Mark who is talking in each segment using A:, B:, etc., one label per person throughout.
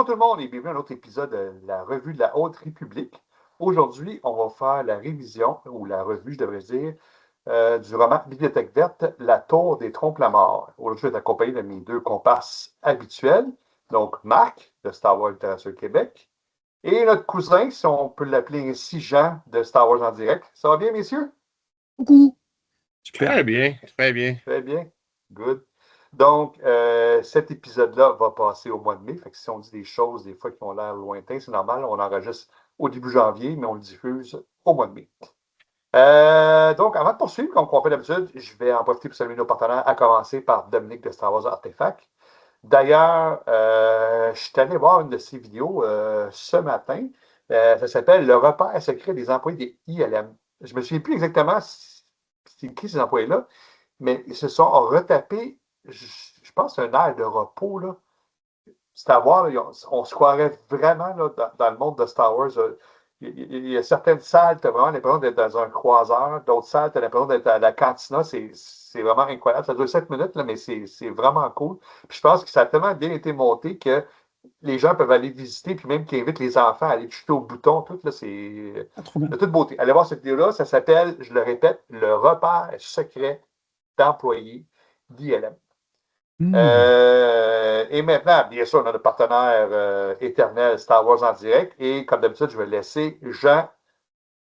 A: Bonjour tout le monde et bienvenue à un autre épisode de la revue de la Haute République. Aujourd'hui, on va faire la révision, ou la revue, je devrais dire, du roman Bibliothèque verte, La Tour des Trompes-la-Mort. Aujourd'hui, je vais être accompagné de mes deux comparses habituels, donc Marc, de Star Wars Littérature Québec, et notre cousin, si on peut l'appeler ainsi, Jean, de Star Wars en direct. Ça va bien, messieurs?
B: Coucou. Super.
C: Très bien, très bien.
A: Très bien. Good. Donc, cet épisode-là va passer au mois de mai. Fait que si on dit des choses, des fois, qui ont l'air lointaines, c'est normal. On enregistre au début janvier, mais on le diffuse au mois de mai. Donc, avant de poursuivre, comme on fait d'habitude, je vais en profiter pour saluer nos partenaires, à commencer par Dominique de Star Wars Artefact. D'ailleurs, je suis allé voir une de ses vidéos ce matin. Ça s'appelle Le repère secret des employés des ILM. Je ne me souviens plus exactement c'est qui ces employés-là, mais ils se sont retapés, je pense, un air de repos, là. C'est à voir, là, on se croirait vraiment là, dans le monde de Star Wars. Il y a certaines salles, tu as vraiment l'impression d'être dans un croiseur. D'autres salles, tu as l'impression d'être à la cantina. C'est vraiment incroyable. Ça dure 7 minutes, là, mais c'est vraiment cool. Puis je pense que ça a tellement bien été monté que les gens peuvent aller visiter, puis même qu'ils invitent les enfants à aller chuter au bouton. Tout, là, c'est
B: Trop bien.
A: de toute beauté. Allez voir cette vidéo-là. Ça s'appelle, je le répète, Le repère secret d'employés d'ILM.
B: Hmm.
A: Et maintenant, bien sûr, on a notre partenaire éternel Star Wars en direct. Et comme d'habitude, je vais laisser Jean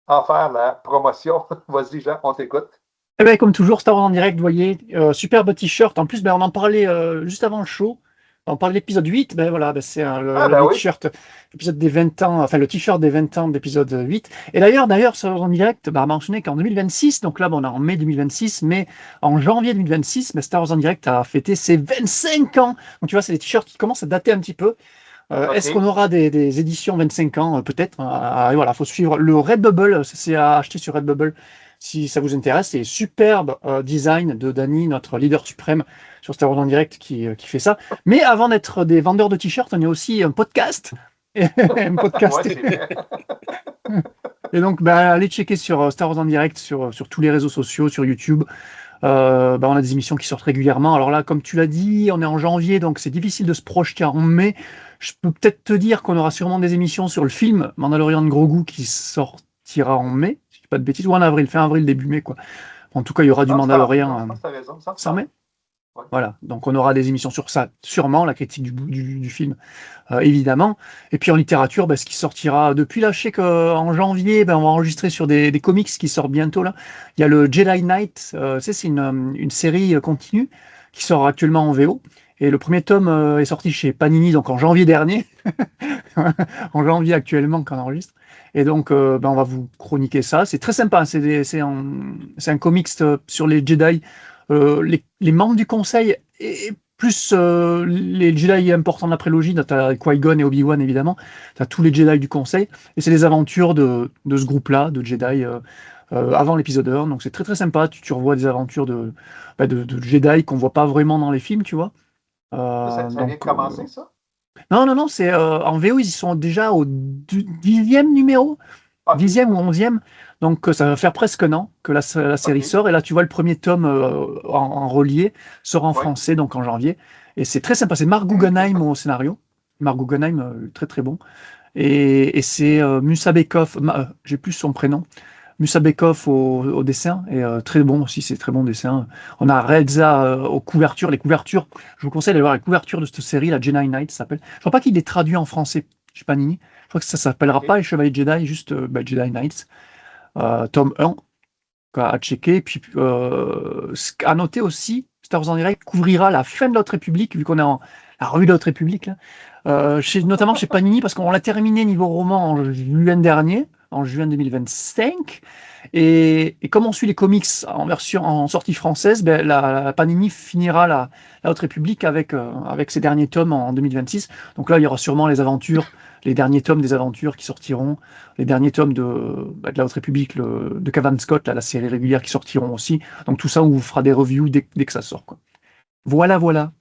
A: en faire la promotion. Vas-y, Jean, on t'écoute.
B: Eh ben, comme toujours, Star Wars en direct, vous voyez, superbe t-shirt. En plus, ben, on en parlait juste avant le show. On parle de l'épisode 8. Ben voilà, ben, c'est
A: Ah, ben
B: le
A: oui.
B: t-shirt, l'épisode des 20 ans, enfin le t-shirt des 20 ans d'épisode 8. Et d'ailleurs, Star Wars en direct, ben, a mentionné qu'en 2026, donc là, bon, on est en mai 2026, mais en janvier 2026, ben, Star Wars en direct a fêté ses 25 ans. Donc tu vois, c'est des t-shirts qui commencent à dater un petit peu. Est-ce qu'on
A: OK.
B: aura des éditions 25 ans? Peut-être. Et voilà, il faut suivre le Redbubble. C'est à acheter sur Redbubble si ça vous intéresse. C'est superbe design de Dany, notre leader suprême sur Star Wars en direct, qui fait ça. Mais avant d'être des vendeurs de t-shirts, on est aussi un podcast. Un
A: Ouais,
B: podcast.
A: c'est vrai.
B: Et donc, bah, allez checker sur Star Wars en direct, sur tous les réseaux sociaux, sur YouTube. Bah, on a des émissions qui sortent régulièrement. Alors là, comme tu l'as dit, on est en janvier, donc c'est difficile de se projeter en mai. Je peux peut-être te dire qu'on aura sûrement des émissions sur le film Mandalorian de Grogu qui sortira en mai, si je dis pas de bêtises, ou en avril, fin avril, début mai, quoi. En tout cas, il y aura du
A: Non, c'est en avril, non, je
B: Mandalorian
A: pense que tu as raison. Ça, c'est
B: fin
A: en
B: mai.
A: avril. Ouais.
B: Voilà, donc on aura des émissions sur ça, sûrement, la critique du film, évidemment. Et puis en littérature, bah, ce qui sortira depuis là, je sais qu'en janvier, bah, on va enregistrer sur des comics qui sortent bientôt là. Il y a le Jedi Knight, tu sais, c'est une série continue qui sort actuellement en VO. Et le premier tome est sorti chez Panini, donc en janvier dernier, en janvier actuellement qu'on enregistre. Et donc, bah, on va vous chroniquer ça. C'est très sympa, c'est un comics sur les Jedi, les membres du conseil et plus les Jedi importants de la prélogie. Tu as Qui-Gon et Obi-Wan évidemment, tu as tous les Jedi du conseil, et c'est les aventures de ce groupe-là, de Jedi, avant l'épisode 1. Donc c'est très très sympa, tu revois des aventures de Jedi qu'on voit pas vraiment dans les films, tu vois.
A: Ça vient de
B: Donc
A: commencer, ça?
B: non, non, non, c'est en VO, ils sont déjà au 10e numéro,
A: OK.
B: 10e ou 11e. Donc ça va faire presque un an que la série
A: OK.
B: sort. Et là, tu vois, le premier tome en relié sort en
A: Oui.
B: français, donc en janvier. Et c'est très sympa. C'est Mark Guggenheim au scénario. Mark Guggenheim, très très bon. Et c'est Musa Bekov, j'ai plus son prénom. Musa Bekov au dessin, et très bon aussi, c'est très bon dessin. On a Reza aux couvertures, les couvertures. Je vous conseille d'aller voir les couvertures de cette série, la Jedi Knight ça s'appelle. Je crois pas qu'il est traduit en français chez Panini. Je crois que ça s'appellera pas
A: OK.
B: les Chevaliers Jedi, juste Jedi Knights, tome 1, quoi, à checker. Puis à noter aussi, Star Wars en direct couvrira la fin de l'Autre République, vu qu'on est en la revue de l'Autre République, là. Notamment chez Panini, parce qu'on l'a terminé niveau roman en juin 2025. Et comme on suit les comics en sortie française, ben, la Panini finira la Haute République avec ses derniers tomes en 2026. Donc là, il y aura sûrement les derniers tomes des aventures qui sortiront, les derniers tomes de la Haute République, de Cavan Scott, là, la série régulière qui sortiront aussi. Donc tout ça, on vous fera des reviews dès que ça sort, quoi. Voilà, voilà.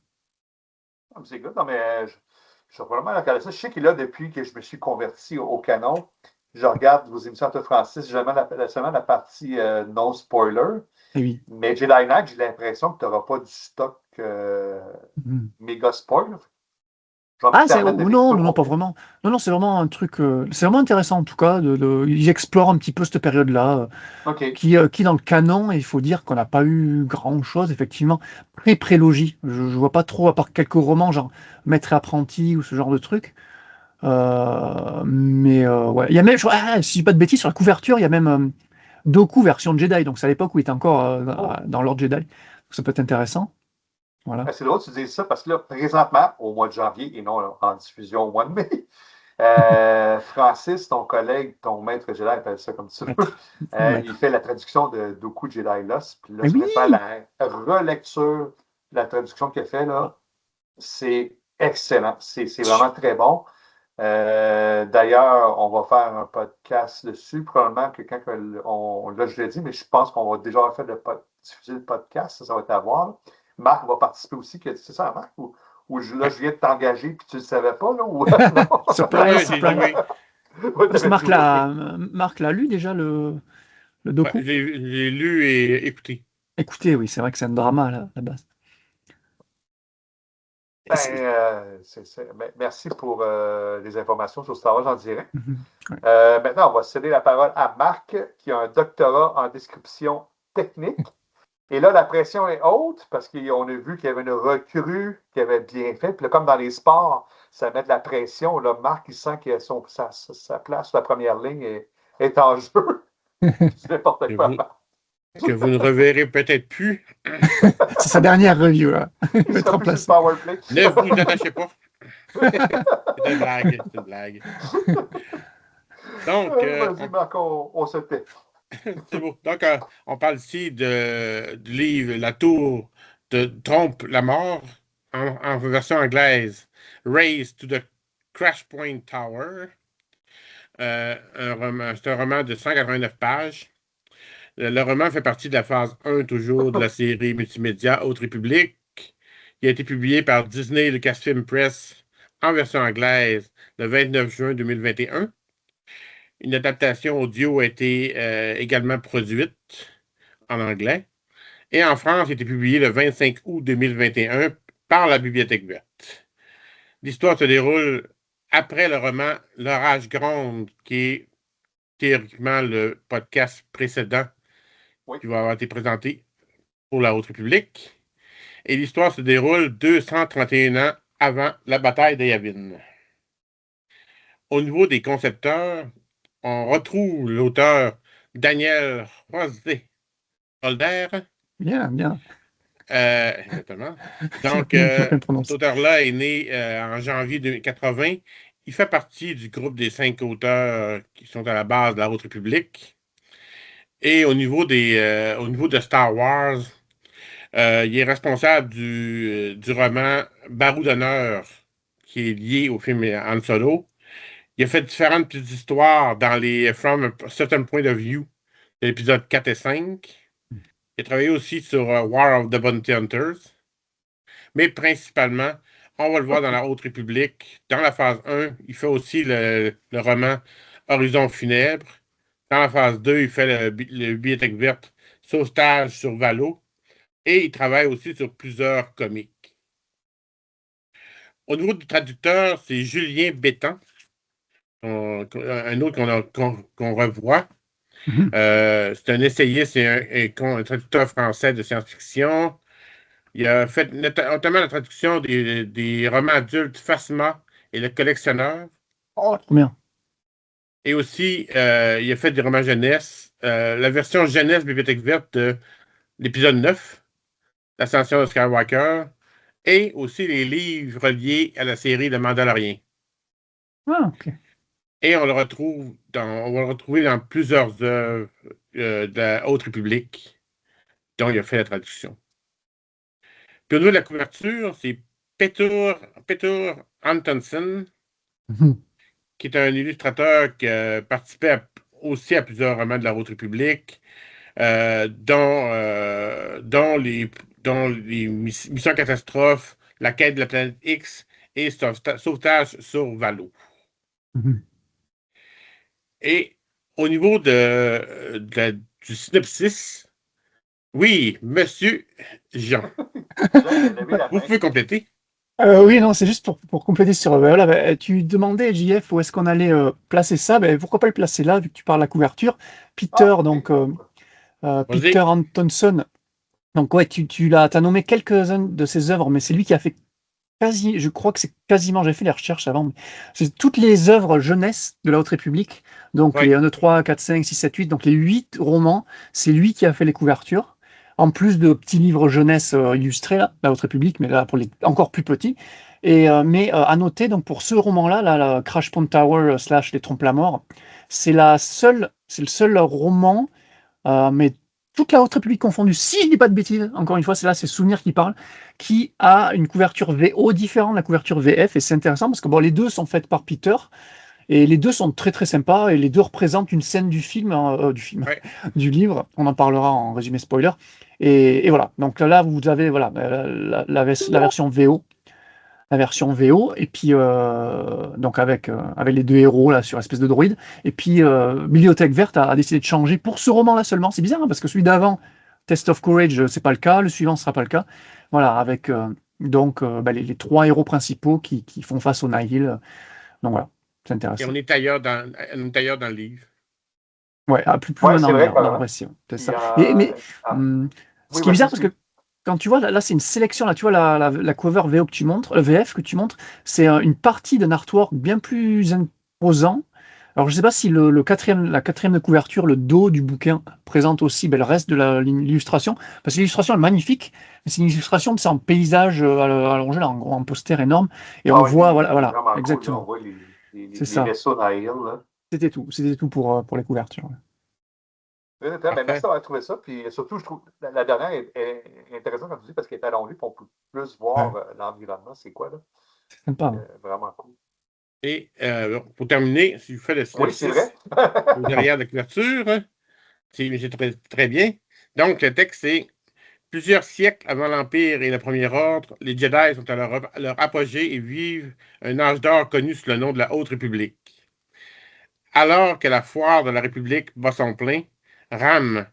A: Ah, c'est good. Non, mais je suis probablement regarder ça. Je sais qu'il a, depuis que je me suis converti au canon, je regarde vos émissions en tout français, seulement la partie non spoiler.
B: Et oui.
A: Mais Jedi Knight, j'ai l'impression que tu n'auras pas du stock
B: Mhm.
A: méga spoil. Je vais me
B: Ah,
A: permettre de
B: non,
A: l'écouter au
B: non, non, pas
A: complet.
B: vraiment. Non, non, c'est vraiment un truc. C'est vraiment intéressant en tout cas. Ils explorent un petit peu cette période-là,
A: OK.
B: qui dans le canon, il faut dire qu'on n'a pas eu grand-chose, effectivement. Prélogie. Je vois pas trop, à part quelques romans, genre Maître et apprenti ou ce genre de truc. Mais ouais. Il y a même, si je dis pas de bêtises, sur la couverture, il y a même Doku version Jedi. Donc c'est à l'époque où il était encore
A: Oh.
B: dans l'ordre Jedi. Donc, ça peut être intéressant. Voilà.
A: C'est drôle que tu dises ça parce que là, présentement, au mois de janvier et non là, en diffusion au mois de mai, Francis, ton collègue, ton maître Jedi, appelle ça comme tu veux,
B: Maître.
A: il
B: Maître.
A: fait la traduction de Doku Jedi Lost. Puis là,
B: Mais oui!
A: sérieusement, la relecture, la traduction qu'il a fait, là, c'est excellent. C'est vraiment très bon. D'ailleurs, on va faire un podcast dessus. Probablement que là, je l'ai dit, mais je pense qu'on va déjà avoir fait diffuser le podcast. Ça va être à voir. Marc va participer aussi. C'est ça, Marc? Là, je viens de t'engager puis tu ne le savais pas, là? Ou... non?
B: Surprise,
C: J'ai dit
B: surprise.
C: oui.
A: Ouais,
B: Parce que
A: t'avais dit oui, OK.
B: Marc l'a lu déjà, le
C: Ouais,
B: docu.
C: j'ai lu et écouté.
B: Écoutez, oui, c'est vrai que c'est un drama là, à la base. Et
A: Merci pour les informations sur Star Wars en direct.
B: Ouais.
A: Maintenant, on va céder la parole à Marc, qui a un doctorat en description technique. Et là, la pression est haute parce qu'on a vu qu'il y avait une recrue qui avait bien fait. Puis là, comme dans les sports, ça met de la pression. Là, Marc, il sent que sa place sur la première ligne est en jeu. C'est n'importe
C: Que
A: quoi.
C: vous, que vous ne reverrez peut-être plus.
B: C'est sa dernière review là. Il
A: Il
B: va
A: ne
B: être
A: sera plus sur le
B: remplacé.
A: powerplay.
C: Ne vous attachez pas. C'est une blague. C'est une blague. Donc,
A: Vas-y, Marc, on se tait.
C: c'est beau. Donc, on parle ici du livre La Tour de Trompe la mort en version anglaise. Race to the Crash Point Tower. C'est un roman de 189 pages. Le roman fait partie de la phase 1 toujours de la série multimédia Haute République. Il a été publié par Disney Lucasfilm Press en version anglaise le 29 juin 2021. Une adaptation audio a été également produite en anglais. Et en France, il a été publié le 25 août 2021 par la Bibliothèque verte. L'histoire se déroule après le roman L'orage gronde, qui est théoriquement le podcast précédent
A: Oui.
C: qui va avoir été présenté pour la Haute République. Et l'histoire se déroule 231 ans avant la bataille de Yavin. Au niveau des concepteurs, on retrouve l'auteur Daniel José Holder.
B: Bien, bien.
C: Exactement. Donc,
B: Je peux le
C: cet
B: prononcer.
C: auteur-là est né en janvier 2080. Il fait partie du groupe des 5 auteurs qui sont à la base de la Haute République. Et au niveau de Star Wars, il est responsable du roman Barou d'honneur, qui est lié au film Han Solo. Il a fait différentes petites histoires dans les From a Certain Point of View, l'épisode 4 et 5. Il a travaillé aussi sur War of the Bounty Hunters. Mais principalement, on va le voir dans la Haute République. Dans la phase 1, il fait aussi le roman Horizon funèbre. Dans la phase 2, il fait le Bibliothèque verte Sauvetage sur Valo. Et il travaille aussi sur plusieurs comics. Au niveau du traducteur, c'est Julien Bétan, un autre qu'on revoit. C'est un essayiste et un traducteur français de science-fiction. Il a fait notamment la traduction des romans adultes Phasma et Le Collectionneur.
B: Oh, trop bien.
C: Et aussi, il a fait des romans jeunesse. La version jeunesse Bibliothèque verte de l'épisode 9, L'Ascension de Skywalker. Et aussi les livres liés à la série Le Mandalorian.
B: Ah, ok.
C: Et on va le retrouver dans plusieurs œuvres de la Haute République dont il a fait la traduction. Puis au niveau de la couverture, c'est Peter Antonsen, qui est un illustrateur qui a participé aussi à plusieurs romans de la Haute République, dont les Missions Catastrophes, La quête de la planète X et Sauvetage sur Valo. Et au niveau du synopsis, oui, monsieur Jean,
A: Jean, il a levé la
C: vous
A: main.
C: pouvez compléter.
B: Oui, non, c'est juste pour compléter sur. Voilà, tu demandais, JF, où est-ce qu'on allait placer ça? Pourquoi pas le placer là, vu que tu parles de la couverture? Peter,
A: Ah, OK,
B: donc
A: cool.
B: Peter
C: Vas-y.
B: Antonson. Donc, ouais, t'as nommé quelques-unes de ses œuvres, mais c'est lui qui a fait je crois que c'est quasiment, j'ai fait les recherches avant, mais c'est toutes les œuvres jeunesse de la Haute République, donc
C: Oui.
B: les 1, 2, 3, 4, 5, 6, 7, 8, donc les 8 romans, c'est lui qui a fait les couvertures, en plus de petits livres jeunesse illustrés, là, la Haute République, mais là pour les encore plus petits. Mais à noter, donc pour ce roman-là, la Crash Point Tower / Les Trompes la Mort, c'est le seul roman mais toute la Haute République confondue, si je dis pas de bêtises, encore une fois, c'est Souvenir qui parle, qui a une couverture VO différente de la couverture VF, et c'est intéressant parce que bon, les deux sont faites par Peter, et les deux sont très très sympas, et les deux représentent une scène du film,
C: Ouais.
B: du livre, on en parlera en résumé spoiler, et voilà, donc là vous avez voilà, la version VO, et puis donc avec les deux héros là sur espèce de droïde, et puis Bibliothèque Verte a décidé de changer pour ce roman-là seulement. C'est bizarre hein, parce que celui d'avant, Test of Courage, c'est pas le cas, le suivant sera pas le cas. Voilà, avec les trois héros principaux qui font face au Nihil. Donc voilà, c'est
C: Et
B: intéressant.
C: on est ailleurs dans le livre.
B: Ouais, plus
A: Ouais,
B: loin
A: c'est vrai,
B: dans le
A: carrément.
B: récit, ouais, c'est
A: Puis,
B: ça. Mais
A: ah,
B: hum, ce
A: oui,
B: qui est
A: vas-y,
B: bizarre, parce que
A: excuse.
B: quand tu vois, là c'est une sélection, là, tu vois, la cover VO que tu montres, le VF que tu montres, c'est une partie d'un artwork bien plus imposant. Alors, je sais pas si la quatrième de couverture, le dos du bouquin, présente aussi le reste de l'illustration, parce que l'illustration est magnifique, mais c'est une illustration, c'est en paysage allongé, là, en gros, en poster énorme, et on
A: Ah oui,
B: voit, voilà,
A: il est
B: voilà,
A: vraiment cool, là. On
B: exactement,
A: voit
B: c'est
A: les
B: ça.
A: vaisseaux Nihil, là.
B: C'était tout pour les couvertures.
A: Ben, merci
C: Parfait.
A: d'avoir trouvé ça. Puis surtout, je trouve la dernière est intéressante, comme tu dis, parce qu'elle est allongée, puis on peut plus
B: Ouais,
A: voir l'environnement. C'est quoi, là?
B: c'est sympa, hein.
A: Vraiment cool.
C: Et pour terminer, si je fais le
A: Oui, c'est vrai.
C: synopsis derrière la couverture, hein, c'est très, très bien. Donc, le texte, c'est plusieurs siècles avant l'Empire et le Premier Ordre, les Jedi sont à leur apogée et vivent un âge d'or connu sous le nom de la Haute République. Alors que la foire de la République bat son plein, Ram,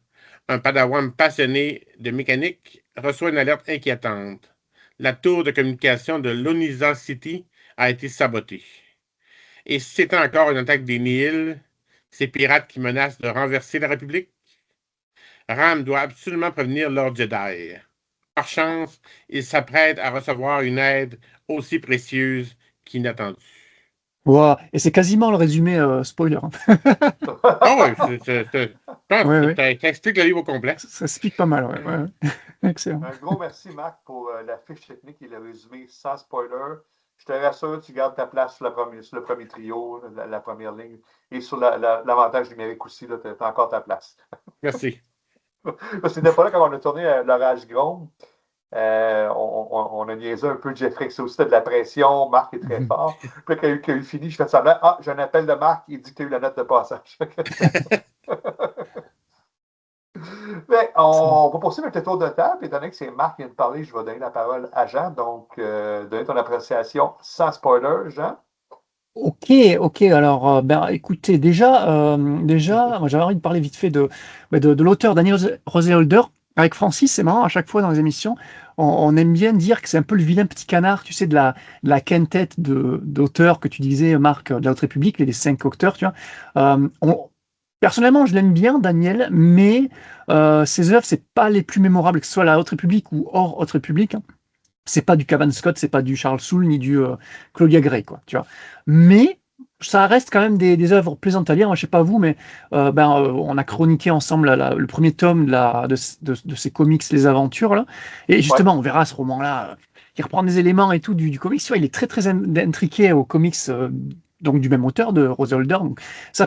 C: un padawan passionné de mécanique, reçoit une alerte inquiétante. La tour de communication de l'Oniza City a été sabotée. Et si c'était encore une attaque des Nihil, ces pirates qui menacent de renverser la République, Ram doit absolument prévenir Lord Jedi. Par chance, il s'apprête à recevoir une aide aussi précieuse qu'inattendue.
B: Ouah, et c'est quasiment le résumé spoiler, hein.
C: Ah ouais, je pense
B: Ouais,
C: que
B: ouais.
C: ça explique le livre au complet.
B: Ça explique pas mal, ouais, ouais, ouais. Excellent.
A: Un gros merci, Marc, pour la fiche technique et le résumé sans spoiler. Je te rassure, tu gardes ta place sur le premier trio, la première ligne, et sur l'avantage numérique aussi, tu as encore ta place.
C: Merci.
A: C'était pas là quand on a tourné L'Orage Gronde. On a niaisé un peu Jeffrey, c'est aussi de la pression, Marc est très fort. Puis quand il fini, je fais semblant, ah, j'ai un appel de Marc, il dit que tu as eu la note de passage. Mais
B: Excellent.
A: on va poursuivre avec le tour de table. Étant donné que c'est Marc qui vient de parler, je vais donner la parole à Jean. Donc, donner ton appréciation sans spoiler, Jean.
B: Ok, ok. Alors, écoutez, déjà, moi, j'avais envie de parler vite fait de l'auteur Daniel Roseholder. Avec Francis, c'est marrant, à chaque fois dans les émissions, on aime bien dire que c'est un peu le vilain petit canard, tu sais, de la quintette d'auteurs que tu disais, Marc, de la Haute République, les 5 auteurs, tu vois. Personnellement, je l'aime bien, Daniel, mais ses œuvres, c'est pas les plus mémorables, que ce soit la Haute République ou hors Haute République, hein. C'est pas du Cavan Scott, c'est pas du Charles Soule, ni du Claudia Gray, quoi, tu vois. Mais ça reste quand même des œuvres plaisantes à lire. Moi, je sais pas vous, mais on a chroniqué ensemble le premier tome de ces comics, Les Aventures, là. Et
A: Ouais.
B: justement, on verra ce roman-là, qui reprend des éléments et tout du comics. Tu vois, il est très, très intriqué aux comics donc du même auteur, de Rose Holder. Donc,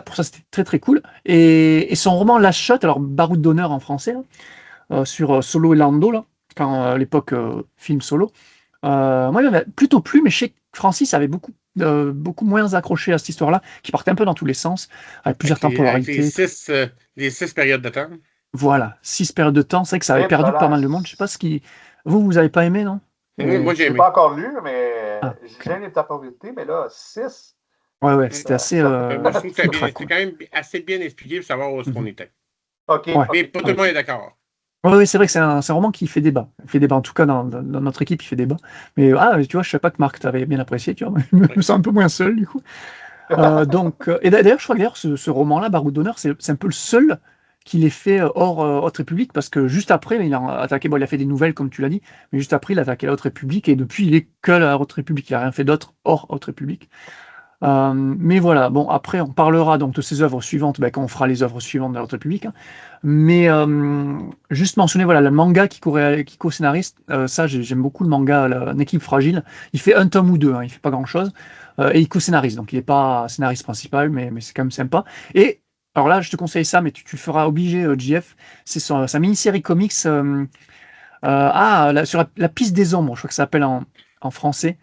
B: pour ça, c'était très, très cool. Et son roman Last Shot, alors Baroud d'honneur en français, là, sur Solo et Lando, là, quand à l'époque film Solo. Moi, il m'avait plutôt plu, mais je sais que Francis avait beaucoup moins accroché à cette histoire-là, qui partait un peu dans tous les sens, avec plusieurs
C: Avec
B: temporalités.
C: les 6 périodes de temps.
B: Voilà, 6 périodes de temps. C'est vrai que ça avait
A: Et
B: perdu pas
A: là,
B: mal de monde. Je sais pas ce qui. Vous avez pas aimé, non?
C: Moi, j'ai
A: je l'ai pas
C: aimé.
A: encore lu, mais
B: Ah, ok.
A: j'ai une temporalité, mais là, 6,
B: Ouais, ouais,
C: Mm.
B: c'était assez
A: ça fait.
C: Moi, je trouve que
B: foutraque,
C: c'est
B: quoi.
C: quand même assez bien expliqué pour savoir où est-ce qu'on
B: Mhm.
C: était.
A: OK,
B: Ouais,
C: Mais
A: OK.
C: pas tout le
B: avec
C: monde est d'accord.
B: Oui, c'est vrai que c'est un roman qui fait débat. Il fait débat, en tout cas, dans notre équipe, il fait débat. Mais tu vois, je ne savais pas que Marc t'avait bien apprécié, tu vois. Je me
C: Oui.
B: sens un peu moins seul, du coup. Et d'ailleurs, je crois que d'ailleurs, ce roman-là, Baroud d'honneur, c'est un peu le seul qu'il ait fait hors Haute République, parce que juste après, il a attaqué, bon, il a fait des nouvelles, comme tu l'as dit, mais juste après, il a attaqué la Haute République, et depuis, il est que la Haute République. Il n'a rien fait d'autre hors Haute République. Mais voilà, bon, après, on parlera donc de ses œuvres suivantes quand on fera les œuvres suivantes de la Haute République, hein. Mais juste mentionner, voilà, le manga qui co-scénariste, ça, j'aime beaucoup le manga, Une équipe fragile. Il fait un tome ou deux, hein, il fait pas grand-chose. Et il co-scénarise, donc il n'est pas scénariste principal, mais c'est quand même sympa. Et alors là, je te conseille ça, mais tu le feras obligé, JF. C'est sa mini-série comics sur la piste des ombres, je crois que ça s'appelle en français,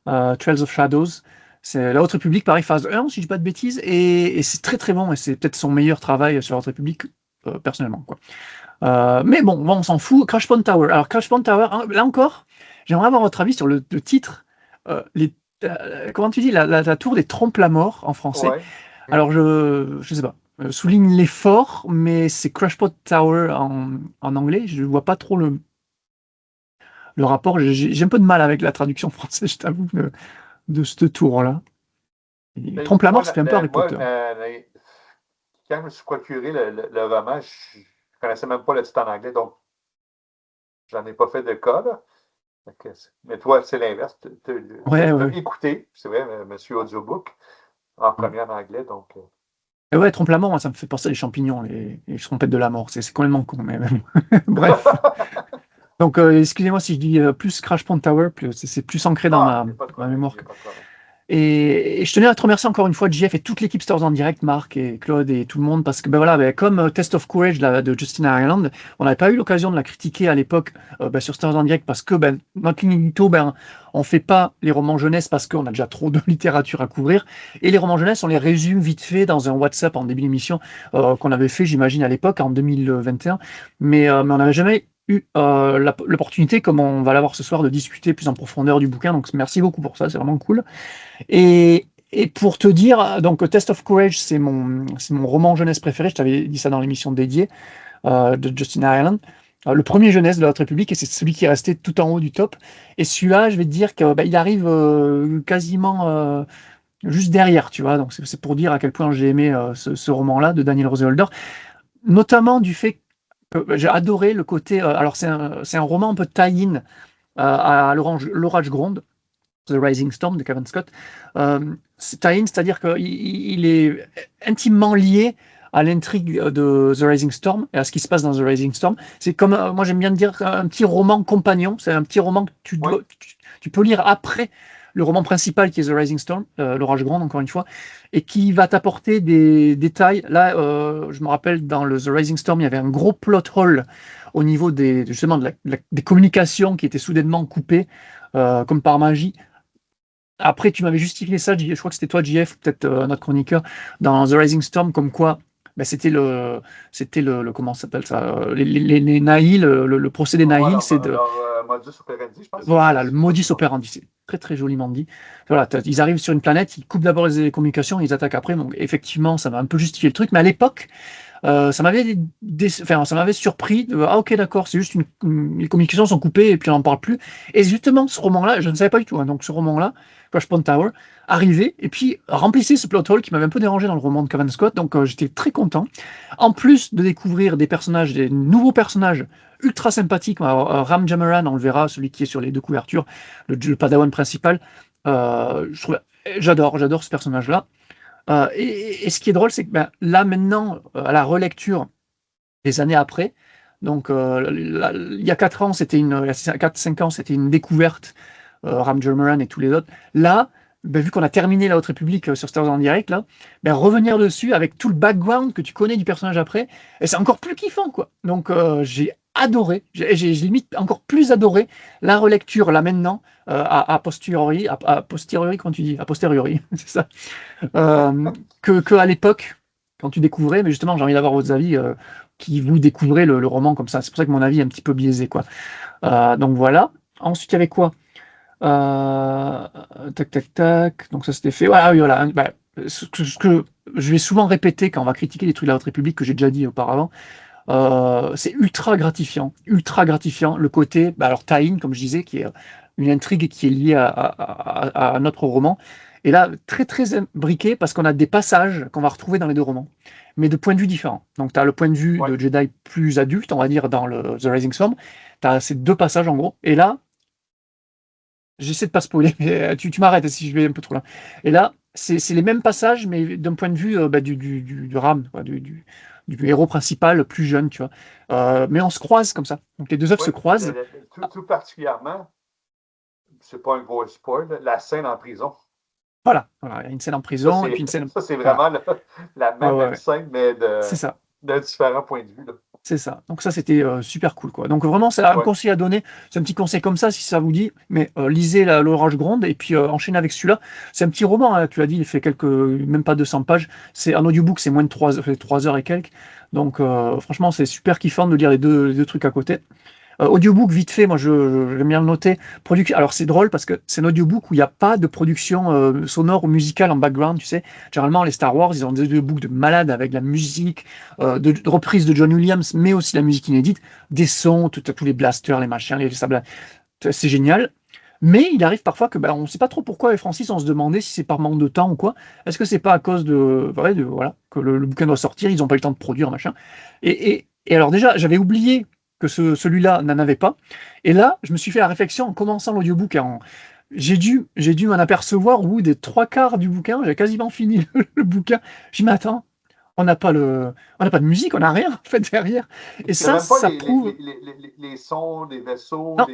B: Trails of Shadows. C'est la Haute République, pareil, phase 1, si je dis pas de bêtises, et c'est très très bon, et c'est peut-être son meilleur travail sur la Haute République, personnellement, quoi. Mais bon, on s'en fout. Crash Point Tower. Alors, Crash Point Tower, hein, là encore, j'aimerais avoir votre avis sur le titre. Comment tu dis, la tour des Trompe-la-Mort en français.
A: Ouais.
B: Alors, je sais pas. Souligne l'effort, mais c'est Crash Point Tower en anglais. Je vois pas trop le rapport. J'ai un peu de mal avec la traduction française, je t'avoue, de cette tour-là.
A: Ben,
B: Trompe-la-Mort, ça fait un peu Harry
A: moi,
B: Potter.
A: quand je me suis procuré le roman, je ne connaissais même pas le titre en anglais, donc j'en ai pas fait de cas, là. Mais toi, c'est l'inverse. Tu
B: Ouais,
A: as
B: ouais.
A: écouté, c'est vrai, Monsieur Audiobook, en premier en anglais, donc.
B: Et ouais, Trompe-la-Mort, moi, ça me fait penser à les champignons, les trompettes de la mort. C'est complètement con, mais bon. Bref. Donc, excusez-moi si je dis plus Crash Point Tower, c'est plus ancré dans
A: Ah,
B: ma,
A: il n'y a pas de
B: ma
A: problème,
B: mémoire.
A: il n'y a pas de problème.
B: Et je tenais à te remercier encore une fois, JF et toute l'équipe Stars en direct, Marc et Claude et tout le monde, parce que ben voilà, comme Test of Courage de Justin Ireland, on n'avait pas eu l'occasion de la critiquer à l'époque sur Stars en direct, parce que notre ligne édito, on fait pas les romans jeunesse parce qu'on a déjà trop de littérature à couvrir, et les romans jeunesse, on les résume vite fait dans un WhatsApp en début d'émission qu'on avait fait, j'imagine, à l'époque, en 2021, mais on n'avait jamais eu l'opportunité, comme on va l'avoir ce soir, de discuter plus en profondeur du bouquin, donc merci beaucoup pour ça, c'est vraiment cool. Et pour te dire, donc Test of Courage, c'est mon roman jeunesse préféré. Je t'avais dit ça dans l'émission dédiée de Justin Ireland. Le premier jeunesse de la Haute République, et c'est celui qui est resté tout en haut du top. Et celui-là, je vais te dire qu'il arrive quasiment juste derrière, tu vois. Donc c'est pour dire à quel point j'ai aimé ce roman-là de Daniel Roseholder, notamment du fait que j'ai adoré le côté. Alors c'est un roman un peu tie-in à l'Orage Gronde, The Rising Storm de Kevin Scott. C'est tie-in, c'est-à-dire qu'il est intimement lié à l'intrigue de The Rising Storm et à ce qui se passe dans The Rising Storm. C'est comme, moi j'aime bien dire, un petit roman compagnon. C'est un petit roman que
A: Oui.
B: tu peux lire après le roman principal qui est The Rising Storm, l'Orage Grande, encore une fois, et qui va t'apporter des détails. Là, je me rappelle, dans le The Rising Storm, il y avait un gros plot hole au niveau justement des communications qui étaient soudainement coupées, comme par magie. Après, tu m'avais justifié ça, je crois que c'était toi, JF, ou peut-être un autre chroniqueur, dans The Rising Storm, comme quoi comment ça s'appelle ça, les Nihil, le procédé Nihil,
A: Voilà,
B: c'est de.
A: leur modus operandi, je pense que
B: Voilà, le
A: c'est pas
B: modus
A: ça.
B: operandi, c'est très très joliment dit. Voilà, ils arrivent sur une planète, ils coupent d'abord les communications, ils attaquent après, donc effectivement, ça m'a un peu justifié le truc, mais à l'époque, ça m'avait surpris. Ah ok, d'accord, c'est juste les communications sont coupées et puis on n'en parle plus. Et justement, ce roman-là, je ne savais pas du tout, hein, donc ce roman-là, Flashpoint Tower, arrivait et puis remplissait ce plot hole qui m'avait un peu dérangé dans le roman de Kevin Scott, donc j'étais très content. En plus de découvrir des nouveaux personnages ultra sympathiques, Ram Jamaran, on le verra, celui qui est sur les deux couvertures, le padawan principal, j'adore ce personnage-là. Et ce qui est drôle, c'est que là, maintenant, à la relecture des années après, donc il y a 4 ans, il y a 4-5 ans, c'était une découverte, Ram Jamaran et tous les autres. Là, vu qu'on a terminé la Haute République sur Star Wars en direct, là, revenir dessus avec tout le background que tu connais du personnage après, et c'est encore plus kiffant, quoi. Donc j'ai adoré, j'ai limite encore plus adoré la relecture là maintenant, a posteriori, quand tu dis, a posteriori, c'est ça, que à l'époque, quand tu découvrais, mais justement, j'ai envie d'avoir vos avis, qui vous découvrez le roman comme ça. C'est pour ça que mon avis est un petit peu biaisé, quoi. Donc voilà. Ensuite, il y avait quoi? Tac, tac, tac. Donc ça, c'était fait. Voilà, oui, voilà. Ce que je vais souvent répéter quand on va critiquer les trucs de la Haute République, que j'ai déjà dit auparavant, C'est ultra gratifiant. Ultra gratifiant. Le côté, alors tie-in, comme je disais, qui est une intrigue qui est liée à notre roman. Et là, très très imbriqué parce qu'on a des passages qu'on va retrouver dans les deux romans, mais de points de vue différents. Donc, tu as le point de vue
A: Ouais.
B: de Jedi plus adulte, on va dire, dans The Rising Storm. Tu as ces deux passages en gros. Et là, j'essaie de pas spoiler, mais tu m'arrêtes si je vais un peu trop loin. Et là, c'est les mêmes passages, mais d'un point de vue du Ram, quoi, du héros principal plus jeune, tu vois. Mais on se croise comme ça. Donc les deux œuvres
A: Oui,
B: se croisent.
A: tout particulièrement, c'est pas un gros spoil, la scène en prison.
B: Voilà, il y a une scène en prison et puis une scène.
A: Ça, c'est
B: Voilà.
A: vraiment la
B: Ouais,
A: même
B: ouais.
A: scène, mais
B: C'est ça.
A: de différents points de vue. Là.
B: C'est ça. Donc ça, c'était super cool, quoi. Donc vraiment, c'est un
A: Ouais.
B: conseil à donner. C'est un petit conseil comme ça, si ça vous dit. Mais lisez l'Orage Gronde et puis enchaînez avec celui-là. C'est un petit roman, hein, tu l'as dit, il fait même pas 200 pages. C'est un audiobook, c'est moins de 3 heures et quelques. Donc franchement, c'est super kiffant de lire les deux trucs à côté. Audiobook, vite fait, moi j'aime bien le noter. Alors c'est drôle parce que c'est un audiobook où il n'y a pas de production sonore ou musicale en background, tu sais. Généralement, les Star Wars, ils ont des audiobooks de malades avec la musique, de reprises de John Williams, mais aussi la musique inédite, des sons, tous les blasters, les machins, les sables. C'est génial. Mais il arrive parfois que on ne sait pas trop pourquoi, et Francis, on se demandait si c'est par manque de temps ou quoi. Est-ce que c'est pas à cause voilà, que le bouquin doit sortir, ils n'ont pas eu le temps de produire, machin. Et alors déjà, j'avais oublié que celui-là n'en avait pas. Et là, je me suis fait la réflexion en commençant l'audiobook. J'ai dû m'en apercevoir au bout des 3 quarts du bouquin. J'ai quasiment fini le bouquin. Je me dis, mais attends, on n'a pas de musique, on n'a rien en fait derrière. Et
A: Il n'y a même pas
B: ça prouve.
A: les sons, les vaisseaux,
B: Non,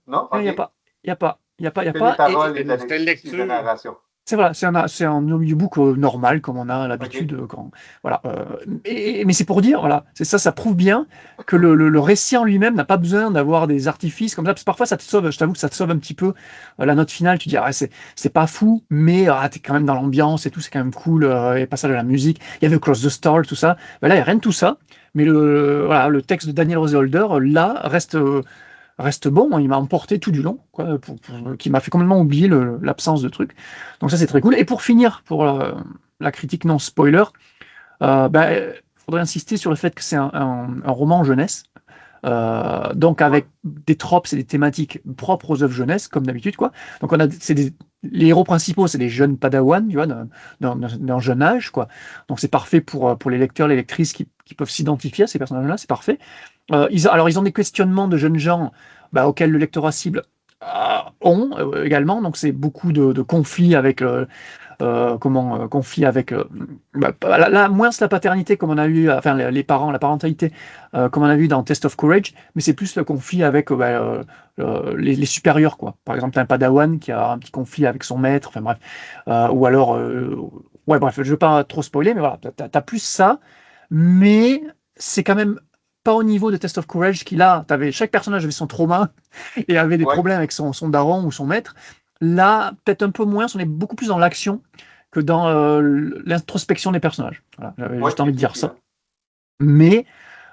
A: non?
B: il n'y a
A: OK.
B: pas. Il n'y a pas. Il n'y a pas. Il y a
A: Que les
B: pas.
A: paroles et
C: C'était une
A: de la
C: lecture.
A: narration.
B: C'est voilà, c'est un audiobook normal comme on a l'habitude
A: OK.
B: quand voilà. Mais c'est pour dire voilà, c'est ça, ça prouve bien que le récit en lui-même n'a pas besoin d'avoir des artifices comme ça. Parce que parfois ça te sauve. Je t'avoue que ça te sauve un petit peu la note finale. Tu dis ah, c'est pas fou, mais t'es quand même dans l'ambiance et tout, c'est quand même cool. Et passage à la musique. Il y avait Cross the Star, tout ça. Là, il y a rien de tout ça. Mais voilà, le texte de Daniel Roseholder là reste bon, hein, il m'a emporté tout du long, quoi, qui m'a fait complètement oublier l'absence de trucs. Donc ça c'est très cool. Et pour finir, pour la critique non spoiler, faudrait insister sur le fait que c'est un roman jeunesse, donc
A: Ouais.
B: avec des tropes et des thématiques propres aux œuvres jeunesse, comme d'habitude, quoi. Donc les héros principaux, c'est des jeunes padawans, tu vois, d'un jeune âge, quoi. Donc c'est parfait pour les lecteurs, les lectrices qui peuvent s'identifier à ces personnages-là, c'est parfait. Ils ont des questionnements de jeunes gens auxquels le lectorat cible ont également, donc c'est beaucoup de conflits avec conflits avec là, moins la paternité comme on a eu, enfin les parents, la parentalité comme on a vu dans Test of Courage, mais c'est plus le conflit avec les supérieurs, quoi. Par exemple, t'as un padawan qui a un petit conflit avec son maître, enfin bref, ou alors ouais bref, je veux pas trop spoiler, mais voilà, t'as plus ça, mais c'est quand même pas au niveau de Test of Courage qui là, chaque personnage avait son trauma et avait des
A: Ouais.
B: problèmes avec son daron ou son maître. Là, peut-être un peu moins, on est beaucoup plus dans l'action que dans l'introspection des personnages. Voilà, j'avais
A: Oui,
B: juste envie de dire ça.
A: effectivement.
B: Mais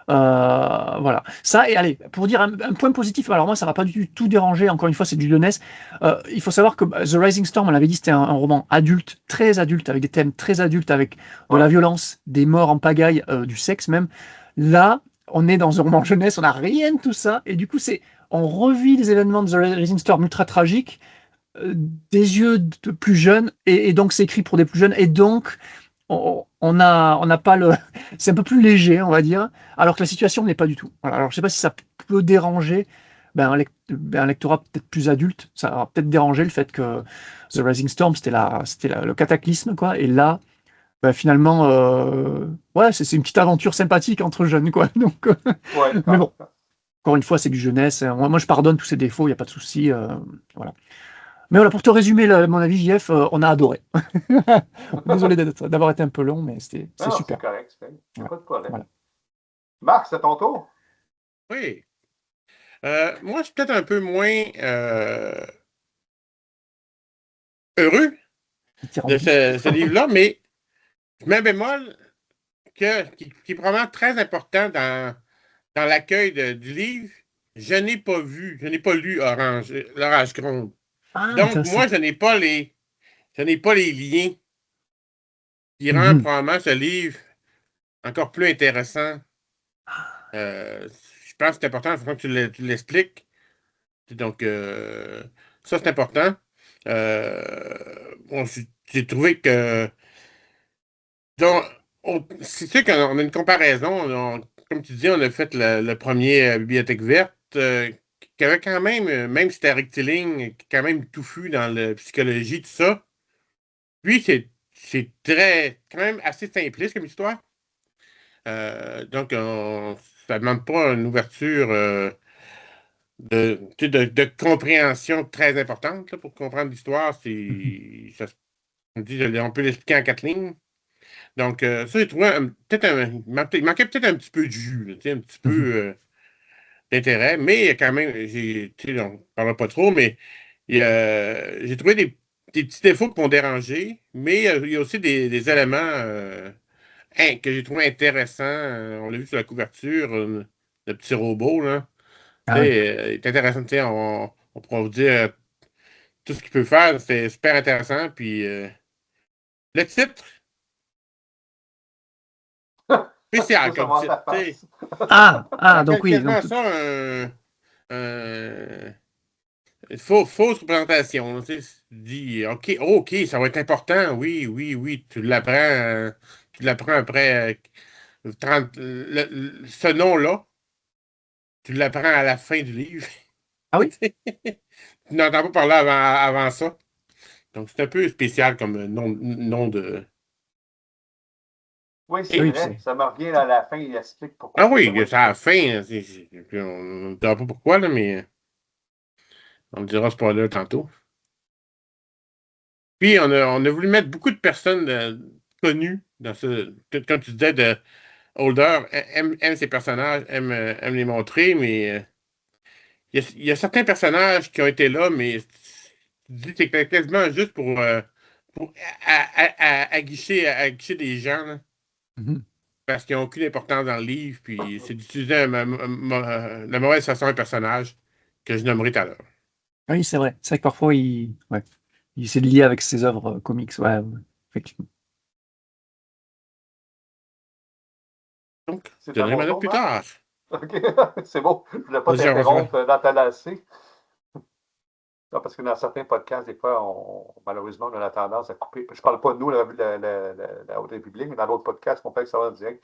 B: voilà. Ça, et allez, pour dire un point positif, alors moi, ça ne va pas du tout déranger, encore une fois, c'est du jeunesse. Il faut savoir que The Rising Storm, on l'avait dit, c'était un roman adulte, très adulte, avec des thèmes très adultes, avec de
A: Ouais.
B: la violence, des morts en pagaille, du sexe même. Là, on est dans un roman jeunesse, on n'a rien de tout ça, et du coup, on revit les événements de The Rising Storm ultra tragiques, des yeux de plus jeunes, et donc c'est écrit pour des plus jeunes, et donc on n'a pas le. C'est un peu plus léger, on va dire, alors que la situation n'est pas du tout. Voilà. Alors je sais pas si ça peut déranger un lectorat peut-être plus adulte, ça va peut-être déranger le fait que The Rising Storm, c'était le cataclysme, quoi, et là, finalement, ouais, c'est une petite aventure sympathique entre jeunes, quoi. Donc,
A: Ouais,
B: mais bon, encore une fois, c'est du jeunesse. Moi, je pardonne tous ces défauts, il n'y a pas de souci. Voilà. Mais voilà, pour te résumer mon avis, JF, on a adoré. Désolé d'avoir été un peu long, mais c'est
A: non, c'est
B: super.
A: correct. Il n'y a
B: Ouais,
A: pas de problème.
B: voilà.
A: Marc, c'est ton tour.
C: Oui. Moi, je suis peut-être un peu moins heureux de ce livre-là, mais je mets un bémol qui est probablement très important dans l'accueil du livre. Je n'ai pas lu l'Orage Gronde.
B: Ah,
C: Donc,
B: intéressant.
C: moi, je n'ai pas les liens qui rendent
B: Mhm.
C: probablement ce livre encore plus intéressant Je pense que c'est important, il faut que tu l'expliques. Donc, ça, c'est important. Bon, j'ai trouvé que. Donc, c'est sûr qu'on a une comparaison. Comme tu dis, on a fait le premier Bibliothèque verte, qui avait quand même, même si c'était rectiligne, quand même touffu dans la psychologie, tout ça. Lui, c'est quand même assez simpliste comme histoire. Donc, ça ne demande pas une ouverture de compréhension très importante là, pour comprendre l'histoire. On peut l'expliquer en 4 lignes. Donc, ça, j'ai trouvé il manquait peut-être un petit peu de jus, là, tu sais, un petit peu d'intérêt, mais il y a quand même, on ne parlera pas trop, mais j'ai trouvé des petits défauts qui m'ont dérangé, mais il y a aussi des éléments que j'ai trouvé intéressants. On l'a vu sur la couverture, le petit robot, là. Tu
B: Ah oui.
C: sais, il est intéressant, tu sais, on pourra vous dire tout ce qu'il peut faire, c'était super intéressant, puis le titre, spécial
A: Ça, ça
C: comme
A: va ta
C: titre, tu sais.
A: face.
C: Ça
B: Donc
C: rappelle
B: oui,
C: quasiment
B: donc
C: ça un- fausse représentation. Là, tu sais, tu dis, OK, ça va être important. Oui, oui, oui, tu l'apprends après 30. Ce nom-là, tu l'apprends à la fin du livre.
B: ah oui,
C: Tu n'entends pas parler avant ça. Donc, c'est un peu spécial comme nom de.
A: Oui, c'est
B: oui, puis
A: vrai.
B: c'est.
A: Ça me revient à la fin. Il explique pourquoi
C: Ah
A: c'est
C: oui,
A: ça. Oui,
C: c'est à la fin. Hein, puis on ne dira pas pourquoi, là, mais on le dira spoiler tantôt. Puis, on a voulu mettre beaucoup de personnes connues dans comme tu disais, Holder aime ses personnages, aime les montrer, mais il y a certains personnages qui ont été là, mais tu dis que c'est quasiment juste pour aguicher des gens, là,
B: Mhm.
C: parce qu'ils n'ont aucune importance dans le livre, puis c'est d'utiliser la mauvaise façon un personnage que je nommerai tout à l'heure.
B: Oui, c'est vrai. C'est vrai que parfois, il essaie de lier avec ses œuvres comics. Ouais, ouais, effectivement.
C: Donc, je
A: c'est à
C: donnerai
A: mon
C: ma note
A: tour,
C: plus
A: Marc.
C: tard.
A: OK. C'est bon. Je ne voulais pas
C: Vas-y, Jean-François.
A: t'interrompre dans ta lancée. Non, parce que dans certains podcasts, des fois, malheureusement, on a la tendance à couper. Je ne parle pas de nous, la Haute République, mais dans d'autres podcasts, on fait ça en direct.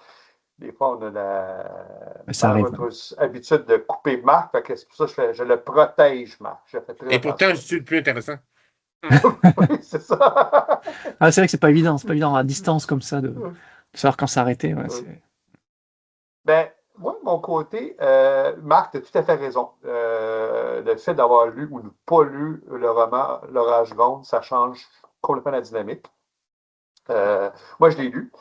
A: Des fois, on a la
B: Ça arrive.
A: malheureuse habitude de couper Marc. Fait que c'est pour ça que je le protège, Marc. Je fais très
C: Et pourtant,
A: attention
C: je
A: à ça.
C: suis le plus intéressant.
A: Oui, c'est ça.
B: Ah, c'est vrai que c'est pas évident. C'est pas évident à distance comme ça de savoir quand s'arrêter. Ouais,
A: Ben, moi, de mon côté, Marc, tu as tout à fait raison. Le fait d'avoir lu ou de ne pas lu le roman L'Orage Ronde, ça change complètement la dynamique. Euh, Moi, je l'ai lu.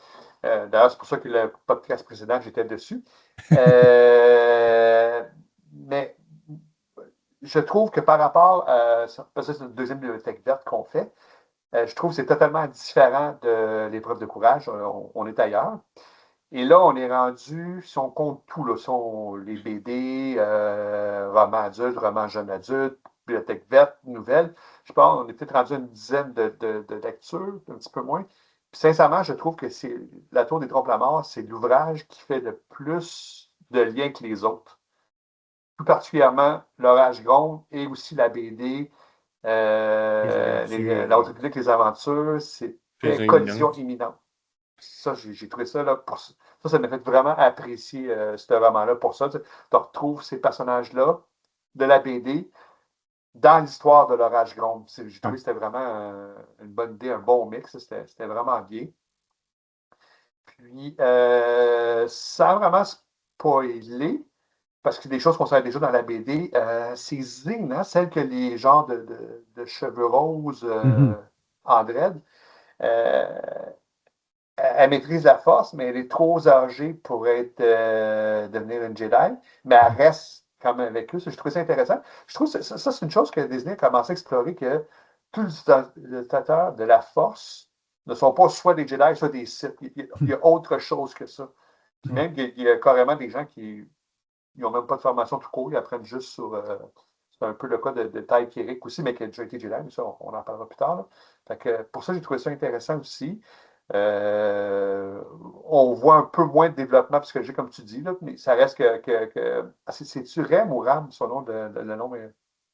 A: D'ailleurs, c'est pour ça que le podcast précédent, j'étais dessus. Mais je trouve que par rapport à. Parce que c'est une deuxième bibliothèque verte qu'on fait. Je trouve que c'est totalement différent de l'épreuve de courage. On est ailleurs. Et là, on est rendu, si on compte tout, là, les BD, romans adultes, romans jeunes adultes, bibliothèque verte, nouvelles, je pense qu'on est peut-être rendu à une dizaine de lectures, un petit peu moins. Puis sincèrement, je trouve que c'est La Tour des Trompes-la-Mort, c'est l'ouvrage qui fait le plus de liens que les autres. Tout particulièrement L'Orage gronde et aussi la BD,
C: Les
A: La Haute
C: aventures,
A: République, les aventures, c'était
C: faisant
A: collision
C: imminente.
A: imminente. Ça, j'ai trouvé ça, là, ça m'a fait vraiment apprécier ce roman-là pour ça. Tu retrouves ces personnages-là de la BD dans l'histoire de l'Orage Gronde. J'ai
B: ouais.
A: trouvé que c'était vraiment une bonne idée, un bon mix. C'était vraiment bien. Puis, sans vraiment spoiler, parce que des choses qu'on savait déjà dans la BD, c'est Zine, hein, celle que les gens de cheveux roses
B: Mhm.
A: en dread, euh, elle maîtrise la force, mais elle est trop âgée pour devenir une Jedi. Mais elle reste quand même avec eux. Je trouve ça intéressant. Je trouve que ça, c'est une chose que Disney a commencé à explorer, que tous les utilisateurs de la force ne sont pas soit des Jedi, soit des Sith. Il y a autre chose que ça. Puis
B: Mhm.
A: même, il y a carrément des gens qui n'ont même pas de formation tout court, ils apprennent juste sur. C'est un peu le cas de Ty Pierrick aussi, mais qui a déjà été Jedi, mais ça, on en parlera plus tard. Là. Fait que, pour ça, j'ai trouvé ça intéressant aussi. On voit un peu moins de développement psychologique, comme tu dis, là, mais ça reste c'est-tu Rem ou Ram, son nom, le nom, le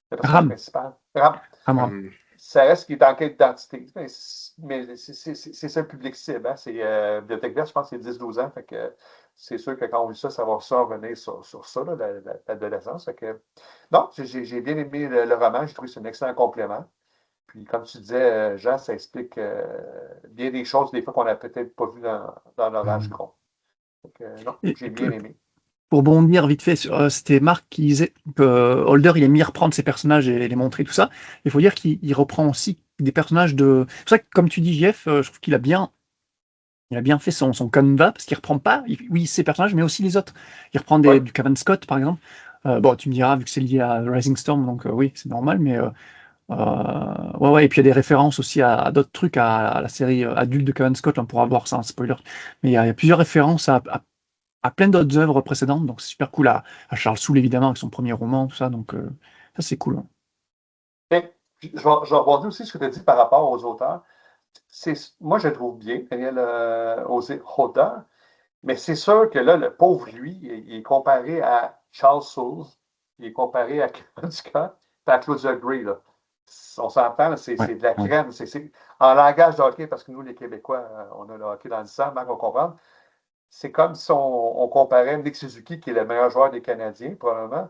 A: personnage
B: Ram.
A: principal? Ram.
C: Hum.
A: Ça reste qu'il est en quête d'identité. Mais c'est ça le public cible. Hein? C'est Bibliothèque verte, je pense que c'est 10-12 ans. Fait que c'est sûr que quand on lit ça, ça va revenir sur ça, là, l'adolescence. Fait que, non, j'ai bien aimé le roman. J'ai trouvé que c'est un excellent complément. Puis, comme tu disais, Jean, ça explique bien des choses, des fois, qu'on n'a peut-être pas vues dans l'Orage Gros. Non, j'ai bien aimé.
B: Pour bondir vite fait, c'était Marc qui disait que Holder, il aime bien reprendre ses personnages et les montrer, tout ça. Il faut dire qu'il reprend aussi des personnages de. C'est pour ça que, comme tu dis, Jeff, je trouve qu'il a bien fait son canevas, parce qu'il reprend pas, oui, ses personnages, mais aussi les autres. Il reprend du Cavan Scott, par exemple. Bon, tu me diras, vu que c'est lié à Rising Storm, donc oui, c'est normal, mais ouais, et puis il y a des références aussi à d'autres trucs, à la série adulte de Cavan Scott, on pourra voir ça en spoiler. Mais il y a plusieurs références à plein d'autres œuvres précédentes, donc c'est super cool, à Charles Soule, évidemment, avec son premier roman, tout ça, donc ça, c'est cool.
A: Et, je vais rebondir aussi sur ce que tu as dit par rapport aux auteurs. Moi, je le trouve bien, Daniel Holder, mais c'est sûr que là, le pauvre, lui, il est comparé à Charles Soule, il est comparé à Cavan Scott, et à Claudia Gray. Là. On s'entend, c'est de la crème. En langage de hockey, parce que nous, les Québécois, on a le hockey dans le sang, Marc va comprendre. C'est comme si on comparait Nick Suzuki, qui est le meilleur joueur des Canadiens, probablement,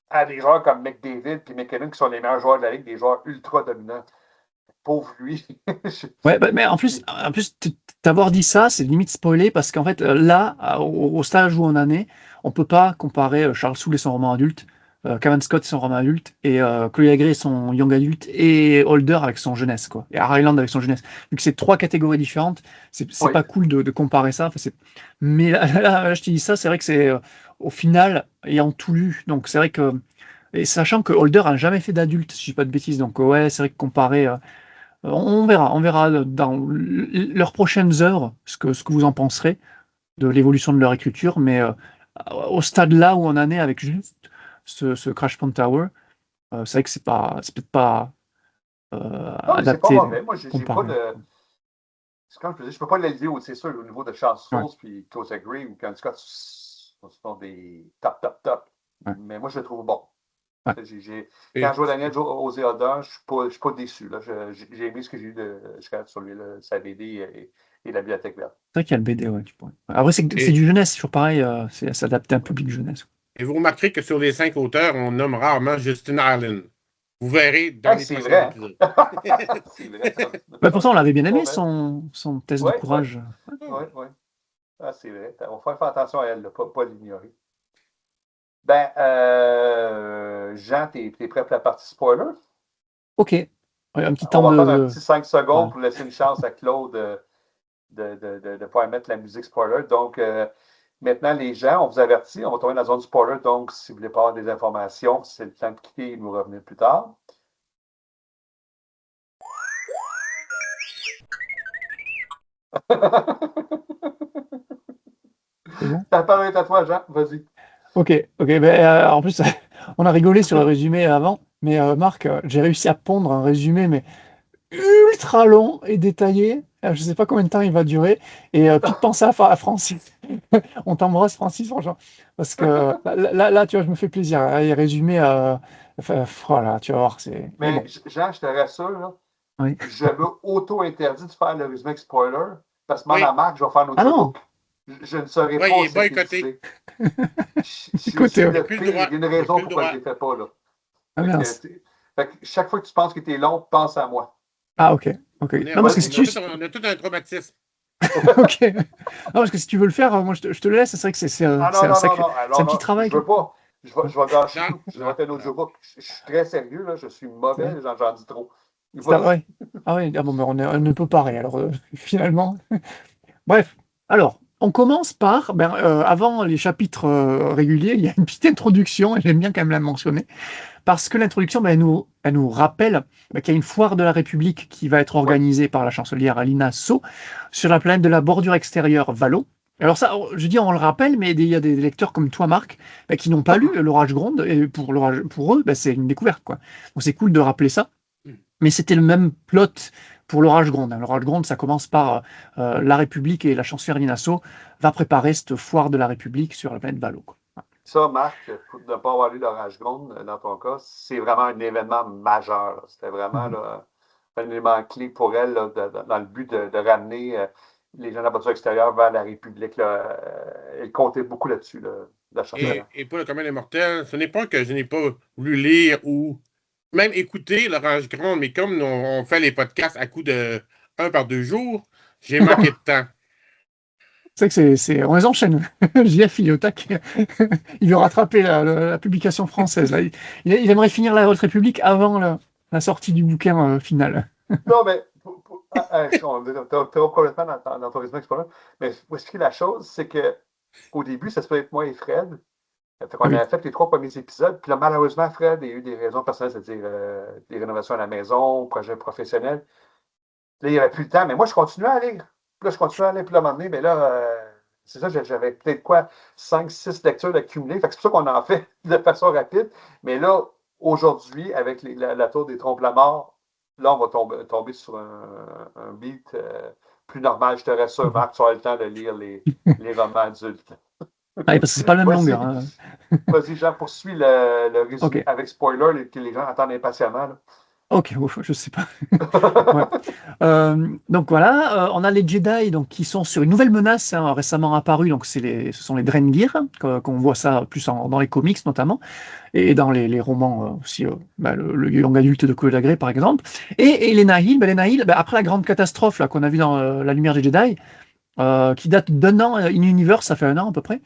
A: à des joueurs comme McDavid et McKinnon, qui sont les meilleurs joueurs de la Ligue, des joueurs ultra dominants. Pauvre lui.
B: Ouais, mais en plus t'avoir dit ça, c'est limite spoilé, parce qu'en fait, là, au stage où on en est, on peut pas comparer Charles Soule et son roman adulte, Cavan Scott et son roman adulte, et Claudia Gray et son young adulte, et Holder avec son jeunesse, quoi, et Ryland avec son jeunesse. Vu que c'est 3 catégories différentes, c'est pas cool de comparer ça. Enfin, mais là, je te dis ça, c'est vrai que c'est au final, ayant tout lu, donc c'est vrai que, et sachant que Holder a jamais fait d'adulte, si je dis pas de bêtises, donc ouais, c'est vrai que comparer. On verra dans leurs prochaines œuvres ce que vous en penserez de l'évolution de leur écriture, mais au stade là où on en est avec juste ce Crash Point Tower, c'est vrai que c'est peut-être pas
A: c'est pas
B: adapté.
A: mauvais. Moi, j'ai pas de. Comme je te dis, je peux pas l'élever, c'est sûr, au niveau de Charles Soule puis Claudia Gray ou Cavan Scott, ce sont des top. Ouais. Mais moi, je le trouve bon. Ouais. Quand je vois Daniel José Holder, je suis pas déçu. Là. J'ai aimé ce que j'ai eu jusqu'à sur lui, sa BD et la bibliothèque verte.
B: C'est vrai qu'il y a le BD, ouais. Après, c'est du jeunesse, c'est toujours pareil, c'est adapté à un public jeunesse.
C: Et vous remarquerez que sur les 5 auteurs, on nomme rarement Justin Ireland. Vous verrez dans les
A: prochains épisodes. C'est vrai.
B: Pourtant, on l'avait bien aimé, son test de courage.
A: Oui. Ah, c'est vrai. On va faire attention à elle, pas l'ignorer. Jean, t'es prêt pour la partie spoiler?
B: OK. Un petit temps
A: on va prendre un petit 5 secondes pour laisser une chance à Claude de pouvoir mettre la musique spoiler. Donc, maintenant, les gens, on vous avertit, on va tomber dans la zone spoiler. Donc, si vous voulez pas avoir des informations, c'est le temps de quitter et nous revenir plus tard.
B: C'est bon?
A: La parole est à toi, Jean. Vas-y.
B: Ok. En plus, on a rigolé sur le résumé avant, mais Marc, j'ai réussi à pondre un résumé, mais ultra long et détaillé. Je ne sais pas combien de temps il va durer. Et petite pensée à Francis. On t'embrasse, Francis, franchement. Parce que là, tu vois, je me fais plaisir. Et résumé, voilà, tu vas voir.
A: Mais bon. Jean, je te rassure, là,
B: oui.
A: Je me auto-interdit de faire le résumé avec spoiler, parce que même à Marc, je vais faire un audiobook. Je ne saurais pas.
C: Il est boycotté.
A: Il y a une raison pourquoi je ne l'ai fait pas. Là. Fait que chaque fois que tu penses que tu es long, pense à moi.
B: Ah, ok.
C: On a tout un traumatisme.
B: Ok. Non, parce que si tu veux le faire, moi je te le laisse. C'est vrai que c'est un petit travail.
A: Je veux pas. Je vais gâcher tout. Je vais faire un audiobook. Je suis très sérieux, là. Je suis mauvais, j'en dis trop.
B: Ouais. Ah oui, bon, mais on ne peut pas rien. Alors, finalement. Bref. Alors, on commence par, avant les chapitres réguliers, il y a une petite introduction, et j'aime bien quand même la mentionner, parce que l'introduction, elle nous rappelle qu'il y a une foire de la République qui va être organisée par la chancelière Alina Sceaux sur la planète de la bordure extérieure Valo. Alors ça, je dis on le rappelle, mais il y a des lecteurs comme toi, Marc, qui n'ont pas lu L'Orage Gronde, et pour eux, c'est une découverte, quoi. Donc c'est cool de rappeler ça. Mais c'était le même plot pour l'Orage Gronde. L'Orage Gronde, ça commence par la République et la chancelière Linasso va préparer cette foire de la République sur la planète Valo, quoi.
A: Ça, Marc, pour ne pas avoir lu l'Orage Gronde, dans ton cas, c'est vraiment un événement majeur, là. C'était vraiment
B: Mhm.
A: là, un élément clé pour elle là, dans le but de ramener les gens de la bâtiment extérieure vers la République. Là. Elle comptait beaucoup là-dessus, là, la chancelière.
C: Et pour le commun des mortels, ce n'est pas que je n'ai pas voulu lire ou même écouter l'Orange Grande, mais comme on fait les podcasts à coup de 1 par 2 jours, j'ai manqué de temps.
B: C'est vrai que on les enchaîne. JF, il est au tac. Il veut rattraper la publication française, là. Il aimerait finir la Haute République avant la sortie du bouquin final.
A: Non, mais on t'interrompt complètement dans ton résumé, c'est pas là. Mais où est-ce que la chose, c'est que au début, ça se peut être moi et Fred. Fait qu'on
B: Ah oui.
A: a fait les 3 premiers épisodes. Puis là, malheureusement, Fred a eu des raisons personnelles, c'est-à-dire des rénovations à la maison, projets professionnels. Là, il n'y avait plus le temps. Mais moi, je continuais à lire. Puis là, je continuais à lire. Puis là, à un moment donné, mais là, c'est ça, j'avais peut-être 5, 6 lectures accumulées. Fait que c'est pour ça qu'on en fait de façon rapide. Mais là, aujourd'hui, avec la tour des Trompes-la-Mort, là, on va tomber sur un beat plus normal. Je te rassure,
B: Mhm.
A: Marc, tu auras le temps de lire les romans adultes.
B: Ah oui, parce que c'est pas la même
A: Vas-y,
B: longueur, hein.
A: vas-y, Jean, poursuis le résumé
B: Ok.
A: avec spoiler que les gens attendent impatiemment. Là.
B: Ok, ouf, je sais pas. Ouais. Donc voilà, on a les Jedi donc, qui sont sur une nouvelle menace, hein, récemment apparue. Donc ce sont les Drengir, qu'on voit ça plus dans les comics notamment, et dans les romans aussi, le young adulte de Claude Agré par exemple. Et les Nahil, les Nahil, après la grande catastrophe là, qu'on a vue dans La Lumière des Jedi, qui date d'1 an, in universe, ça fait 1 an à peu près.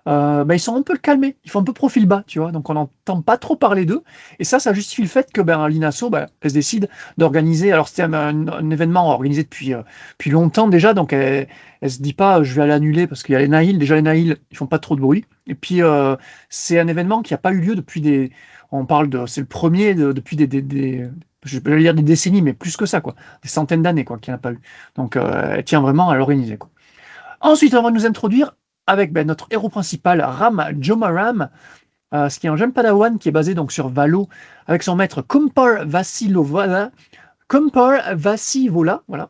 B: Ils sont un peu calmés, ils font un peu profil bas, tu vois, donc on n'entend pas trop parler d'eux. Et ça justifie le fait que l'INASSO, elle se décide d'organiser. Alors c'était un événement organisé depuis longtemps déjà, donc elle se dit pas je vais l'annuler parce qu'il y a les Nahil. Déjà les Nahil, ils font pas trop de bruit. Et puis c'est un événement qui n'a pas eu lieu depuis c'est le premier depuis je vais dire des décennies, mais plus que ça, quoi, des centaines d'années, quoi, qu'il n'y en a pas eu. Donc elle tient vraiment à l'organiser, quoi. Ensuite, on va nous introduire avec notre héros principal, Jomaram, ce qui est un jeune padawan qui est basé donc sur Valo, avec son maître Kumpar Vassivola, voilà,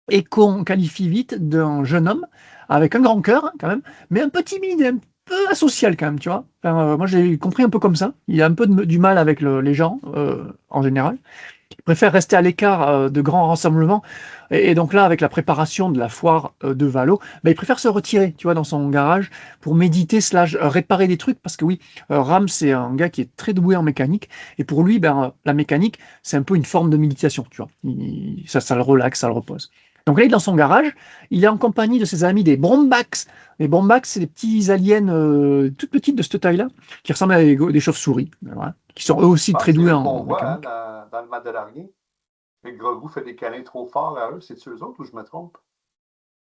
B: et qu'on qualifie vite d'un jeune homme avec un grand cœur, hein, quand même, mais un peu timide et un peu asocial quand même, tu vois. Enfin, moi, j'ai compris un peu comme ça. Il a un peu du mal avec les gens, en général. Il préfère rester à l'écart de grands rassemblements. Et donc là, avec la préparation de la foire de Valo, il préfère se retirer, tu vois, dans son garage pour méditer, réparer des trucs. Parce que oui, Ram, c'est un gars qui est très doué en mécanique. Et pour lui, la mécanique, c'est un peu une forme de méditation, tu vois. Ça le relaxe, ça le repose. Donc là, il est dans son garage. Il est en compagnie de ses amis des Brombax. Les Brombax, c'est des petits aliens toutes petites de cette taille-là, qui ressemblent à des chauves-souris, voilà, qui sont eux
A: Je
B: aussi
A: pense
B: très
A: que c'est
B: doués
A: eux qu'on
B: en
A: voit hein,
B: mécanique.
A: dans le Mandalorian. Mais Grogu fait des câlins trop forts à eux. C'est-tu eux autres ou je me trompe?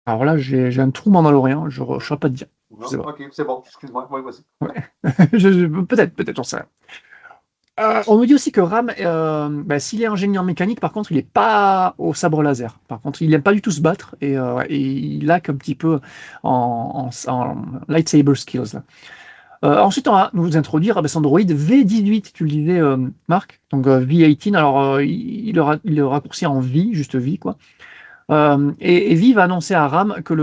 B: Alors là, j'ai un trou mandalorien, je ne saurais pas te dire. Je
A: Non?
B: sais pas.
A: Ok, c'est bon. Excuse-moi. Oui, vas-y.
B: Ouais. Peut-être, j'en sais rien. On nous dit aussi que Ram, s'il est ingénieur mécanique, par contre, il n'est pas au sabre laser. Par contre, il n'aime pas du tout se battre et il laque un petit peu en lightsaber skills, là. Ensuite, on va nous introduire son droïde V18, tu le disais, Marc, donc V18. Alors, il le raccourcit en V, juste V, quoi. Et V va annoncer à Ram que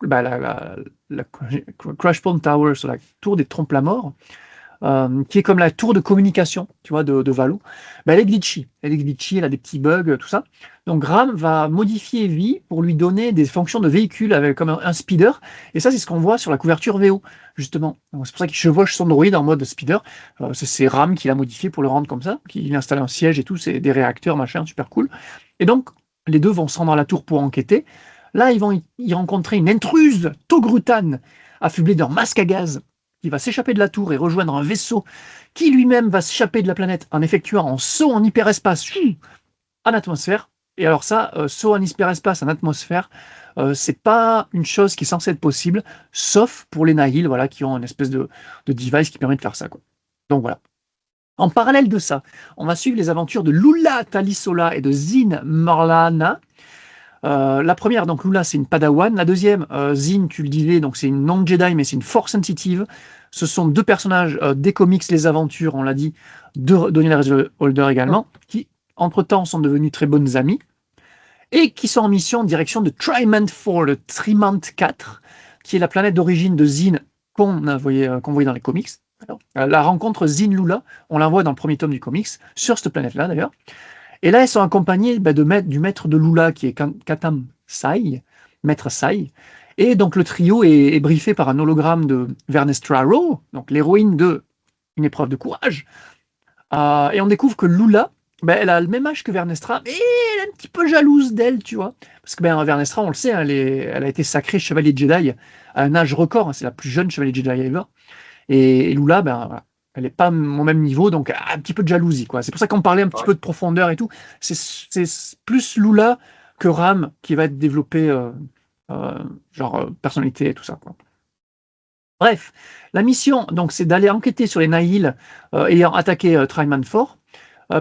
B: la Crash Point Tower, sur la tour des Trompes-la-Mort, qui est comme la tour de communication, tu vois, de Valo, elle est glitchy. Elle est glitchy, elle a des petits bugs, tout ça. Donc Ram va modifier V pour lui donner des fonctions de véhicule avec comme un speeder. Et ça, c'est ce qu'on voit sur la couverture VO, justement. Donc, c'est pour ça qu'il chevauche son droïde en mode speeder. C'est Ram qui l'a modifié pour le rendre comme ça, qui installe un siège et tout, c'est des réacteurs, machin, super cool. Et donc, les deux vont se rendre à la tour pour enquêter. Là, ils vont y rencontrer une intruse, Togrutan, affublée d'un masque à gaz, qui va s'échapper de la tour et rejoindre un vaisseau qui lui-même va s'échapper de la planète en effectuant un saut en hyperespace en atmosphère. Et alors ça, saut en hyperespace en atmosphère, c'est pas une chose qui est censée être possible, sauf pour les Nahil, voilà, qui ont une espèce de device qui permet de faire ça, quoi. Donc voilà. En parallèle de ça, on va suivre les aventures de Lula Talisola et de Zin Morlana. La première, donc Lula, c'est une Padawan. La deuxième, Zin, tu le disais, donc c'est une non-Jedi, mais c'est une Force sensitive. Ce sont deux personnages des comics Les Aventures, on l'a dit, de Daniel Holder également, qui entre-temps, sont devenus très bonnes amies et qui sont en mission en direction de Trimant 4, le Trimant 4, qui est la planète d'origine de Zin qu'on voyait dans les comics. Alors, la rencontre Zin-Lula, on la voit dans le premier tome du comics, sur cette planète-là d'ailleurs. Et là, elles sont accompagnées du maître de Lula, qui est Katam Sai, maître Sai. Et donc le trio est briefé par un hologramme de Vernestra Rowe, donc l'héroïne de Une épreuve de courage. Et on découvre que Lula, elle a le même âge que Vernestra, mais elle est un petit peu jalouse d'elle, tu vois. Parce que Vernestra, on le sait, elle a été sacrée chevalier Jedi à un âge record, hein, c'est la plus jeune chevalier Jedi ever. Et Lula, voilà, elle n'est pas au même niveau, donc un petit peu de jalousie, quoi. C'est pour ça qu'on parlait un petit peu de profondeur et tout. C'est plus Lula que Ram qui va être développé, personnalité et tout ça, quoi. Bref, la mission, donc, c'est d'aller enquêter sur les Nihil ayant attaqué Trimant 4,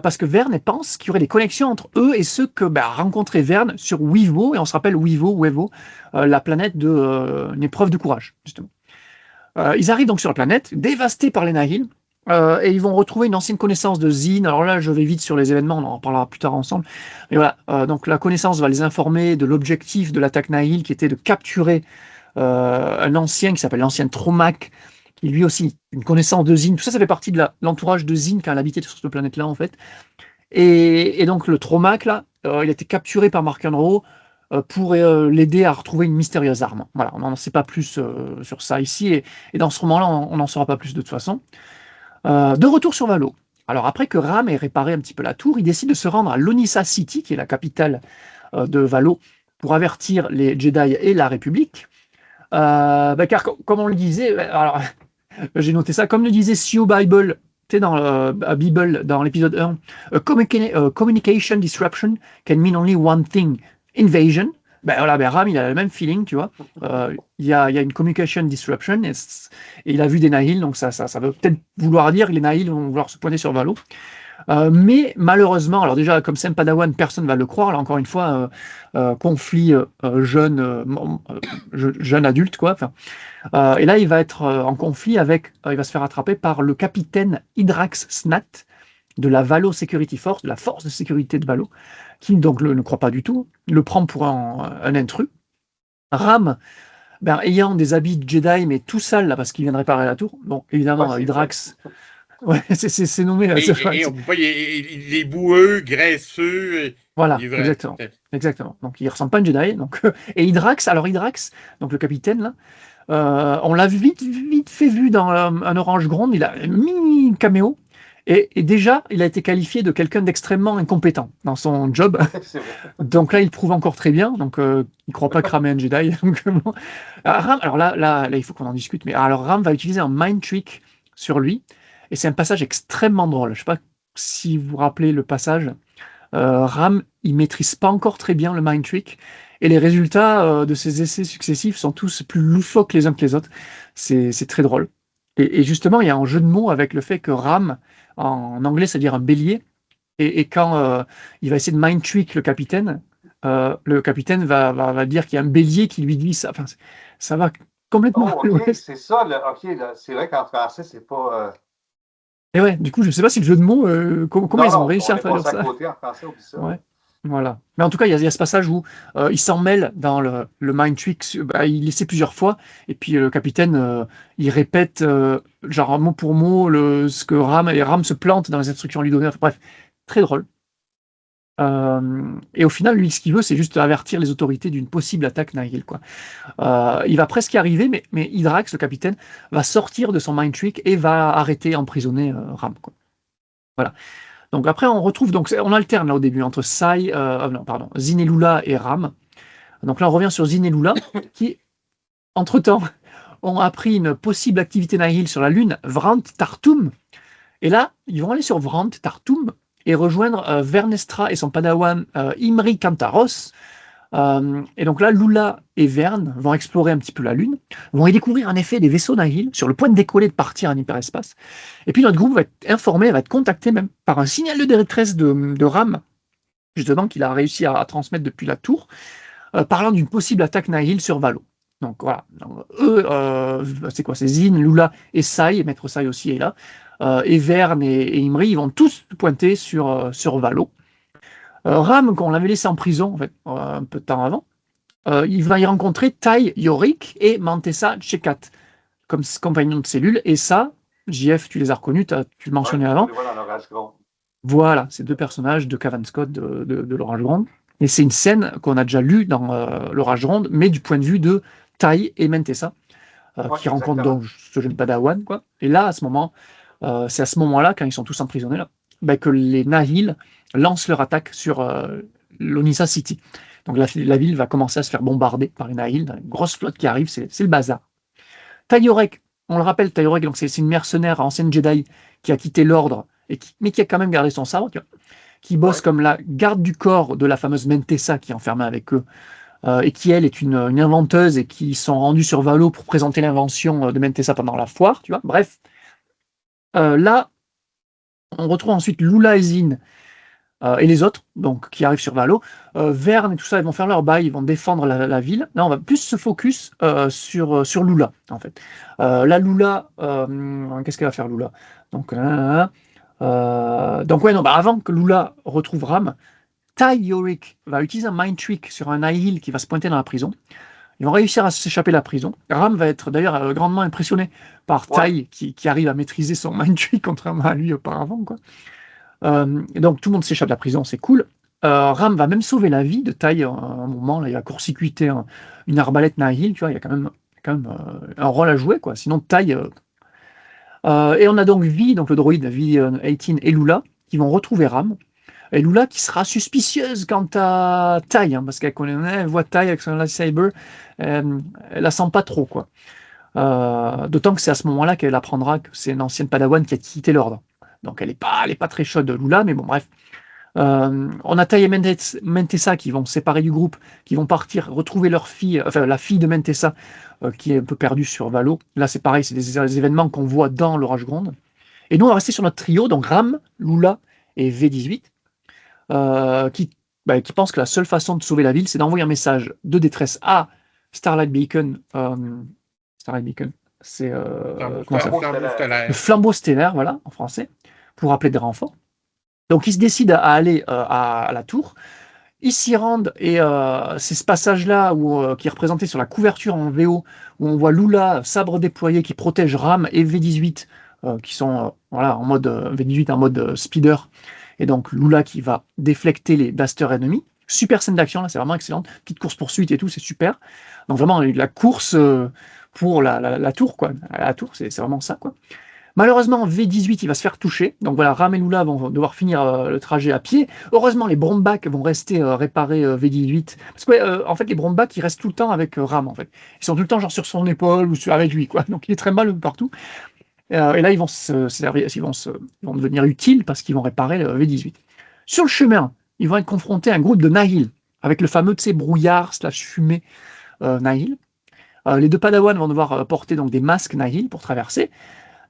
B: parce que Verne pense qu'il y aurait des connexions entre eux et ceux que rencontrait Verne sur Wevo, et on se rappelle Wevo, la planète de une épreuve de courage, justement. Ils arrivent donc sur la planète, dévastés par les Nihil, et ils vont retrouver une ancienne connaissance de Zin. Alors là, je vais vite sur les événements, on en reparlera plus tard ensemble. Mais voilà, donc la connaissance va les informer de l'objectif de l'attaque Nihil, qui était de capturer un ancien qui s'appelle l'ancien Tromac, qui lui aussi une connaissance de Zin. Tout ça, ça fait partie de l'entourage de Zin quand elle habitait sur cette planète-là, en fait. Et donc le Tromac, là, il a été capturé par Mark Unroe pour l'aider à retrouver une mystérieuse arme. Voilà, on n'en sait pas plus sur ça ici, et dans ce roman-là, on n'en saura pas plus de toute façon. De retour sur Valo. Alors après que Ram ait réparé un petit peu la tour, il décide de se rendre à Lonissa City, qui est la capitale de Valo, pour avertir les Jedi et la République. Car comme on le disait, alors j'ai noté ça, comme le disait Sio Bible, dans Bible, dans l'épisode 1, communication disruption can mean only one thing, invasion. Ram, il a le même feeling, tu vois. Il y a une communication disruption, et il a vu des Nihil, donc ça veut peut-être vouloir dire que les Nihil vont vouloir se pointer sur Valo. Mais malheureusement, alors déjà, comme Sam Padawan, personne ne va le croire, là encore une fois, conflit jeune adulte, quoi. Et là, il va être en conflit il va se faire attraper par le capitaine Hydrax Snat de la Valo Security Force, de la force de sécurité de Valo, qui donc ne croit pas du tout, le prend pour un intrus. Ram, ayant des habits de Jedi, mais tout sale, là, parce qu'il vient de réparer la tour, bon, évidemment, Hydrax... Ouais, c'est nommé.
C: Et on peut pas, il est boueux, graisseux.
B: Voilà, exactement. Donc il ressemble pas à un Jedi. Donc, et Hydrax, donc le capitaine là, on l'a vite fait vu dans un Orange Grande, il a un mini caméo. Et déjà, il a été qualifié de quelqu'un d'extrêmement incompétent dans son job. Donc là, il prouve encore très bien. Donc, il ne croit pas cramer un Jedi. Donc, bon. Ram, alors là, il faut qu'on en discute. Mais alors, Ram va utiliser un mind trick sur lui. Et c'est un passage extrêmement drôle. Je ne sais pas si vous vous rappelez le passage. Ram, il ne maîtrise pas encore très bien le mind trick. Et les résultats de ses essais successifs sont tous plus loufoques les uns que les autres. C'est très drôle. Et justement, il y a un jeu de mots avec le fait que Ram, en anglais, ça veut dire un bélier. Et quand il va essayer de mind trick le capitaine va dire qu'il y a un bélier qui lui dit ça. Enfin, ça va complètement.
A: Oh, ok, c'est ça. C'est vrai qu'en français, c'est pas.
B: Et ouais, du coup, je ne sais pas si le jeu de mots, comment ils ont réussi à traduire ça.
A: Côté en français, oublie ça.
B: Ouais. Voilà. Mais en tout cas, il y a ce passage où il s'en mêle dans le mind trick. Il essaie plusieurs fois, et puis le capitaine, il répète genre mot pour mot ce que Ram se plante dans les instructions lui données. Enfin, bref, très drôle. Et au final, lui, ce qu'il veut, c'est juste avertir les autorités d'une possible attaque Nihil, quoi. Il va presque y arriver, mais Hydrax, le capitaine, va sortir de son mind trick et va arrêter, emprisonner Ram, quoi. Voilà. Donc après, on alterne là au début entre Zin et Lula et Ram. Donc là, on revient sur Zin et Lula, qui, entre-temps, ont appris une possible activité Nihil sur la Lune, Vrant Tartum. Et là, ils vont aller sur Vrant Tartum et rejoindre Vernestra et son padawan Imri Kantaros. Et donc là, Lula et Verne vont explorer un petit peu la Lune, vont y découvrir en effet des vaisseaux Nihil sur le point de décoller, de partir en hyperespace. Et puis notre groupe va être informé, va être contacté même par un signal de détresse de Ram, justement, qu'il a réussi à transmettre depuis la tour, parlant d'une possible attaque Nihil sur Valo. Donc voilà, c'est quoi? C'est Zin, Lula et Sai, Maître Sai aussi est là, et Verne et Imri, ils vont tous pointer sur Valo. Ram, qu'on l'avait laissé en prison, en fait, un peu de temps avant, il va y rencontrer Tai Yorick et Mantessa Chekat, comme compagnons de cellule. Et ça, JF, tu les as reconnus, tu le
A: Ouais,
B: mentionnais
A: on
B: avant.
A: les voit dans l'orage grand.
B: Voilà, ces deux personnages de Cavan Scott de l'Orage Grande. Et c'est une scène qu'on a déjà lue dans l'Orage Grande, mais du point de vue de Tai et Mentessa,
A: Ouais,
B: qui rencontrent
A: exactement.
B: donc ce jeune padawan, quoi. Et là, c'est à ce moment-là, quand ils sont tous emprisonnés là, ben, que les Nahil lancent leur attaque sur l'Onissa City. Donc la ville va commencer à se faire bombarder par les Nahil, une grosse flotte qui arrive, c'est le bazar. Tayorek, on le rappelle, Tayorek, donc c'est une mercenaire ancienne Jedi qui a quitté l'ordre, mais qui a quand même gardé son sabre, tu vois, qui bosse
A: Ouais,
B: comme la garde du corps de la fameuse Mentessa qui est enfermée avec eux, et qui, elle, est une inventeuse et qui sont rendus sur Valo pour présenter l'invention de Mentessa pendant la foire, tu vois. Bref, là, on retrouve ensuite Lula et Zin et les autres, donc qui arrivent sur Valo. Verne et tout ça, ils vont faire leur bail, ils vont défendre la ville. Là, on va plus se focus sur Lula, en fait. Là, Lula, qu'est-ce qu'elle va faire, Lula? Donc ouais, non, bah, avant que Lula retrouve Ram, Tai Yorick va utiliser un mind trick sur un Nihil qui va se pointer dans la prison. Ils vont réussir à s'échapper de la prison. Ram va être d'ailleurs grandement impressionné par
A: ouais,
B: Tai qui arrive à maîtriser son mind trick contrairement à lui auparavant, quoi. Et donc tout le monde s'échappe de la prison, c'est cool. Ram va même sauver la vie de Tai à un moment. Là, il va court-circuiter une arbalète Nihil, tu vois, il y a quand même un rôle à jouer, quoi. Sinon, Tai. Et on a donc Vi, donc le droïde, Vi-18 et Lula, qui vont retrouver Ram. Et Lula qui sera suspicieuse quant à Tai, hein, parce qu'elle connaît, elle voit Tai avec son lightsaber, elle la sent pas trop, quoi. D'autant que c'est à ce moment-là qu'elle apprendra que c'est une ancienne Padawan qui a quitté l'ordre. Donc elle est pas très chaude, Lula, mais bon, bref. On a Tai et Mentessa qui vont se séparer du groupe, qui vont partir retrouver leur fille, enfin la fille de Mentessa, qui est un peu perdue sur Valo. Là, c'est pareil, c'est des événements qu'on voit dans l'Orage Gronde. Et nous, on va rester sur notre trio, donc Ram, Lula et V18, qui pensent que la seule façon de sauver la ville, c'est d'envoyer un message de détresse à Starlight Beacon. Starlight Beacon, c'est comment ça
A: flambeau
C: Flambeau
B: s'appelle? Le
A: stellaire.
C: stellaire.
B: flambeau stellaire, voilà, en français, pour appeler des renforts. Donc ils se décident à aller à la tour. Ils s'y rendent et c'est ce passage-là qui est représenté sur la couverture en VO, où on voit Lula, sabre déployé, qui protège Ram et V18, qui sont voilà, en mode V18 en mode speeder. Et donc Lula qui va déflecter les blasters ennemis. Super scène d'action, là, c'est vraiment excellent. Petite course-poursuite et tout, c'est super. Donc vraiment, la course pour la tour, quoi. La tour, c'est vraiment ça, quoi. Malheureusement, V18, il va se faire toucher. Donc voilà, Ram et Lula vont devoir finir le trajet à pied. Heureusement, les Bromback vont rester réparer V18. Parce que, ouais, en fait, les Bromback, ils restent tout le temps avec Ram, en fait. Ils sont tout le temps genre sur son épaule ou avec lui, quoi. Donc il est très mal partout. Et là, ils vont se servir, ils vont devenir utiles parce qu'ils vont réparer le V18. Sur le chemin, ils vont être confrontés à un groupe de Nahil, avec le fameux, tu sais, brouillard slash fumée Nahil. Les deux Padawans vont devoir porter donc des masques Nahil pour traverser.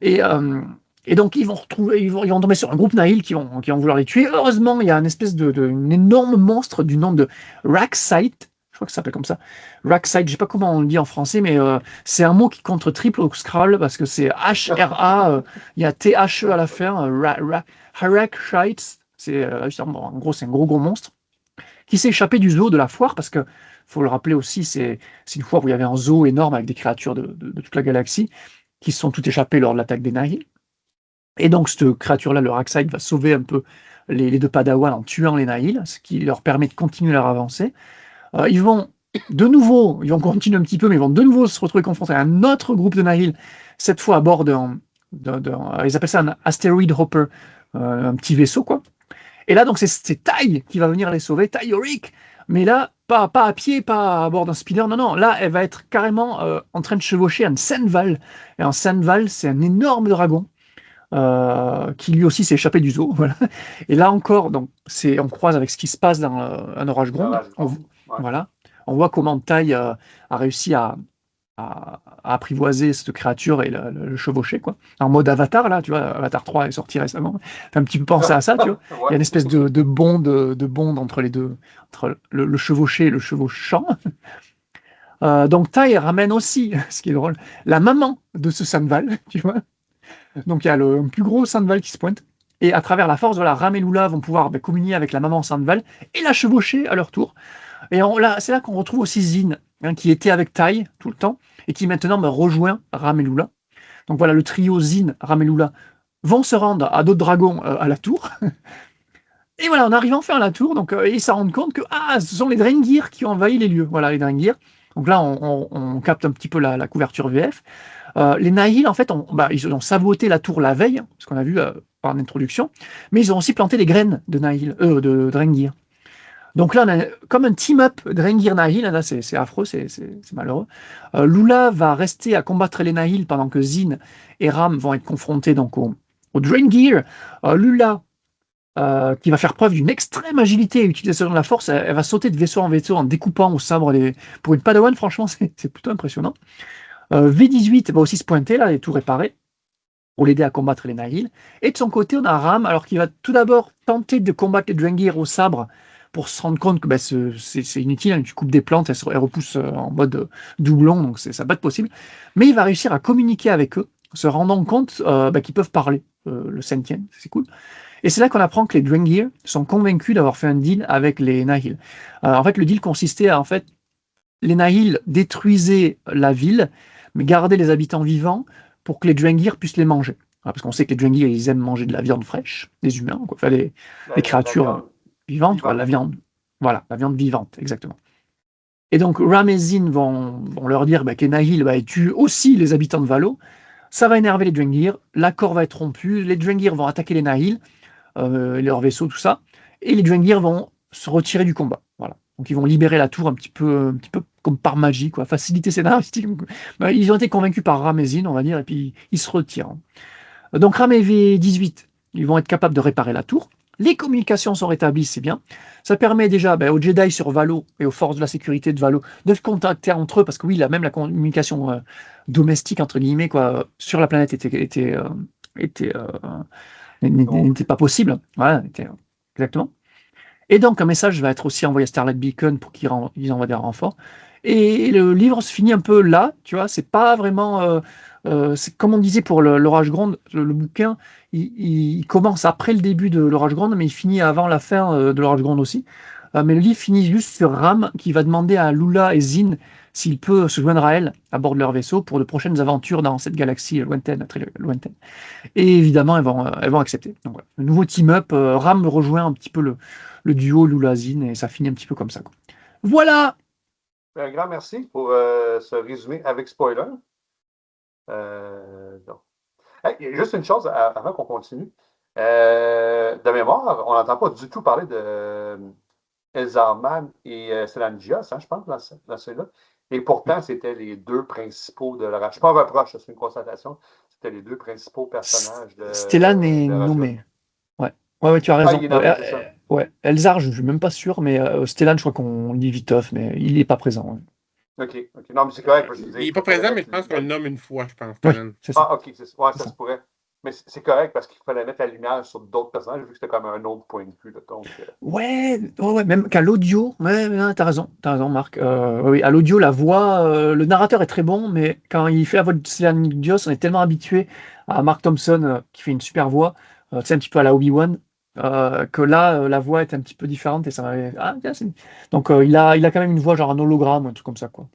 B: Et, euh, et donc, ils vont tomber sur un groupe Nahil qui vont vouloir les tuer. Heureusement, il y a une espèce une énorme monstre du nom de Raxite. Je crois que ça s'appelle comme ça. Raxite, je sais pas comment on le dit en français, mais c'est un mot qui contre triple au Skrull parce que c'est H-R-A, il y a T-H-E à la fin. Raxite, en gros, c'est un gros monstre qui s'est échappé du zoo de la foire parce que, faut le rappeler aussi, c'est une foire où il y avait un zoo énorme avec des créatures de toute la galaxie qui se sont toutes échappées lors de l'attaque des Nahil. Et donc, cette créature-là, le Raxide, va sauver un peu les deux Padawans en tuant les Nahil, ce qui leur permet de continuer leur avancée. Ils vont continuer un petit peu, mais ils vont de nouveau se retrouver confrontés à un autre groupe de Nahil, cette fois à bord ils appellent ça un asteroid hopper, un petit vaisseau, quoi. Et là, donc, c'est Tai qui va venir les sauver, Tai Yorick, mais là, pas à pied, pas à bord d'un speeder, non, là, elle va être carrément en train de chevaucher un Senval. Et un Senval, c'est un énorme dragon qui lui aussi s'est échappé du zoo. Voilà. Et là encore, donc, on croise avec ce qui se passe dans un orage gronde.
A: L'orage grand. Ouais.
B: Voilà. On voit comment Tai a réussi à apprivoiser cette créature et le chevaucher, quoi. En mode Avatar, là, tu vois, Avatar 3 est sorti récemment. Fait un petit peu penser à ça, tu vois. Il y a une espèce de bonde entre les deux, entre le chevauché et le chevauchant. Donc Tai ramène aussi, ce qui est drôle, la maman de ce Sanval, tu vois. Donc il y a le plus gros Sanval qui se pointe. Et à travers la force, voilà, Ram et Lula vont pouvoir communier avec la maman Sandoval et la chevaucher à leur tour. Et c'est là qu'on retrouve aussi Zin, hein, qui était avec Tai tout le temps, et qui maintenant rejoint Ram et Lula. Donc voilà, le trio Zin, Ram et Lula vont se rendre à d'autres dragons à la tour. Et voilà, en arrivant enfin à la tour, donc, ils se rendent compte que ce sont les Drengir qui ont envahi les lieux. Voilà, les Drengir. Donc là, on capte un petit peu la couverture VF. Les Nahil, en fait, ils ont saboté la tour la veille, ce qu'on a vu par l'introduction, mais ils ont aussi planté des graines de de Drengir. Donc là, on a comme un team-up Drengir-Nahil, là, c'est affreux, c'est malheureux. Lula va rester à combattre les Nahil pendant que Zin et Ram vont être confrontés donc au Drengir. Lula, qui va faire preuve d'une extrême agilité et utilisation de la force, elle va sauter de vaisseau en vaisseau en découpant au sabre Pour une Padawan, franchement, c'est plutôt impressionnant. V18 va aussi se pointer, là, et tout réparer, pour l'aider à combattre les Nahil. Et de son côté, on a Ram, alors qu'il va tout d'abord tenter de combattre les Drengir au sabre, pour se rendre compte que c'est inutile, hein, tu coupes des plantes, elles repoussent en mode doublon, donc ça va pas être possible. Mais il va réussir à communiquer avec eux, se rendant compte qu'ils peuvent parler, le Sentien, c'est cool. Et c'est là qu'on apprend que les Drengir sont convaincus d'avoir fait un deal avec les Nahil. En fait, le deal consistait à, les Nahil détruisaient la ville, mais gardaient les habitants vivants pour que les Drengir puissent les manger. Parce qu'on sait que les Drengir, ils aiment manger de la viande fraîche, des humains, quoi. Enfin, des créatures vivantes, la viande. Voilà, la viande vivante, exactement. Et donc, Ram et Zin vont leur dire que les Nahil tuent aussi les habitants de Valo. Ça va énerver les Drengir, l'accord va être rompu, les Drengir vont attaquer les Nahil, leurs vaisseaux, tout ça, et les Drengir vont se retirer du combat. Voilà. Donc ils vont libérer la tour un petit peu comme par magie, quoi, facilité scénaristique. Ils ont été convaincus par Ram et Zin, on va dire, et puis ils se retirent. Donc Ram et V18, ils vont être capables de réparer la tour. Les communications sont rétablies, c'est bien. Ça permet déjà aux Jedi sur Valo et aux forces de la sécurité de Valo de se contacter entre eux, parce que oui, même la communication domestique, entre guillemets, quoi, sur la planète n'était pas possible. Voilà, exactement. Et donc, un message va être aussi envoyé à Starlight Beacon pour qu'ils envoient des renforts. Et le livre se finit un peu là, tu vois, c'est pas vraiment... c'est comme on disait pour l'Orage Gronde, le bouquin, il commence après le début de l'Orage Gronde, mais il finit avant la fin de l'Orage Gronde aussi. Mais le livre finit juste sur Ram, qui va demander à Lula et Zin s'il peut se joindre à elle à bord de leur vaisseau pour de prochaines aventures dans cette galaxie lointaine, très lointaine. Et évidemment, elles vont accepter. Donc, voilà. Le nouveau team-up, Ram rejoint un petit peu le duo Lula-Zin, et ça finit un petit peu comme ça, quoi. Voilà!
A: Un grand merci pour ce résumé avec spoiler. Donc. Hey, juste une chose avant qu'on continue. De mémoire, on n'entend pas du tout parler de Elzarman et Selangios, je pense, dans celui-là. Et pourtant, c'était les deux principaux de l'Orage. Je ne pas un reproche, c'est une constatation. C'était les deux principaux personnages de.
B: Stellan est nommé. Ouais, tu as raison.
A: Il est nommé, c'est ça.
B: Ouais, Elzar, je ne suis même pas sûr, mais Stellan, je crois qu'on le dit vite off, mais il n'est pas présent. Ouais.
A: OK. Non, mais c'est correct.
C: Il n'est pas présent, mais je pense qu'on le nomme une fois, je pense.
B: Ouais, c'est ça.
A: OK. Ça se pourrait. Mais c'est correct parce qu'il fallait mettre la lumière sur d'autres personnages, vu que c'était comme un autre point de vue. Là, donc,
B: Ouais, même qu'à l'audio, t'as raison, Marc. Oui, à l'audio, la voix, le narrateur est très bon, mais quand il fait la voix de Stellan Dios, on est tellement habitué à Mark Thompson qui fait une super voix, c'est un petit peu à la Obi-Wan, que là, la voix est un petit peu différente et ça m'avait. Ah, tiens, donc il a quand même une voix genre un hologramme, un truc comme ça, quoi.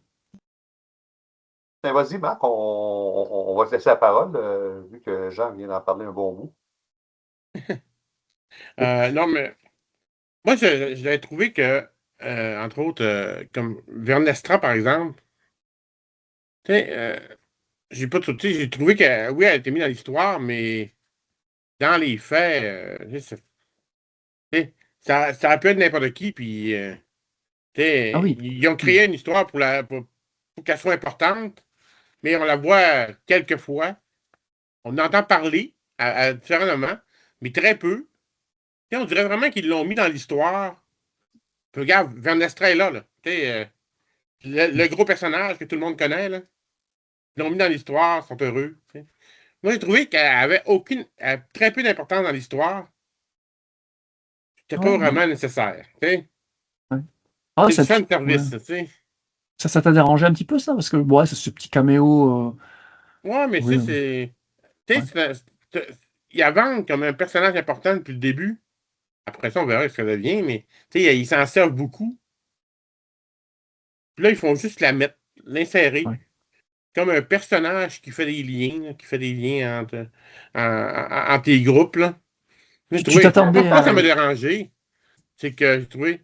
A: Vas-y, Marc, on va te laisser la parole, vu que Jean vient d'en parler un bon bout.
C: Non, mais moi, j'avais trouvé que, entre autres, comme Vernestra, par exemple, tu sais, j'ai pas tout, j'ai trouvé que, oui, elle a été mise dans l'histoire, mais dans les faits, ça aurait pu être n'importe qui, puis,
B: Ah oui.
C: ils ont créé une histoire pour qu'elle soit importante, mais on la voit quelques fois. On entend parler à différents moments, mais très peu. On dirait vraiment qu'ils l'ont mis dans l'histoire. Regarde, Vernestra est là. Le gros personnage que tout le monde connaît. Là. Ils l'ont mis dans l'histoire, ils sont heureux. T'sais. Moi, j'ai trouvé qu'elle avait très peu d'importance dans l'histoire. C'était pas vraiment nécessaire.
B: Ouais.
C: C'est du fan service.
B: Ouais. Ça t'a dérangé un petit peu, ça? Parce que c'est ce petit caméo.
C: Ouais, mais
B: oui,
C: c'est. il la vendent comme un personnage important depuis le début. Après ça, on verra ce que ça devient, mais ils s'en servent beaucoup. Puis là, ils font juste l'insérer
B: Ouais.
C: comme un personnage qui fait des liens, là, qui fait des liens entre les groupes. Là.
B: Tu t'attendais
C: Pourquoi ça
B: à...
C: m'a dérangé? C'est que j'ai trouvé.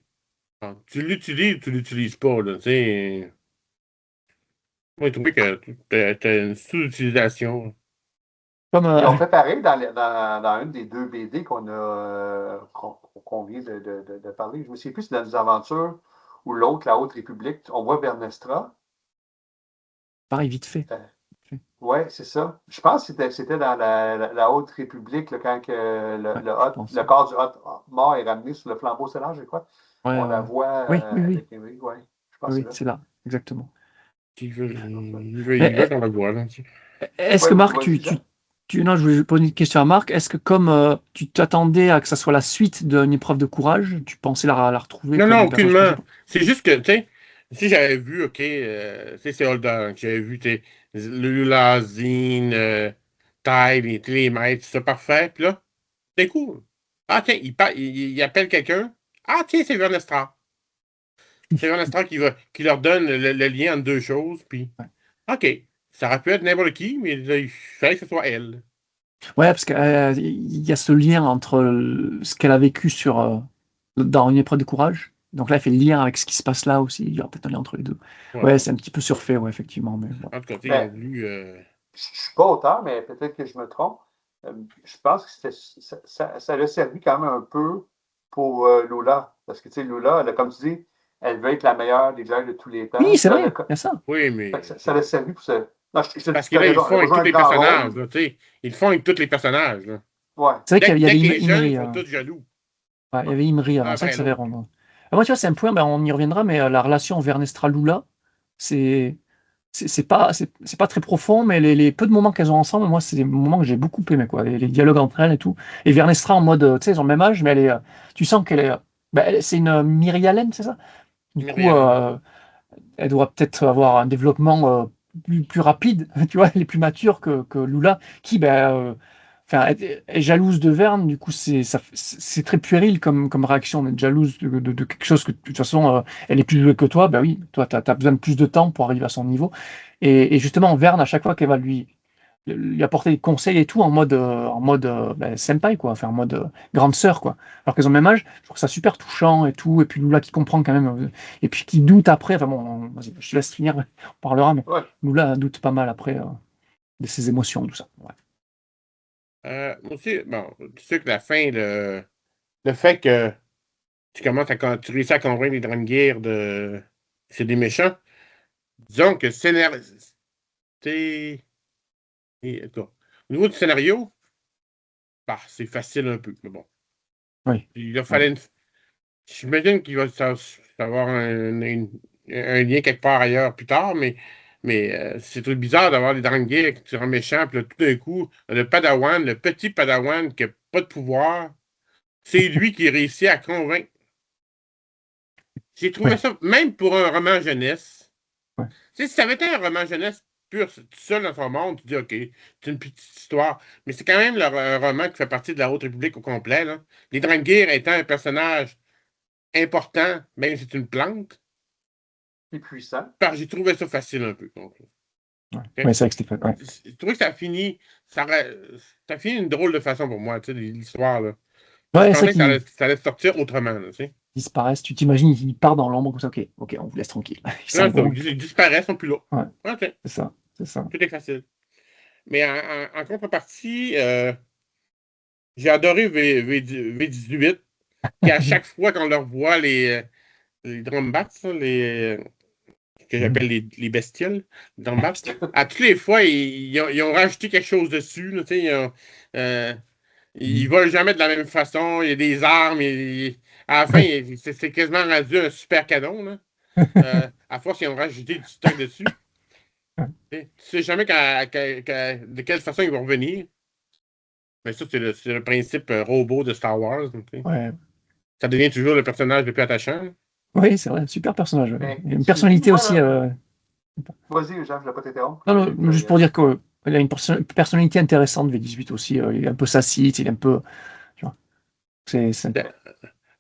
C: Tu l'utilises ou tu l'utilises pas, là, tu sais. Moi, j'ai trouvé que t'as une sous-utilisation.
B: Comme,
A: Ils ont fait pareil dans une des deux BD qu'on vient de parler. Je me souviens plus si c'est dans les aventures ou l'autre, la Haute République. On voit Vernestra.
B: pareil, vite fait.
A: Oui, c'est ça. Je pense que c'était dans la Haute République, là, quand que le corps du mort est ramené sur le flambeau solaire, je crois.
B: Ouais,
A: On la voit
B: oui,
A: avec Henry. Ouais, je pense
B: oui,
A: que
B: c'est là, exactement.
C: Il veut qu'on le voit. Là.
B: Est-ce que Marc, non, je voulais poser une question à Marc. Est-ce que comme tu t'attendais à que ça soit la suite d'une épreuve de courage, tu pensais la retrouver
C: Non,
B: comme
C: non,
B: le personnage
C: aucunement.
B: principal?
C: C'est juste que, tu sais, si j'avais vu, OK, c'est Holder, j'avais vu, tu sais, Lula, Zine, Tide, les maîtres, c'est parfait. Puis là, c'est cool. Ah, tiens, il appelle quelqu'un. Ah, tiens, c'est Vernestra. C'est Vernestra qui leur donne le lien entre deux choses. Puis,
B: Ouais.
C: OK, ça aurait pu être n'importe qui, mais là, il fallait que ce soit elle.
B: Ouais, parce qu'il y a ce lien entre ce qu'elle a vécu dans une épreuve de courage. Donc là, elle fait le lien avec ce qui se passe là aussi. Il y aura peut-être un lien entre les deux. Ouais,
C: Ouais.
B: c'est un petit peu surfait, ouais, effectivement. Mais bon.
C: En tout cas, ils
A: Ben,
C: ont voulu.
A: je ne suis pas auteur, mais peut-être que je me trompe. Je pense que ça l'a servi quand même un peu pour Lula. Parce que, tu sais, Lula, comme tu dis, elle veut être la meilleure des Jedi de tous les
B: Oui,
A: temps.
B: c'est
A: Là,
B: vrai, il y a ça.
C: Oui,
A: fait
C: mais.
A: que ça l'a servi pour ça. Non,
C: Parce que
A: tu as
C: là, ils le
A: raison. Elle
C: font
A: a pas
C: avec
A: joué
C: tous
A: un
C: les
A: grand
C: personnages.
A: rôle.
C: Là, tu sais. Ils le font avec tous les personnages. Là.
A: Ouais.
B: C'est vrai qu'il y
C: Dès
B: avait
C: que les jeunes,
B: Imri.
C: ils sont tous jaloux.
B: Ouais, il y avait Imri avant, c'est vrai
C: Après
B: que ça avait
C: l'autre.
B: rendu. Moi, tu vois, c'est un point, ben, on y reviendra, mais la relation Vernestra-Lula, c'est c'est pas très profond, mais les peu de moments qu'elles ont ensemble, moi, c'est des moments que j'ai beaucoup aimé, quoi. Les dialogues entre elles et tout. Et Vernestra en mode, tu sais, ils ont le même âge, mais tu sens qu'elle est, ben, c'est une Myrialène, c'est ça? Du coup,
C: Myriam.
B: elle doit peut-être avoir un développement plus rapide, tu vois, elle est plus mature que Lula, qui, ben, enfin, est jalouse de Verne, du coup, c'est très puéril comme réaction d'être jalouse de quelque chose que, de toute façon, elle est plus douée que toi, ben oui, toi, tu as besoin de plus de temps pour arriver à son niveau. Et justement, Verne, à chaque fois qu'elle va lui apporter des conseils et tout en mode ben, senpai, quoi, enfin en mode grande sœur, quoi. Alors qu'elles ont le même âge, je trouve ça super touchant et tout, et puis Lula qui comprend quand même, et puis qui doute après, enfin bon, vas-y, je te laisse finir, on parlera, mais
A: Ouais.
B: Lula doute pas mal après de ses émotions, tout ça. Ouais.
C: Moi aussi, bon, c'est sûr que la fin, le fait que tu réussis à convaincre les Drangir de c'est des méchants, disons que au niveau du scénario, bah, c'est facile un peu, mais bon.
B: Oui.
C: Il leur fallait J'imagine qu'il va avoir un lien quelque part ailleurs plus tard, mais c'est trop bizarre d'avoir les Drangir qui sont méchants, puis là, tout d'un coup, le Padawan, le petit Padawan qui n'a pas de pouvoir, c'est lui qui réussit à convaincre. J'ai trouvé
B: Ouais.
C: ça, même pour un roman jeunesse,
B: Ouais.
C: tu sais, si ça avait été un roman jeunesse pur, tout seul dans son monde, tu dis, OK, c'est une petite histoire, mais c'est quand même un roman qui fait partie de la Haute République au complet, là. Les Drangir étant un personnage important, même si c'est une plante,
A: C'est puissant.
C: j'ai trouvé ça facile un peu. Donc,
B: Ouais.
C: okay?
B: Ouais, c'est vrai que c'était fait. Ouais.
C: Je trouvais que ça finit d'une drôle de façon pour moi, tu sais, l'histoire, là. Je
B: Ouais, c'est vrai
C: pensais que
B: qu'ils
C: ça allait sortir autrement, là, tu sais.
B: disparaissent, tu t'imagines, ils partent dans l'ombre comme ça, ok, ok, on vous laisse tranquille. Ils s'en
C: Là,
B: vont.
C: ils disparaissent, ils sont plus là.
B: Ouais,
C: OK,
B: c'est ça, c'est ça.
C: tout est facile. Mais en contrepartie, j'ai adoré V18, qui à chaque fois qu'on leur voit les Drombats, ça, que j'appelle les bestioles, Drombats, à toutes les fois, ils ont rajouté quelque chose dessus. Là, tu sais, ils volent jamais de la même façon. Il y a des armes. À la fin,
B: Ouais.
C: c'est quasiment rendu un super canon. Là. À force, ils ont rajouté du stock dessus. Tu sais jamais de quelle façon ils vont revenir. Mais ça, c'est le principe robot de Star Wars. Donc,
B: Ouais.
C: ça devient toujours le personnage le plus attachant.
B: Oui, c'est vrai, super personnage. Ouais.
A: Mais
B: Il a une
A: tu dis,
B: personnalité
A: moi,
B: aussi.
A: là, vas-y, Jean, je ne vais pas t'interrompre.
B: Non, non, juste pour dire que Il a une personnalité intéressante, V18 aussi. Il est un peu sassy, il est un peu. Tu vois. C'est...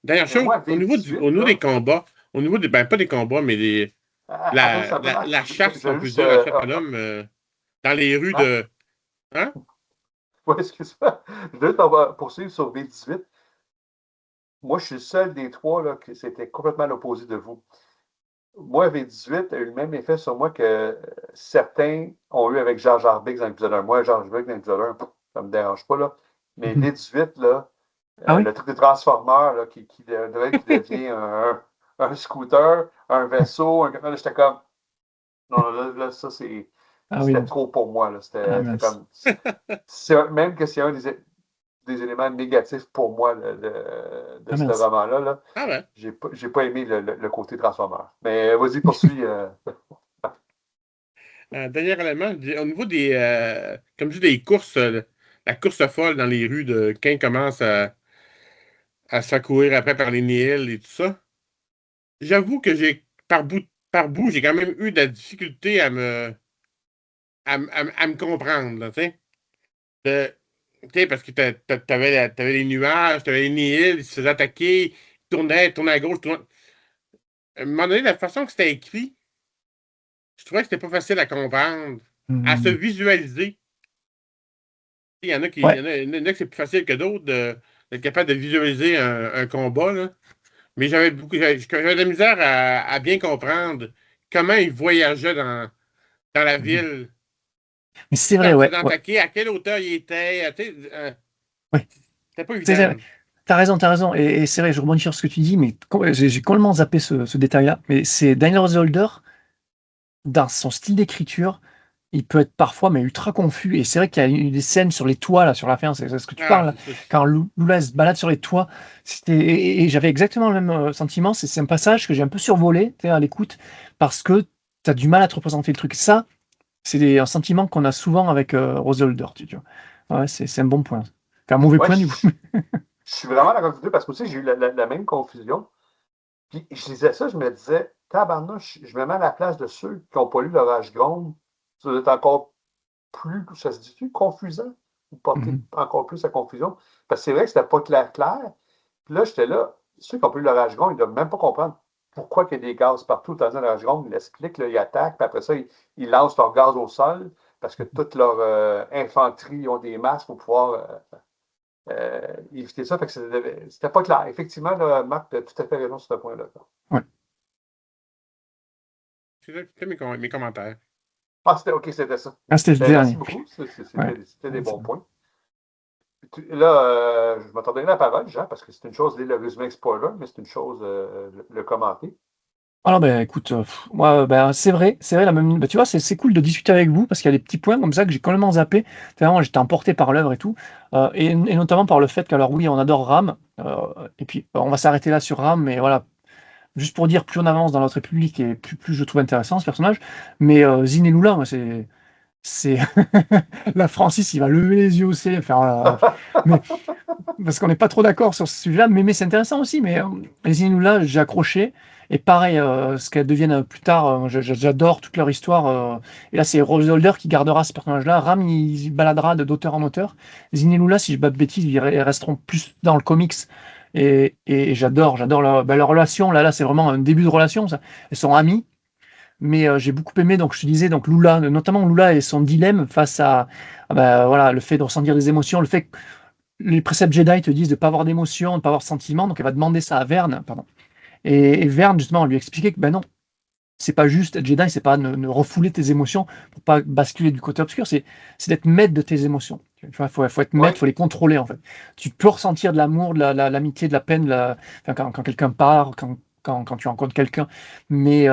C: D'ailleurs,
A: Mais moi,
C: au niveau
A: V18,
C: au niveau des
A: là,
C: combats, au niveau des, ben, pas des combats, mais
A: attends juste un peu, Marc,
C: la chasse,
A: je
C: on
A: vais
C: peut
A: juste.
C: dire, à chasse à l'homme dans les rues
A: Marc,
C: de. Hein?
A: ouais, excuse-moi. Je vais poursuivre sur V18. Moi, je suis le seul des trois là, qui c'était complètement l'opposé de vous. Moi, V18 a eu le même effet sur moi que certains ont eu avec Jar Jar Binks dans l'épisode 1. Moi, Jar Jar Binks dans l'épisode 1, ça ne me dérange pas. Là. Mais
B: Mhm.
A: V18, là,
B: Ah oui?
A: le truc des Transformers là, qui devient un scooter, un vaisseau, là, j'étais comme. Non, là, ça,
B: Ah oui,
A: c'était
B: non.
A: trop pour moi. Là.
B: Ah
A: C'était
B: mince.
A: comme. Même que c'est un des éléments négatifs pour moi de
B: Ah
A: ce
B: mince.
A: roman-là. Là.
C: Ah ouais.
A: J'ai pas aimé le côté Transformer. Mais vas-y, poursuis.
C: Dernier élément, au niveau des, comme je dis, des courses, la course folle dans les rues de quand il commence à se faire courir après par les Nihil et tout ça, j'avoue que par bout, j'ai quand même eu de la difficulté à me comprendre, là, tu sais. Tu sais, parce que t'avais les nuages, t'avais les Nihil, ils se faisaient attaquer, ils tournaient à gauche, tournaient. À un moment donné, la façon que c'était écrit, je trouvais que c'était pas facile à comprendre, à se
B: Mhm.
C: visualiser. Il y en a qui,
B: Ouais.
C: il y en a que c'est plus facile que d'autres d'être capable de visualiser un combat, là. Mais j'avais de la misère à bien comprendre comment ils voyageaient dans la
B: Mhm.
C: ville,
B: Mais c'est
C: en
B: vrai,
C: se
B: ouais.
C: faisant
B: Ouais.
C: attaquer, à quelle hauteur il était. Tu sais,
B: Ouais.
C: c'était pas
B: Tu
C: évident.
B: sais, t'as raison, t'as raison. Et c'est vrai, je rebondis sur ce que tu dis, mais j'ai complètement zappé ce détail-là. Mais c'est Daniel Roseholder, dans son style d'écriture, il peut être parfois mais ultra confus. Et c'est vrai qu'il y a eu des scènes sur les toits, là, sur la fin, c'est ce que tu
C: Ah,
B: parles, là,
C: c'est ça.
B: quand Lula se balade sur les toits. Et j'avais exactement le même sentiment. C'est un passage que j'ai un peu survolé, tu sais, à l'écoute, parce que tu as du mal à te représenter le truc. Ça, un sentiment qu'on a souvent avec Rose Holder, tu vois. Ouais, c'est un bon point. C'est un mauvais
A: Ouais,
B: point, du coup.
A: je suis vraiment d'accord avec vous deux parce que aussi, j'ai eu la même confusion. Puis je disais ça, je me disais, tabarnouche, je me mets à la place de ceux qui n'ont pas lu l'Orage Gronde. Ça doit être encore plus, ça se dit-tu, confusant? Ou porter
B: Mhm.
A: encore plus à confusion? Parce que c'est vrai que c'était pas clair. Puis là, j'étais là, ceux qui n'ont pas lu l'Orage Gronde, ils ne doivent même pas comprendre pourquoi il y a des gaz partout dans l'Orage Gronde. Ils l'expliquent, là, ils attaquent, puis après ça, ils lancent leur gaz au sol parce que toute leur infanterie ont des masques pour pouvoir éviter ça. Fait que c'était pas clair. Effectivement, là, Marc, tu as tout à fait raison sur ce point-là.
B: Ouais.
C: C'était mes commentaires.
A: Ah, c'était OK, c'était ça.
B: Ah, c'était le
A: Ben, merci
B: dernier.
A: beaucoup.
B: Ouais.
A: C'était des
B: Ouais, c'est
A: bons
B: bon.
A: points. Là, je vais t'en donner la parole, Jean, parce que c'est une chose de lire le résumé avec spoiler, mais c'est une chose le commenter.
B: Alors, ben, écoute, moi, ben, c'est vrai, ben, tu vois, c'est cool de discuter avec vous parce qu'il y a des petits points comme ça que j'ai complètement zappé. Vraiment, j'étais emporté par l'œuvre et tout. Et notamment par le fait qu'alors, oui, on adore Ram. Et puis, on va s'arrêter là sur Ram, mais voilà, juste pour dire, plus on avance dans notre République et plus je trouve intéressant ce personnage. Mais Zin et Lula, moi, c'est la Francis, il va lever les yeux au ciel, faire, mais parce qu'on n'est pas trop d'accord sur ce sujet-là, mais c'est intéressant aussi. Mais les Inuits, j'ai accroché. Et pareil, ce qu'elles deviennent plus tard, j'adore toute leur histoire. Et là, c'est Rose Holder qui gardera ce personnage-là. Ram, il baladera d'auteur en auteur. Les Inuits, si je ne dis pas de bêtises, ils resteront plus dans le comics. Et j'adore leur relation. Là, c'est vraiment un début de relation. Ça. Elles sont amies. Mais j'ai beaucoup aimé, donc je te disais, donc Lula, notamment Lula et son dilemme face bah, voilà, le fait de ressentir des émotions, le fait que les préceptes Jedi te disent de ne pas avoir d'émotion, de ne pas avoir de sentiments, donc elle va demander ça à Verne, pardon. Et Verne, justement, lui expliquait que ben non, c'est pas juste être Jedi, c'est pas ne refouler tes émotions pour pas basculer du côté obscur, c'est d'être maître de tes émotions. Tu vois, faut être maître,
A: Oui,
B: faut les contrôler en fait. Tu peux ressentir de l'amour, de l'amitié, de la peine, enfin, quand quelqu'un part, quand tu rencontres quelqu'un, mais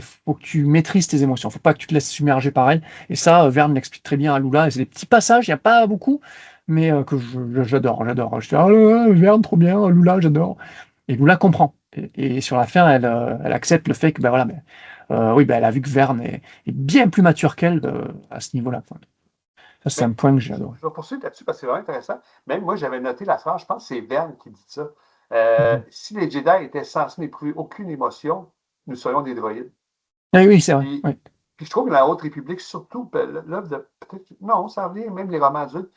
B: faut que tu maîtrises tes émotions, faut pas que tu te laisses submerger par elles. Et ça, Verne l'explique très bien à Lula, et c'est des petits passages, il n'y a pas beaucoup, mais que j'adore. Je dis, ah, Verne, trop bien, Lula, j'adore. Et Lula comprend. Et sur la fin, elle accepte le fait que, ben voilà, mais, oui, ben elle a vu que Verne est bien plus mature qu'elle à ce niveau-là, quoi. Ça, c'est un
A: mais
B: point que j'ai adoré.
A: je vais poursuivre là-dessus parce que c'est vraiment intéressant. Même moi, j'avais noté la phrase, je pense que c'est Verne qui dit ça.
B: Mhm.
A: Si les Jedi étaient censés n'éprouver aucune émotion, nous serions des droïdes.
B: Ah oui, c'est vrai.
A: Puis,
B: Oui.
A: Puis je trouve que la Haute République, surtout, l'œuvre de peut-être. Non, ça revient, même les romans adultes,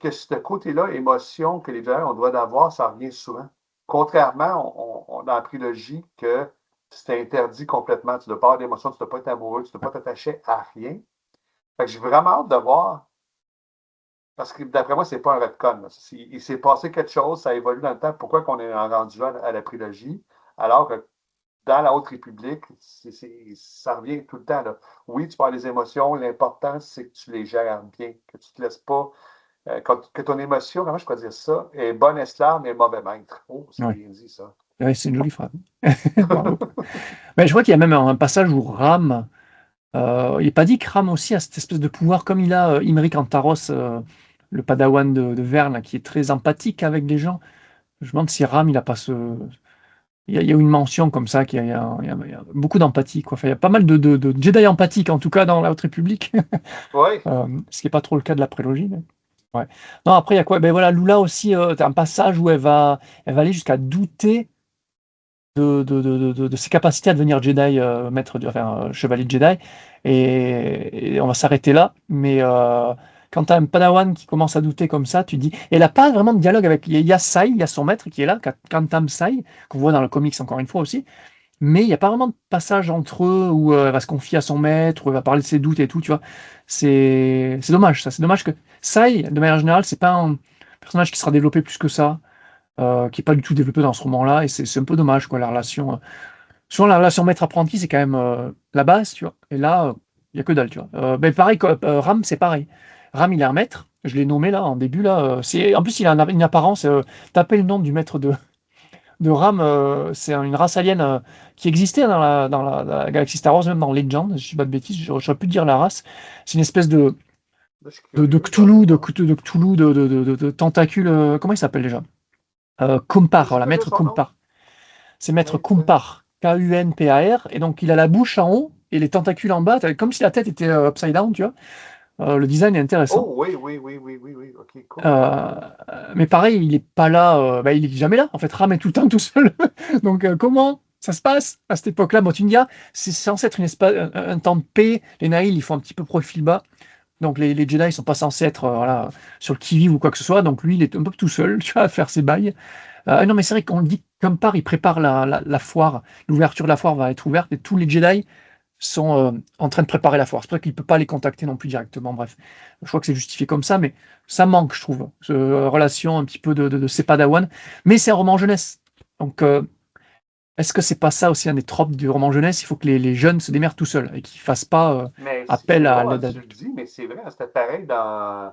A: que ce côté-là, émotion que les Jedi, on doit avoir, ça revient souvent. Contrairement, dans la prélogie, que c'était interdit complètement. Tu ne dois pas avoir d'émotion, tu ne dois pas être amoureux, tu ne dois pas t'attacher à rien. Fait que j'ai vraiment hâte de voir. Parce que d'après moi, c'est pas un retcon. Là. Il s'est passé quelque chose, ça évolue dans le temps. Pourquoi qu'on est rendu là à la prélogie? Alors que dans la Haute République, ça revient tout le temps. Là. Oui, tu parles des émotions. L'important, c'est que tu les gères bien, que tu ne te laisses pas. Que ton émotion, comment je peux dire ça, est bon esclave mais mauvais maître. Oh, c'est
B: Ouais.
A: bien dit, ça.
B: Ouais, c'est une jolie phrase. Bravo. Mais je vois qu'il y a même un passage où Ram, il n'est pas dit que Ram aussi a cette espèce de pouvoir, comme il a Imric Antaros, le padawan de Verne, là, qui est très empathique avec les gens. Je me demande si Ram, il a pas ce. Il y a une mention comme ça, il y a beaucoup d'empathie, quoi. Enfin, il y a pas mal de Jedi empathiques, en tout cas, dans la Haute République.
A: Oui.
B: Ce qui n'est pas trop le cas de la prélogie. Mais... Ouais. Non, après, il y a quoi? Ben voilà, Lula aussi, t'as un passage où elle va aller jusqu'à douter de ses capacités à devenir Jedi, chevalier Jedi. Et on va s'arrêter là. Mais quand tu as un Padawan qui commence à douter comme ça, tu dis. Et elle n'a pas vraiment de dialogue avec. Il y a Sai, il y a son maître qui est là, Kantam Sai, qu'on voit dans le comics encore une fois aussi. Mais il n'y a pas vraiment de passage entre eux où elle va se confier à son maître, où elle va parler de ses doutes et tout, tu vois. C'est dommage, ça. C'est dommage que Sai, de manière générale, c'est pas un personnage qui sera développé plus que ça, qui n'est pas du tout développé dans ce roman-là, et c'est un peu dommage, quoi, la relation. Souvent, la relation maître-apprenti, c'est quand même la base, tu vois. Et là, il n'y a que dalle, tu vois. Ben, pareil, Ram, c'est pareil. Ram, il est un maître. Je l'ai nommé là, en début, là. En plus, il a une apparence. Tapez le nom du maître de Ram, c'est une race alien qui existait dans la galaxie Star Wars, même dans Legend, je ne dis pas de bêtises, j'aurais pu dire la race. C'est une espèce de Cthulhu, de Cthulhu, de tentacules. Comment il s'appelle déjà? Kumpar, voilà, maître Kumpar. C'est maître Kumpar, Kumpar, et donc il a la bouche en haut et les tentacules en bas, comme si la tête était upside down, tu vois. Le design est intéressant.
A: Oh, oui, ok, cool.
B: Mais pareil, il est pas là, il est jamais là. En fait, Ram est tout le temps tout seul. Donc comment ça se passe à cette époque-là? Bon, tu me diras, c'est censé être un temps de paix. Les Nahil, ils font un petit peu profil bas. Donc les Jedi, ils sont pas censés être voilà, sur le qui-vive ou quoi que ce soit. Donc lui, il est un peu tout seul, tu vois, à faire ses bails. Non, mais c'est vrai qu'on le dit comme par, il prépare la foire. L'ouverture de la foire va être ouverte et tous les Jedi sont en train de préparer la foire. C'est pour ça qu'il ne peut pas les contacter non plus directement. Bref, je crois que c'est justifié comme ça, mais ça manque, je trouve, cette relation un petit peu de ces Padawan. Mais c'est un roman jeunesse. Donc, est-ce que c'est pas ça aussi un des tropes du roman jeunesse? Il faut que les jeunes se démerdent tout seuls et qu'ils ne fassent pas
A: Mais
B: appel à
A: drôle,
B: l'aide
A: tu le
B: adulte.
A: dis, mais c'est vrai, c'était pareil dans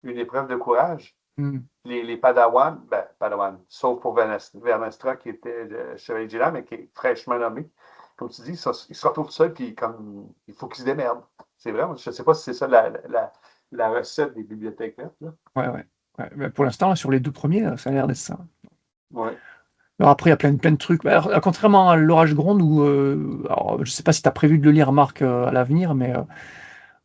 A: une épreuve de courage.
B: Hmm.
A: Les Padawan, Padawan, sauf pour Vernestra qui était le chevalier Jedi, mais qui est fraîchement nommé. Comme tu dis, il se retrouve tout seul, puis comme il faut qu'il se démerde. C'est vrai, je ne sais pas si c'est ça la recette des bibliothèques là.
B: Ouais. Mais pour l'instant, sur les deux premiers, ça a l'air d'être ça.
A: Ouais.
B: Alors après, il y a plein de trucs. Alors, contrairement à l'Orage Gronde, où alors, je ne sais pas si tu as prévu de le lire, Marc, à l'avenir, mais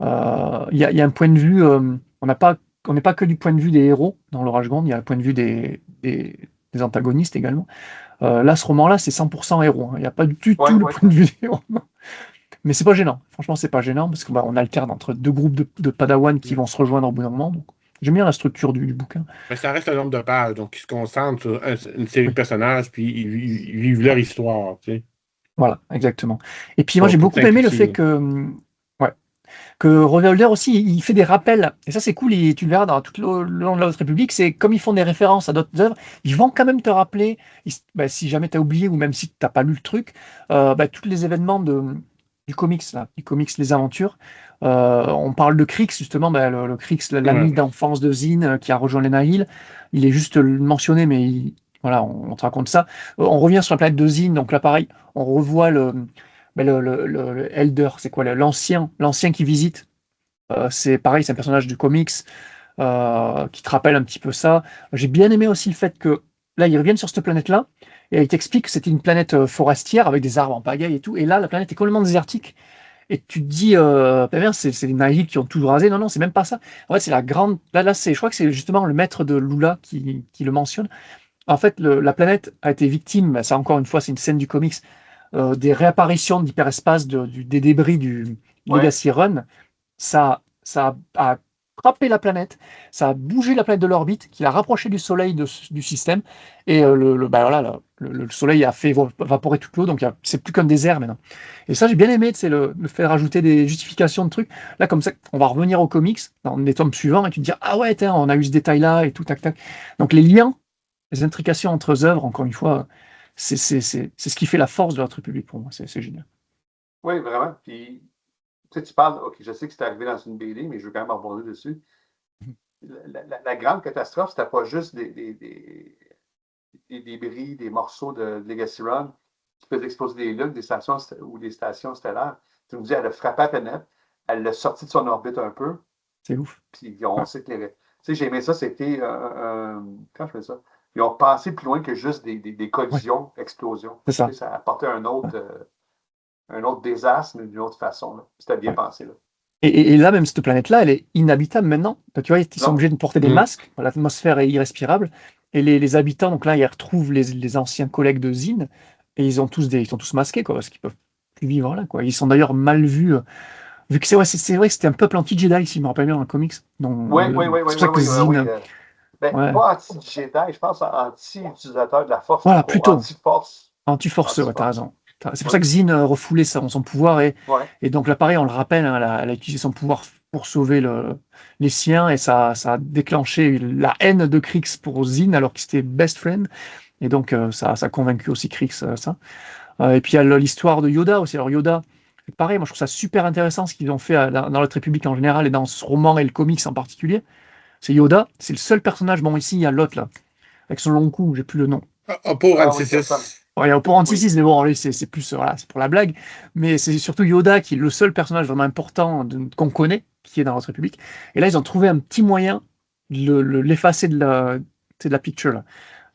B: il y a un point de vue. On n'est pas que du point de vue des héros dans l'Orage Gronde, il y a le point de vue des antagonistes également. Là, ce roman-là, c'est 100% héros. Hein. Il n'y a pas du tout le point de vue des héros. Mais c'est pas gênant. Franchement, c'est pas gênant parce qu'on alterne entre deux groupes de Padawan qui vont se rejoindre au bout d'un moment. Donc, j'aime bien la structure du bouquin.
C: Mais ça reste un nombre de pages, donc ils se concentrent sur une série de personnages, puis ils vivent leur histoire, tu sais.
B: Voilà, exactement. Et puis moi, j'ai
C: Pour
B: beaucoup aimé le
C: simplifier,
B: fait que Revolver aussi, il fait des rappels. Et ça, c'est cool. Tu le verras dans tout le long de la Haute République. C'est comme ils font des références à d'autres œuvres, ils vont quand même te rappeler, si jamais tu as oublié ou même si tu n'as pas lu le truc, tous les événements du comics, là, du comics Les Aventures. On parle de Krix, justement, le Krix, l'ami
C: Ouais.
B: d'enfance de Zin qui a rejoint les Nahil. Il est juste mentionné, mais voilà, on te raconte ça. On revient sur la planète de Zin, donc là, pareil, on revoit le Elder, c'est quoi l'ancien qui visite. C'est pareil, c'est un personnage du comics qui te rappelle un petit peu ça. J'ai bien aimé aussi le fait que là, ils reviennent sur cette planète-là et il t'explique que c'était une planète forestière avec des arbres en pagaille et tout. Et là, la planète est complètement désertique. Et tu te dis, merde, c'est les Nahil qui ont tout rasé. Non, c'est même pas ça. En fait, c'est la grande. Là, je crois que c'est justement le maître de Lula qui le mentionne. En fait, la planète a été victime, ça encore une fois, c'est une scène du comics, des réapparitions d'hyperespace des débris Legacy Run, ça a frappé la planète, ça a bougé la planète de l'orbite, qui l'a rapproché du Soleil du système, et le Soleil a fait évaporer toute l'eau, donc c'est plus qu'un désert maintenant. Et ça, j'ai bien aimé, c'est le fait de rajouter des justifications de trucs. Là, comme ça, on va revenir aux comics, dans les tomes suivants, et tu te dis, ah ouais, tiens, on a eu ce détail-là, et tout, tac, tac. Donc les liens, les intrications entre œuvres, encore une fois, c'est ce qui fait la force de notre République pour moi, c'est génial.
A: Oui, vraiment. Puis, tu parles, OK, je sais que c'est arrivé dans une BD, mais je veux quand même rebondir dessus. La grande catastrophe, c'était pas juste des débris, des morceaux de Legacy Run qui faisaient exploser des lunes, des stations ou des stations stellaires. Tu me dis, elle a frappé la planète, elle l'a sorti de son orbite un peu,
B: C'est ouf.
A: puis on sait que tu sais, j'ai aimé ça, c'était quand je fais ça, ils ont pensé plus loin que juste des collisions, explosions.
B: C'est ça.
A: Tu sais, ça apportait un autre désastre, mais d'une autre façon. Là. C'était bien pensé. Là.
B: Et là, même cette planète-là, elle est inhabitable maintenant. Tu vois, ils sont
A: Non.
B: obligés de porter des masques. L'atmosphère est irrespirable. Et les habitants, donc là, ils retrouvent les anciens collègues de Zine. Et ils sont tous masqués, quoi, parce qu'ils peuvent plus vivre là, quoi. Ils sont d'ailleurs mal vus. Vu que c'est vrai que c'était un peuple anti-Jedi, si je me rappelle bien dans le comics.
A: Oui.
B: C'est pour ça que Zine.
A: Ben, pas anti-Jedi, je pense anti-utilisateur de la force.
B: Voilà, plutôt.
A: Anti-force.
B: Anti-forceux, ouais, t'as raison. C'est pour ça que Zine refoulait son pouvoir. Et donc là, pareil, on le rappelle, hein, elle a utilisé son pouvoir pour sauver les siens. Et ça a déclenché la haine de Krix pour Zine, alors qu'il était best friend. Et donc, ça a convaincu aussi Krix, ça. Et puis, il y a l'histoire de Yoda aussi. Alors, Yoda, pareil, moi, je trouve ça super intéressant ce qu'ils ont fait dans notre République en général et dans ce roman et le comics en particulier. C'est Yoda, c'est le seul personnage. Bon, ici, il y a l'autre, là, avec son long cou, j'ai plus le nom.
C: Pour Antisis.
B: Il y a pour Antisis, mais bon, lui, c'est plus, voilà, c'est pour la blague. Mais c'est surtout Yoda qui est le seul personnage vraiment important qu'on connaît, qui est dans notre République. Et là, ils ont trouvé un petit moyen de l'effacer de la picture. Là.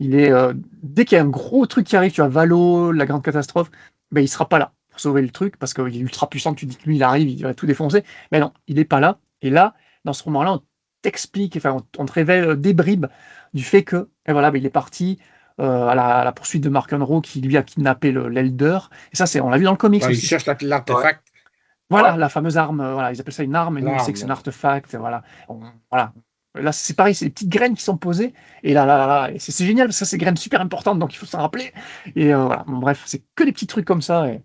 B: Dès qu'il y a un gros truc qui arrive, tu vois, Valo, la grande catastrophe, ben, il sera pas là pour sauver le truc, parce qu'il est ultra puissant, tu dis que lui, il arrive, il va tout défoncer. Mais non, il n'est pas là. Et là, dans ce roman-là, on t'explique, enfin, on te révèle des bribes du fait que, et voilà, ben, il est parti à la poursuite de Mark Unruh qui lui a kidnappé l'Elder. Et ça, on l'a vu dans le comics aussi.
C: Il cherche l'artefact.
B: Voilà, la fameuse arme. Voilà, ils appellent ça une arme, et nous, on sait que c'est un artefact. Voilà. Voilà. Là, c'est pareil, c'est des petites graines qui sont posées. Et là, c'est génial, parce que ça, c'est des graines super importantes, donc il faut s'en rappeler. Et voilà. Bon, bref, c'est que des petits trucs comme ça. Et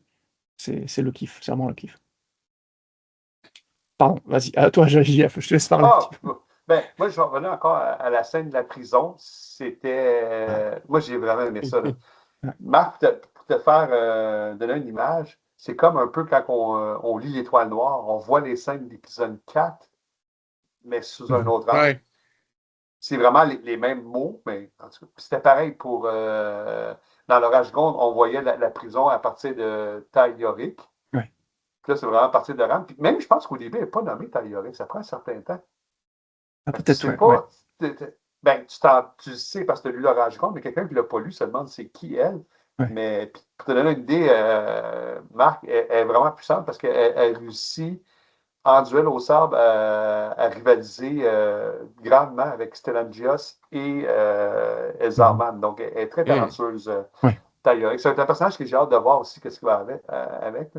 B: c'est le kiff. C'est vraiment le kiff. Pardon, vas-y. À toi, JF, je te laisse parler.
A: Moi, je vais revenir encore à la scène de la prison. C'était. Moi, j'ai vraiment aimé ça. Là. Marc, pour te faire donner une image, c'est comme un peu quand on lit l'Étoile Noire, on voit les scènes d'épisode 4, mais sous un autre angle.
C: Ouais.
A: C'est vraiment les mêmes mots, mais en tout cas, c'était pareil pour. Dans l'Orage Gonde, on voyait la prison à partir de Taille Yorick.
B: Ouais.
A: Puis là, c'est vraiment à partir de Ram. Puis même, je pense qu'au début, elle n'est pas nommée Taille Yorick. Ça prend un certain temps.
B: Peut-être,
A: Ben, tu sais parce que tu as lu l'Orage Gonde, mais quelqu'un qui ne l'a pas lu se demande c'est qui elle.
B: Ouais.
A: Mais pour te donner une idée, Marc est vraiment puissante parce qu'elle réussit en duel au sabre à rivaliser grandement avec Stellangios et Elzarman. Donc, elle est très talentueuse. C'est un personnage que j'ai hâte de voir aussi ce qu'il va avec.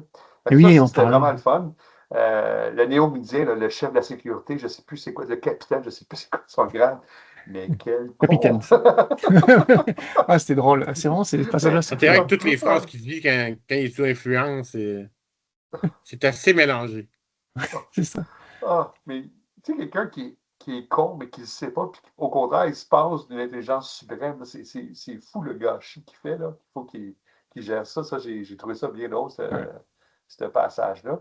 A: C'était vraiment le fun. Le néo-midien, le chef de la sécurité, je ne sais plus c'est quoi, le capitaine, je ne sais plus c'est quoi son grade, mais quel
B: capitaine. C'était drôle. C'est vraiment ces passages-là.
C: C'est vrai que toutes les phrases qu'il dit quand il est sous influence, c'est assez mélangé.
B: C'est ça.
A: Mais tu sais, quelqu'un qui est con, mais qui ne le sait pas, puis au contraire, il se passe d'une intelligence suprême. C'est fou le gâchis qu'il fait, là. Il faut qu'il gère ça. J'ai trouvé ça bien drôle, ce passage-là.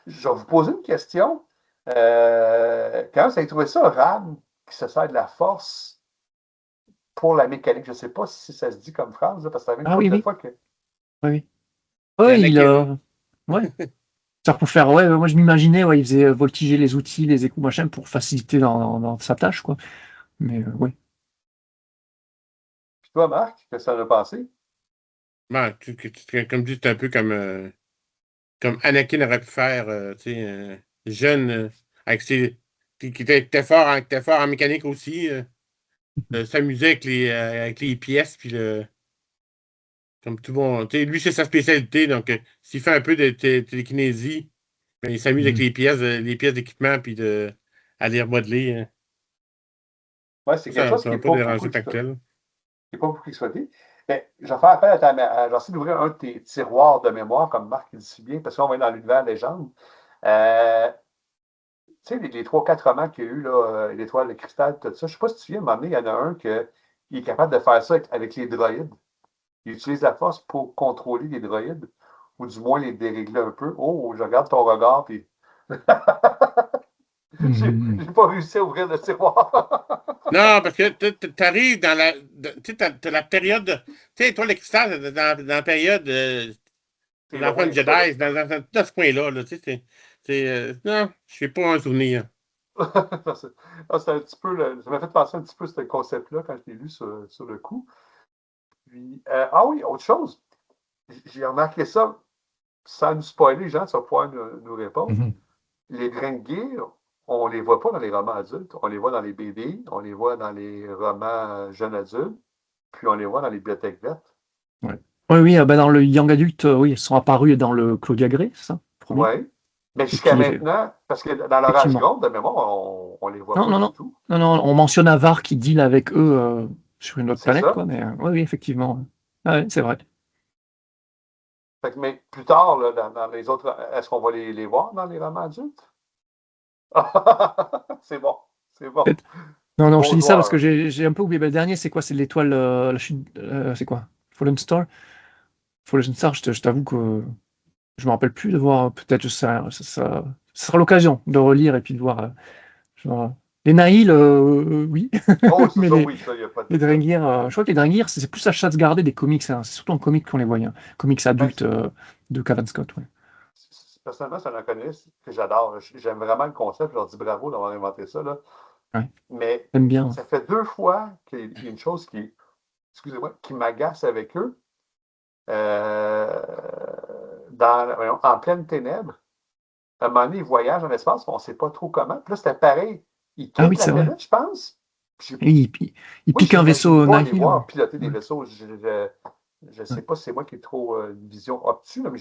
A: Je vais vous poser une question. Quand vous avez trouvé ça, Ram, qui se sert de la force pour la mécanique, je ne sais pas si ça se dit comme phrase, là, parce que ça fait une fois que.
B: Oui. Ouais. Ça pour faire, moi je m'imaginais, il faisait voltiger les outils, les écrous, machin, pour faciliter dans sa tâche, quoi. Mais oui.
A: Puis toi, Marc, qu'est-ce que ça a passé?
C: Ben, comme dit, c'est un peu comme Anakin aurait pu faire, jeune, qui était fort en mécanique aussi, s'amuser avec les pièces, puis comme tout bon, lui c'est sa spécialité, donc s'il fait un peu de télékinésie, Il s'amuse avec les pièces d'équipement puis à les remodeler. Hein.
A: Ouais, c'est quelque
C: Ça
A: chose qui
C: va
A: n'est
C: pas
A: pas beaucoup
C: déranger Pactel.
A: exploité. Mais j'en fais appel j'essaie d'ouvrir un de tes tiroirs de mémoire, comme Marc il dit si bien, parce qu'on va être dans l'univers légende. Tu sais, les 3-4 romans qu'il y a eu, là, l'étoile, le cristal, tout ça, je ne sais pas si tu te souviens, à un moment donné, il y en a un qui est capable de faire ça avec les droïdes. Il utilise la force pour contrôler les droïdes, ou du moins les dérégler un peu. Oh, je regarde ton regard, puis j'ai pas réussi à ouvrir le tiroir.
C: Non, parce que tu arrives dans la. Tu sais, t'as la période. Tu sais, toi, le cristal, dans la période
A: C'est
C: des enfants de
A: loin, ça, là.
C: Jedi, dans ce point-là. Là, tu sais, non, je n'ai pas un souvenir.
A: C'est un petit peu, ça m'a fait penser un petit peu à ce concept-là quand je l'ai lu sur le coup. Puis, ah oui, autre chose. J'ai remarqué ça, sans nous spoiler, Jean, tu vas pouvoir nous répondre. Les Drengir, on ne les voit pas dans les romans adultes. On les voit dans les BD, on les voit dans les romans jeunes adultes, puis on les voit dans les bibliothèques vertes.
B: Ouais. Oui, oui, dans le Young Adult, oui, ils sont apparus dans le Claudia Gray, c'est ça, premier.
A: Oui. Mais
B: Et
A: jusqu'à
B: puis,
A: maintenant, parce que dans l'Orage
B: effectivement.
A: Grande, de mémoire, on ne les voit
B: Non,
A: pas
B: non,
A: du
B: non,
A: tout.
B: non, non, on mentionne Avar qui deal avec eux sur une autre
A: C'est
B: planète,
A: ça.
B: quoi, mais oui, oui, effectivement. Ah ouais, c'est vrai.
A: Fait que, mais plus tard, là, dans les autres, est-ce qu'on va les voir dans les romans adultes? C'est bon. C'est bon.
B: Peut-être. Non, non, je te
A: Beau
B: dis ça parce que
A: joueur.
B: j'ai un peu oublié. Ben, le dernier, c'est quoi? C'est l'étoile, la chute, c'est quoi? Fallen Star? Fallen Star, je t'avoue que je me rappelle plus de voir, peut-être, ça sera l'occasion de relire et puis de voir. Genre, les Nahil, oui,
A: Oh, c'est
B: mais
A: ça, oui, ça, il n'y a pas
B: les
A: de doute.
B: Drengir, je crois que les Drengir, c'est plus la chasse gardée des comics, hein. C'est surtout en comics qu'on les voit, hein. Comics
A: Ben,
B: adultes de Cavan Scott, ouais.
A: personnellement, c'est un anachronisme que j'adore. J'aime vraiment le concept. Je leur dis bravo d'avoir inventé ça, là.
B: Ouais,
A: Mais
B: j'aime bien.
A: ça fait 2 fois qu'il y a une chose excusez-moi, qui m'agace avec eux. Euh, en pleine ténèbres, à un moment donné, ils voyagent dans l'espace, on ne sait pas trop comment. Puis là, c'était pareil. Ils
B: Ah
A: quittent
B: oui,
A: la
B: c'est vrai.
A: planète, je pense.
B: Oui, il
A: Oui,
B: pique un
A: j'imagine
B: vaisseau
A: pas les
B: Nahil, ouais.
A: voir piloter des
B: Ouais,
A: vaisseaux. Je ne
B: ouais.
A: sais pas si c'est moi qui ai trop une vision obtuse, là, mais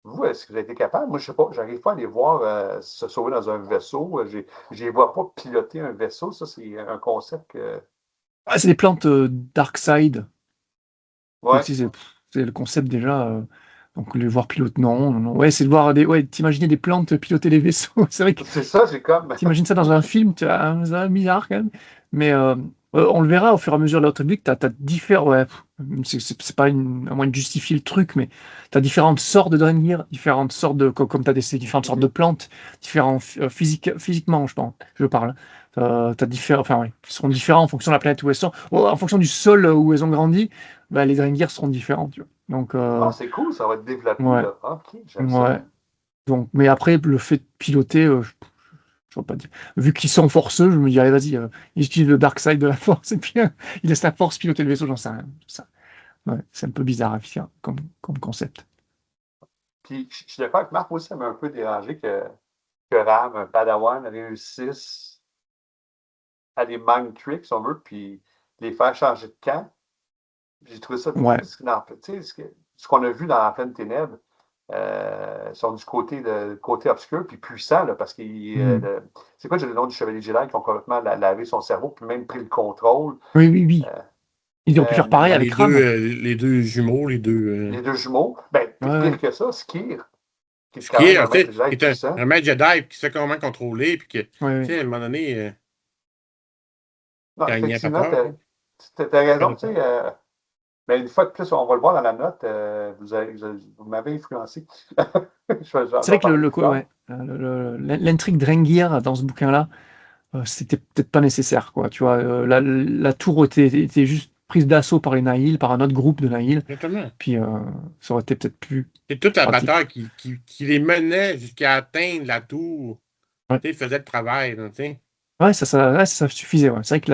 A: vous, est-ce que vous avez été capable? Moi, je ne sais pas, j'arrive pas à les voir se sauver dans un vaisseau. Je ne les vois pas piloter un vaisseau. Ça, c'est un concept que.
B: Ah, c'est des plantes Darkside.
A: Ouais,
B: C'est le concept déjà. Donc les voir piloter, non, non, non. Ouais, c'est de voir ouais, t'imaginer des plantes piloter les vaisseaux. C'est vrai que
A: c'est ça, j'ai comme.
B: t'imagines ça dans un film, c'est bizarre quand même. Mais on le verra au fur et à mesure de l'autre public. T'as différents. Ouais, c'est pas à moins de justifier le truc, mais t'as différentes sortes de Drengir, différentes sortes comme t'as ces différentes sortes de plantes, différents physiquement, je parle. T'as différents, enfin, ouais, ils seront différents en fonction de la planète où elles sont. En fonction du sol où elles ont grandi, bah, les Drengir seront différents, tu vois. Donc,
A: Ah, c'est cool, ça va être développé,
B: ouais,
A: là. Ok, j'aime ça.
B: ouais. Donc, mais après, le fait de piloter, je vois pas dire. Vu qu'ils sont forceux, je me dirais, vas-y, ils utilisent le dark side de la force et puis ils laissent la force piloter le vaisseau, j'en sais rien. Ouais, c'est un peu bizarre à faire comme concept.
A: Puis, je suis d'accord avec Marc, moi, ça m'a un peu dérangé que Ram, un Padawan, réussisse à les mind trick, si on veut, puis les faire changer de camp. J'ai trouvé ça
B: Ouais.
A: triste. Tu sais, ce qu'on a vu dans La Pleine Ténèbres, sont du côté obscur puis puissant, là, parce que
B: Hmm.
A: c'est quoi le nom du Chevalier Jedi qui ont complètement lavé son cerveau, puis même pris le contrôle.
B: Oui, oui, oui.
A: Euh,
B: Ils auraient pu faire pareil
C: Ben,
B: avec Ram.
C: les deux jumeaux, les deux.
A: les deux jumeaux, ben,
B: Ouais,
A: pire
B: ouais.
A: que ça, Skir, qui est
C: Ce
A: quand
C: qui
A: même
C: est,
A: un
C: tu sais,
A: maître Jedi
C: qui est
A: puissant.
C: un maître Jedi qui sait comment contrôler, puis que, tu
B: Ouais, ouais.
C: sais, à un moment donné,
A: Non,
C: il n'y a pas
A: effectivement,
C: peur. Hein.
A: t'as raison,
C: Perdre
A: tu
C: pas.
A: sais. Mais une fois de plus, on va le voir dans la note, vous m'avez influencé.
B: C'est
A: J'en
B: vrai que
A: parlerai plus tard.
B: ouais, l'intrigue Drengir dans ce bouquin-là, c'était peut-être pas nécessaire, quoi. Tu vois, la tour était juste prise d'assaut par les Nahil, par un autre groupe de Nahil,
C: Exactement.
B: puis ça aurait été peut-être plus
C: C'est toute la
B: pratique.
C: bataille qui les menait jusqu'à atteindre la tour.
B: Ouais,
C: Tu sais, faisait le travail, là, tu sais.
B: ouais, ouais, ça suffisait. Ouais. C'est vrai que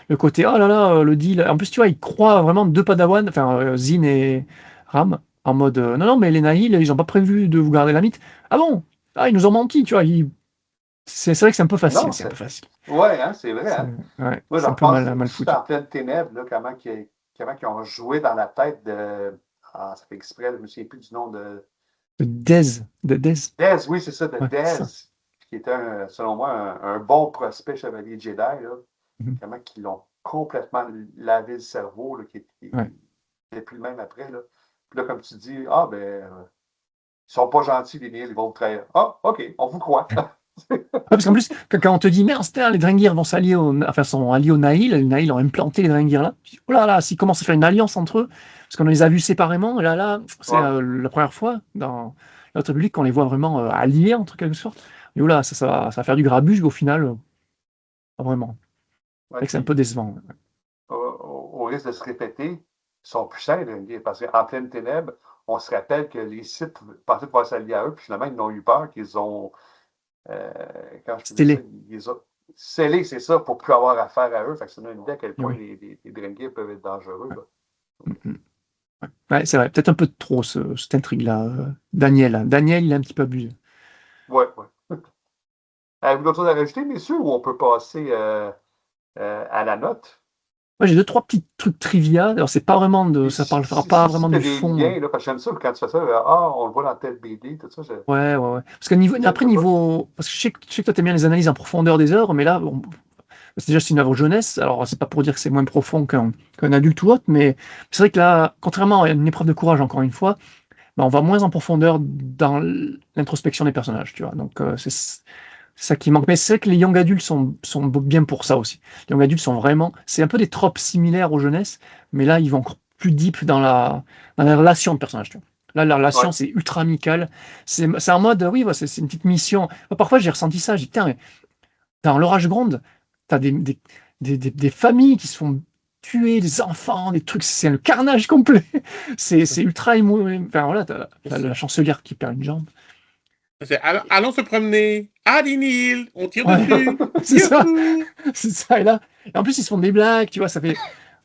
B: le côté, oh là là, le deal. En plus, tu vois, ils croient vraiment deux Padawan, enfin, Zin et Ram, en mode, non, non, mais les Nahil, ils ont pas prévu de vous garder la mythe. Ah bon? Ah, ils nous ont menti, tu vois. C'est vrai que c'est un peu facile,
A: Non,
B: c'est un peu facile.
A: ouais, hein, c'est vrai.
B: C'est
A: Hein.
B: ouais,
A: Moi, je
B: c'est un peu
A: repense
B: mal
A: aussi
B: foutu.
A: dans Pleine Ténèbres, là, comment ils ont joué dans la tête de. Ah, ça fait exprès, je ne me souviens plus du nom
B: De Dez.
A: Dez, oui, c'est ça, de
B: Ouais, c'est
A: Dez,
B: ça.
A: qui était, selon moi, un bon prospect chevalier Jedi, là.
B: Mhm.
A: Vraiment, qui l'ont complètement lavé le cerveau, là, qui
B: Ouais.
A: n'était plus le même après, là. Puis là, comme tu dis, ah, ben, ils sont pas gentils, les Nihil, ils vont vous trahir. Ah, OK, on vous croit.
B: Ouais, parce qu'en plus, quand on te dit, merde, les Drengir vont s'allier enfin, sont alliés aux Nihil, les Nihil ont implanté les Drengir là. Puis, oh là là, s'ils commencent à faire une alliance entre eux, parce qu'on les a vus séparément, et là, c'est
A: Ouais,
B: la première fois dans la République qu'on les voit vraiment alliés, entre quelque sorte. Et là, ça va faire du grabuge, au final, pas vraiment. C'est
A: ouais,
B: vrai que c'est un
A: puis
B: peu décevant.
A: au risque de se répéter, ils sont puissants, les Drengir, parce qu'en pleine ténèbres, on se rappelle que les Sith pensaient pouvoir s'allier à eux, puis finalement, ils ont eu peur qu'ils ont, euh, quand je peux dire ça,
B: Stélé.
A: ils les ont scellés, c'est ça, pour plus avoir affaire à eux. Fait que ça donne une idée à quel
B: Et
A: point
B: oui.
A: les Drengir peuvent être dangereux,
B: Ouais.
A: là.
B: Mm, mm. Ouais, c'est vrai, peut-être un peu de trop, cette intrigue-là. Daniel. Daniel, il est un petit peu abusé.
A: Ouais, ouais. Avez-vous d'autres choses à rajouter, messieurs, ou on peut passer à la note?
B: Moi, j'ai deux, trois petits trucs trivia. Alors, c'est pas vraiment
A: Puis
B: ça parlera
A: si
B: pas
A: tu
B: vraiment
A: as
B: du
A: des
B: fond.
A: liens, là, parce que j'aime ça quand tu fais ça, ah, on le voit dans tel BD, tout ça,
B: Ouais, ouais, ouais. Parce que après,
A: j'aime pas.
B: parce que je sais que toi, t'aimes bien les analyses en profondeur des œuvres, mais là, c'est déjà c'est une œuvre jeunesse. Alors, c'est pas pour dire que c'est moins profond qu'un adulte ou autre, mais c'est vrai que là, contrairement à une épreuve de courage, encore une fois, bah, on va moins en profondeur dans l'introspection des personnages, tu vois. Donc, c'est ça qui manque. Mais c'est vrai que les young adultes sont bien pour ça aussi. Les young adultes sont vraiment. C'est un peu des tropes similaires aux jeunesses, mais là, ils vont encore plus deep dans la relation de personnages. Tu vois. Là, la relation,
A: Ouais,
B: c'est ultra amical. C'est en mode, oui, bah, c'est une petite mission. Parfois, j'ai ressenti ça. J'ai dit, tiens, mais dans l'orage gronde, t'as des familles qui se font tuer, des enfants, des trucs. C'est le carnage complet. C'est ultra émo. Enfin, voilà, t'as la chancelière qui perd une jambe.
C: Allons se promener. Ah, des Nils, on tire
B: Ouais,
C: dessus.
B: c'est ça.
C: Youhou!
B: C'est ça, et là. Et en plus, ils se font des blagues, tu vois, ça fait.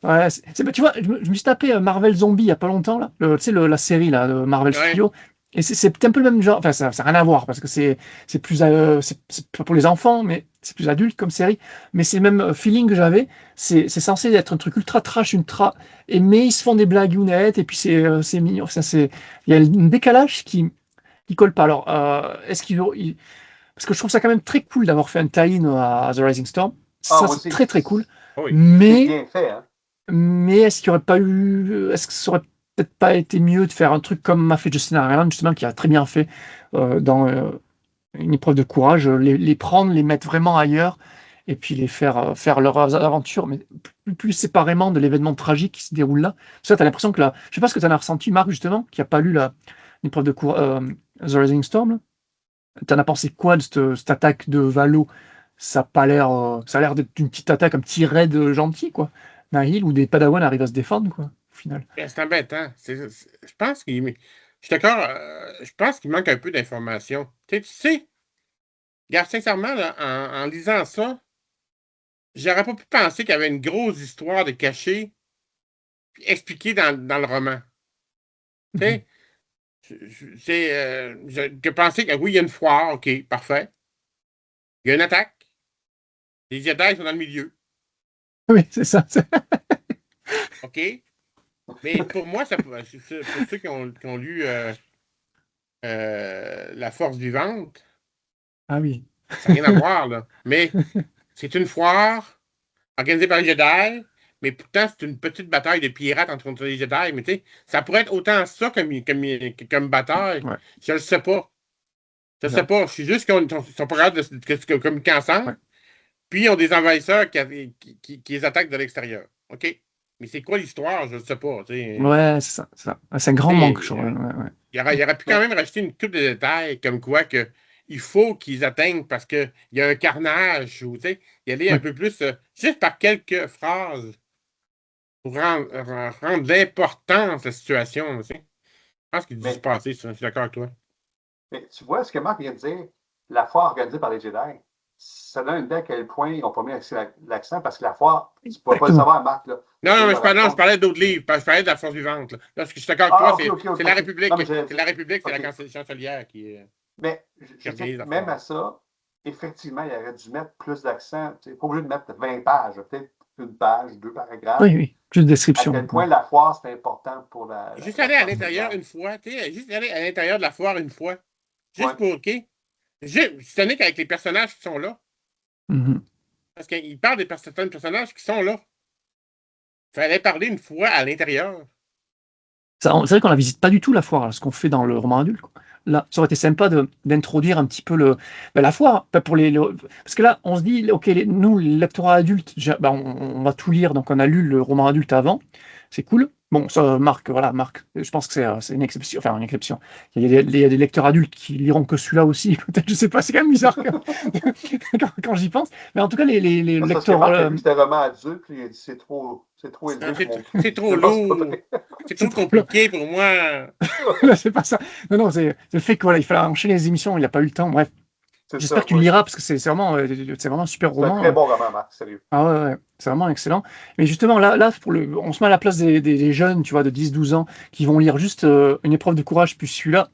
B: Ouais, tu vois, je me suis tapé Marvel Zombie il y a pas longtemps, là. Tu sais, la série, là, de Marvel
C: Ouais.
B: Studios. Et c'est un peu le même genre. Enfin, ça n'a rien à voir, parce que c'est plus. C'est pas pour les enfants, mais c'est plus adulte comme série. Mais c'est le même feeling que j'avais. C'est censé être un truc ultra trash, ultra. Mais ils se font des blagounettes, et puis c'est mignon. Il y a un décalage qui colle pas. Alors, est-ce parce que je trouve ça quand même très cool d'avoir fait un tie-in à The Rising Storm.
A: ah,
B: Ça,
A: moi
B: c'est
A: aussi,
B: très très cool.
C: Oui.
A: c'est
B: Mais,
A: bien fait, hein?
B: est-ce qu'il n'y aurait pas eu. Est-ce que ça aurait peut-être pas été mieux de faire un truc comme m'a fait Justin Ireland, justement, qui a très bien fait dans une épreuve de courage, les prendre, les mettre vraiment ailleurs, et puis les faire leurs aventures, mais plus séparément de l'événement tragique qui se déroule là. Ça, tu as l'impression que là. Je sais pas ce que tu en as ressenti, Marc, justement, qui n'a pas lu l'épreuve de courage, The Rising Storm. Là. T'en as pensé quoi de cette attaque de Valo? Ça a pas l'air, ça a l'air d'être une petite attaque, un petit raid gentil, quoi. Nahil, où des Padawans arrivent à se défendre, quoi, au final.
C: Ben, c'est embêtant. Je pense qu'il. Je suis d'accord. Je pense qu'il manque un peu d'informations. Tu sais, regarde, sincèrement, là, en lisant ça, j'aurais pas pu penser qu'il y avait une grosse histoire de cachée puis expliquée dans le roman. Tu
B: Mhm.
C: sais, j'ai pensé que oui, il y a une foire, ok, parfait. Il y a une attaque. Les Jedi sont dans le milieu,
B: Oui, c'est ça.
C: ok. Mais pour moi, pour ceux qui ont lu La Force vivante,
B: Ah oui.
C: ça n'a rien à voir, là. Mais c'est une foire organisée par les Jedi, mais pourtant, c'est une petite bataille de pirates entre les Jedi. Mais tu sais, ça pourrait être autant ça comme bataille.
B: Ouais,
C: Je ne sais pas. Je ne sais
B: non,
C: pas. Je suis juste qu'ils sont pas capables de communiquer
B: ouais.
C: ensemble. Puis, ils ont des envahisseurs qui les attaquent de l'extérieur. OK? Mais c'est quoi l'histoire? Je ne sais pas.
B: Ouais, c'est ça, c'est ça. Ah, c'est un grand manque, je trouve. Ouais, ouais.
C: Il aurait pu quand même rajouter une couple de détails, comme quoi que il faut qu'ils atteignent parce qu'il y a un carnage, ou y aller un
B: Ouais.
C: peu plus, juste par quelques phrases, pour rendre l'importance de la situation. Tu sais. Je pense qu'ils disent
A: Mais,
C: pas assez, ça. Je suis d'accord avec toi.
A: mais tu vois ce que Marc vient de dire, la foire organisée par les Jedi, ça donne une idée à quel point ils n'ont pas mis l'accent, parce que la foire, tu ne pourras pas le
B: Exactement.
A: savoir, Marc, là.
C: Non, non, mais je
A: L'orage.
C: parlais d'autres livres. Je parlais de la force vivante. Là, ce que je suis d'accord avec toi,
A: Ah, OK, OK,
C: c'est
A: OK,
C: la
A: OK. Non,
C: République.
A: mais
C: C'est la République, c'est la
A: OK.
C: chancelière
A: Mais
C: qui
A: je dis
C: organise
A: que
C: la
A: même
C: foire.
A: à ça, effectivement, il aurait dû mettre plus d'accent. Tu n'es pas obligé de mettre 20 pages, peut-être une page, 2 paragraphes.
B: Oui, juste
A: À
B: description.
A: quel point la foire, c'est important pour la.
C: Juste
A: la
C: aller à
A: force
C: l'intérieur
A: mondiale.
C: une fois, tu sais, juste aller à l'intérieur de la foire une fois. Juste
A: Ouais.
C: pour, OK? C'est unique avec les personnages qui sont là.
B: Mhm.
C: Parce qu'il parle des certains personnages qui sont là. Fallait parler une fois à l'intérieur.
B: C'est vrai qu'on la visite pas du tout la foire, là, ce qu'on fait dans le roman adulte, quoi. Là, ça aurait été sympa d'introduire un petit peu la foire, pas pour parce que là, on se dit, ok, nous, le lectorat adulte, on va tout lire, donc on a lu le roman adulte avant, c'est cool. Bon, ça, Marc, je pense que c'est une exception, enfin une exception. Il y a des lecteurs adultes qui liront que celui-là aussi, peut-être, je sais pas, c'est quand même bizarre quand j'y pense. Mais en tout cas, les
A: Parce que
B: lecteurs.
A: Marc a vu que c'était roman adulte, puis il a dit c'est trop élevé pour mon.
C: C'est trop
A: Je pense que
C: lourd. C'est trop compliqué pour moi.
B: Là, c'est pas ça. Non, c'est le fait qu'il fallait enchaîner les émissions, il n'a pas eu le temps. Bref,
A: c'est
B: j'espère
A: ça,
B: que tu le
A: oui.
B: liras parce que c'est vraiment un super
A: C'est un
B: roman.
A: très bon roman, Marc, sérieux.
B: Ah ouais, c'est vraiment excellent. Mais justement, là on se met à la place des jeunes, tu vois, de 10-12 ans, qui vont lire juste une épreuve de courage, puis celui-là,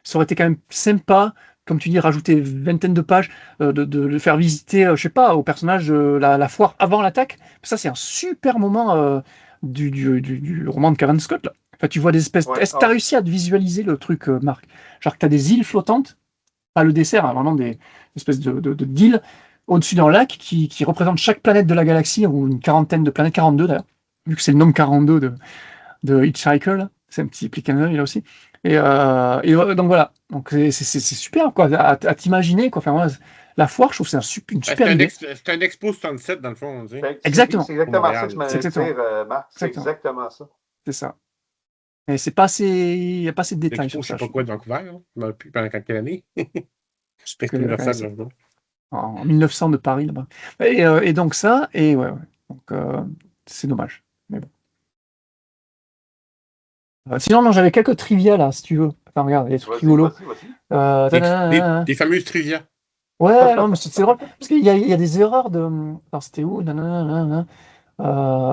B: ça aurait été quand même sympa, comme tu dis, rajouter une vingtaine de pages, de le faire visiter, je sais pas, au personnage la foire avant l'attaque. Ça, c'est un super moment du roman de Cavan Scott, là. Enfin, tu vois des espèces.
A: Ouais.
B: Est-ce que tu as réussi à te visualiser le truc, Marc? Genre que tu as des îles flottantes, pas le dessert, hein, vraiment des espèces d'îles au-dessus d'un lac qui représentent chaque planète de la galaxie, ou une quarantaine de planètes, 42 d'ailleurs, vu que c'est le nombre 42 de Hitchhiker, là. C'est un petit click and run, là aussi. Donc voilà, donc c'est super, quoi, à t'imaginer, quoi. Enfin, moi, la foire, je trouve que c'est une super idée.
C: C'est un Expo Sunset, dans le fond, on dit.
B: Exactement.
A: C'est exactement
C: Montréal.
A: ça que je m'allais
B: C'est exactement.
A: dire, Marc. C'est
B: Exactement.
A: exactement ça.
B: C'est ça. Et c'est pas assez. Il n'y a pas assez de détails
C: L'Expo,
B: sur
C: je
B: ça.
C: sais pas quoi, de Vancouver, hein. Depuis pendant quelle année?
B: Je sais plus
C: Expo
B: quelle
C: universelle,
B: c'est.
C: là.
B: En 1900 de Paris, là-bas. Et donc ça, et ouais. Donc c'est dommage. Mais bon. Sinon, non, j'avais quelques trivia là, si tu veux. Enfin, regarde, il y a des trucs rigolos.
C: Des fameuses trivia.
B: Ouais, non, mais c'est drôle. Parce qu'il y a des erreurs de. Alors, c'était où?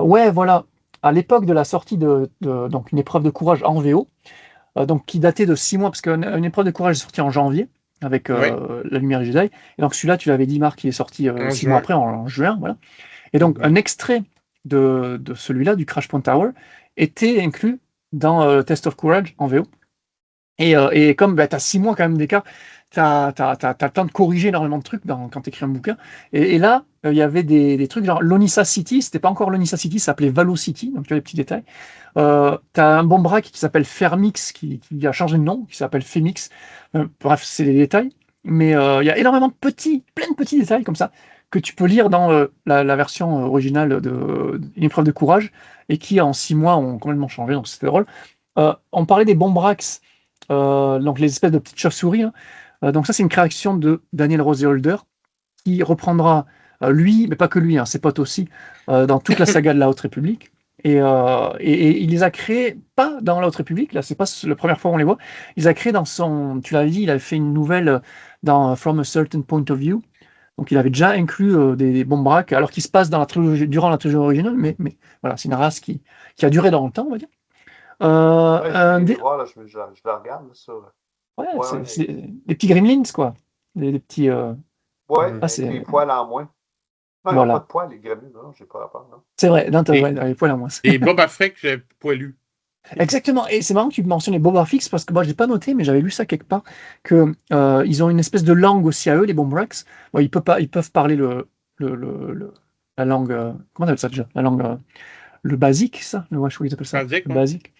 B: Ouais, voilà. À l'époque de la sortie donc une épreuve de courage en VO, donc qui datait de 6 mois, parce qu'une épreuve de courage est sortie en janvier avec
C: Oui.
B: La Lumière et Jedi. Et donc celui-là, tu l'avais dit, Marc, il est sorti 6 mois après, en juin, voilà. Et donc un extrait de celui-là, du Crash Point Tower, était inclus dans Test of Courage en VO. Et comme tu as 6 mois quand même d'écart, tu as le temps de corriger énormément de trucs quand tu écris un bouquin. Et là, il y avait des trucs genre Lonissa City, c'était pas encore Lonissa City, ça s'appelait Valo City, donc tu as des petits détails. Tu as un bon braque qui s'appelle Fermix, qui a changé de nom, qui s'appelle Femix. Bref, c'est des détails. Mais il y a énormément plein de petits détails comme ça, que tu peux lire dans la version originale d'une épreuve de courage, et qui en 6 mois ont complètement changé, donc c'était drôle. On parlait des Bombrax, donc les espèces de petites chauves-souris, hein. Donc ça, c'est une création de Daniel Roseholder, qui reprendra lui, mais pas que lui, hein, ses potes aussi, dans toute la saga de la Haute République. Et il les a créés, pas dans la Haute République, là, c'est pas la première fois qu'on les voit. Il les a créés tu l'avais dit, il avait fait une nouvelle dans From a Certain Point of View. Donc il avait déjà inclus des Bombrac, alors qu'ils se passent durant la trilogie originale, mais voilà, c'est une race qui a duré dans le temps, on va dire.
A: Je vais voir, là, je la regarde là, sur.
B: Ouais,
A: Ouais,
B: c'est des petits gremlins, quoi. Des petits.
A: Ouais, avec
B: c'est.
A: les poils en moins. Non, ils n'ont pas
B: Voilà.
A: de poils, les gremlins, non, j'ai pas rapport, non.
B: C'est vrai, non,
C: Et-
B: ouais, les poils à moins.
C: Et Boba Fett poilu.
B: Exactement, et c'est marrant que tu mentionnes les Boba Fix, parce que moi, je l'ai pas noté, mais j'avais lu ça quelque part, que ils ont une espèce de langue aussi à eux, les Bombrax. Bon, ils peuvent parler la langue. Comment on appelle ça déjà? La langue. Le basique, ça? Ouais, je crois qu'ils appellent ça.
C: Basique,
B: Le
C: ouais.
B: basique.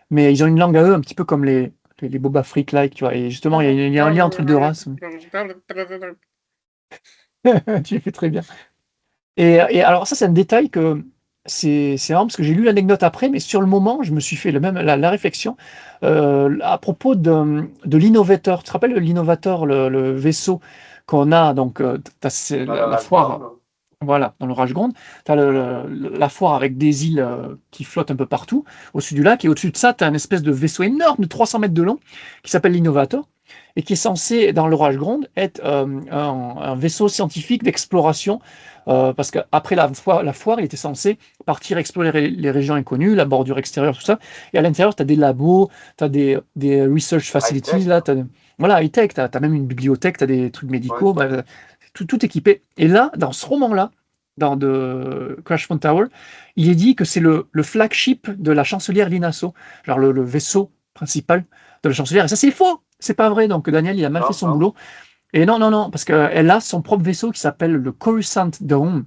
B: Mais ils ont une langue à eux, un petit peu comme les Boba Freak-like, tu vois. Et justement, il y a un lien entre les deux races. Tu le fais très bien. Et alors ça, c'est un détail que c'est marrant parce que j'ai lu l'anecdote après, mais sur le moment, je me suis fait la réflexion à propos de l'Innovator. Tu te rappelles de l'Innovator, le vaisseau qu'on a, donc t'as la foire, voilà, dans l'orage Grande, tu as la foire avec des îles qui flottent un peu partout au-dessus du lac, et au-dessus de ça, tu as une espèce de vaisseau énorme de 300 mètres de long qui s'appelle l'Innovator, et qui est censé, dans l'orage Grande, être un vaisseau scientifique d'exploration, parce qu'après la foire, il était censé partir explorer les régions inconnues, la bordure extérieure, tout ça, et à l'intérieur, tu as des labos, tu as des research facilities, là, voilà, high-tech, tu as même une bibliothèque, tu as des trucs médicaux,
A: Ouais.
B: tout équipé. Et là, dans ce roman-là, de Crash Phone Tower, il est dit que c'est le flagship de la chancelière Linasso, genre le vaisseau principal de la chancelière. Et ça, c'est faux! C'est pas vrai. Donc, Daniel, il a mal fait son boulot. Et non, parce qu'elle a son propre vaisseau qui s'appelle le Coruscant Dawn.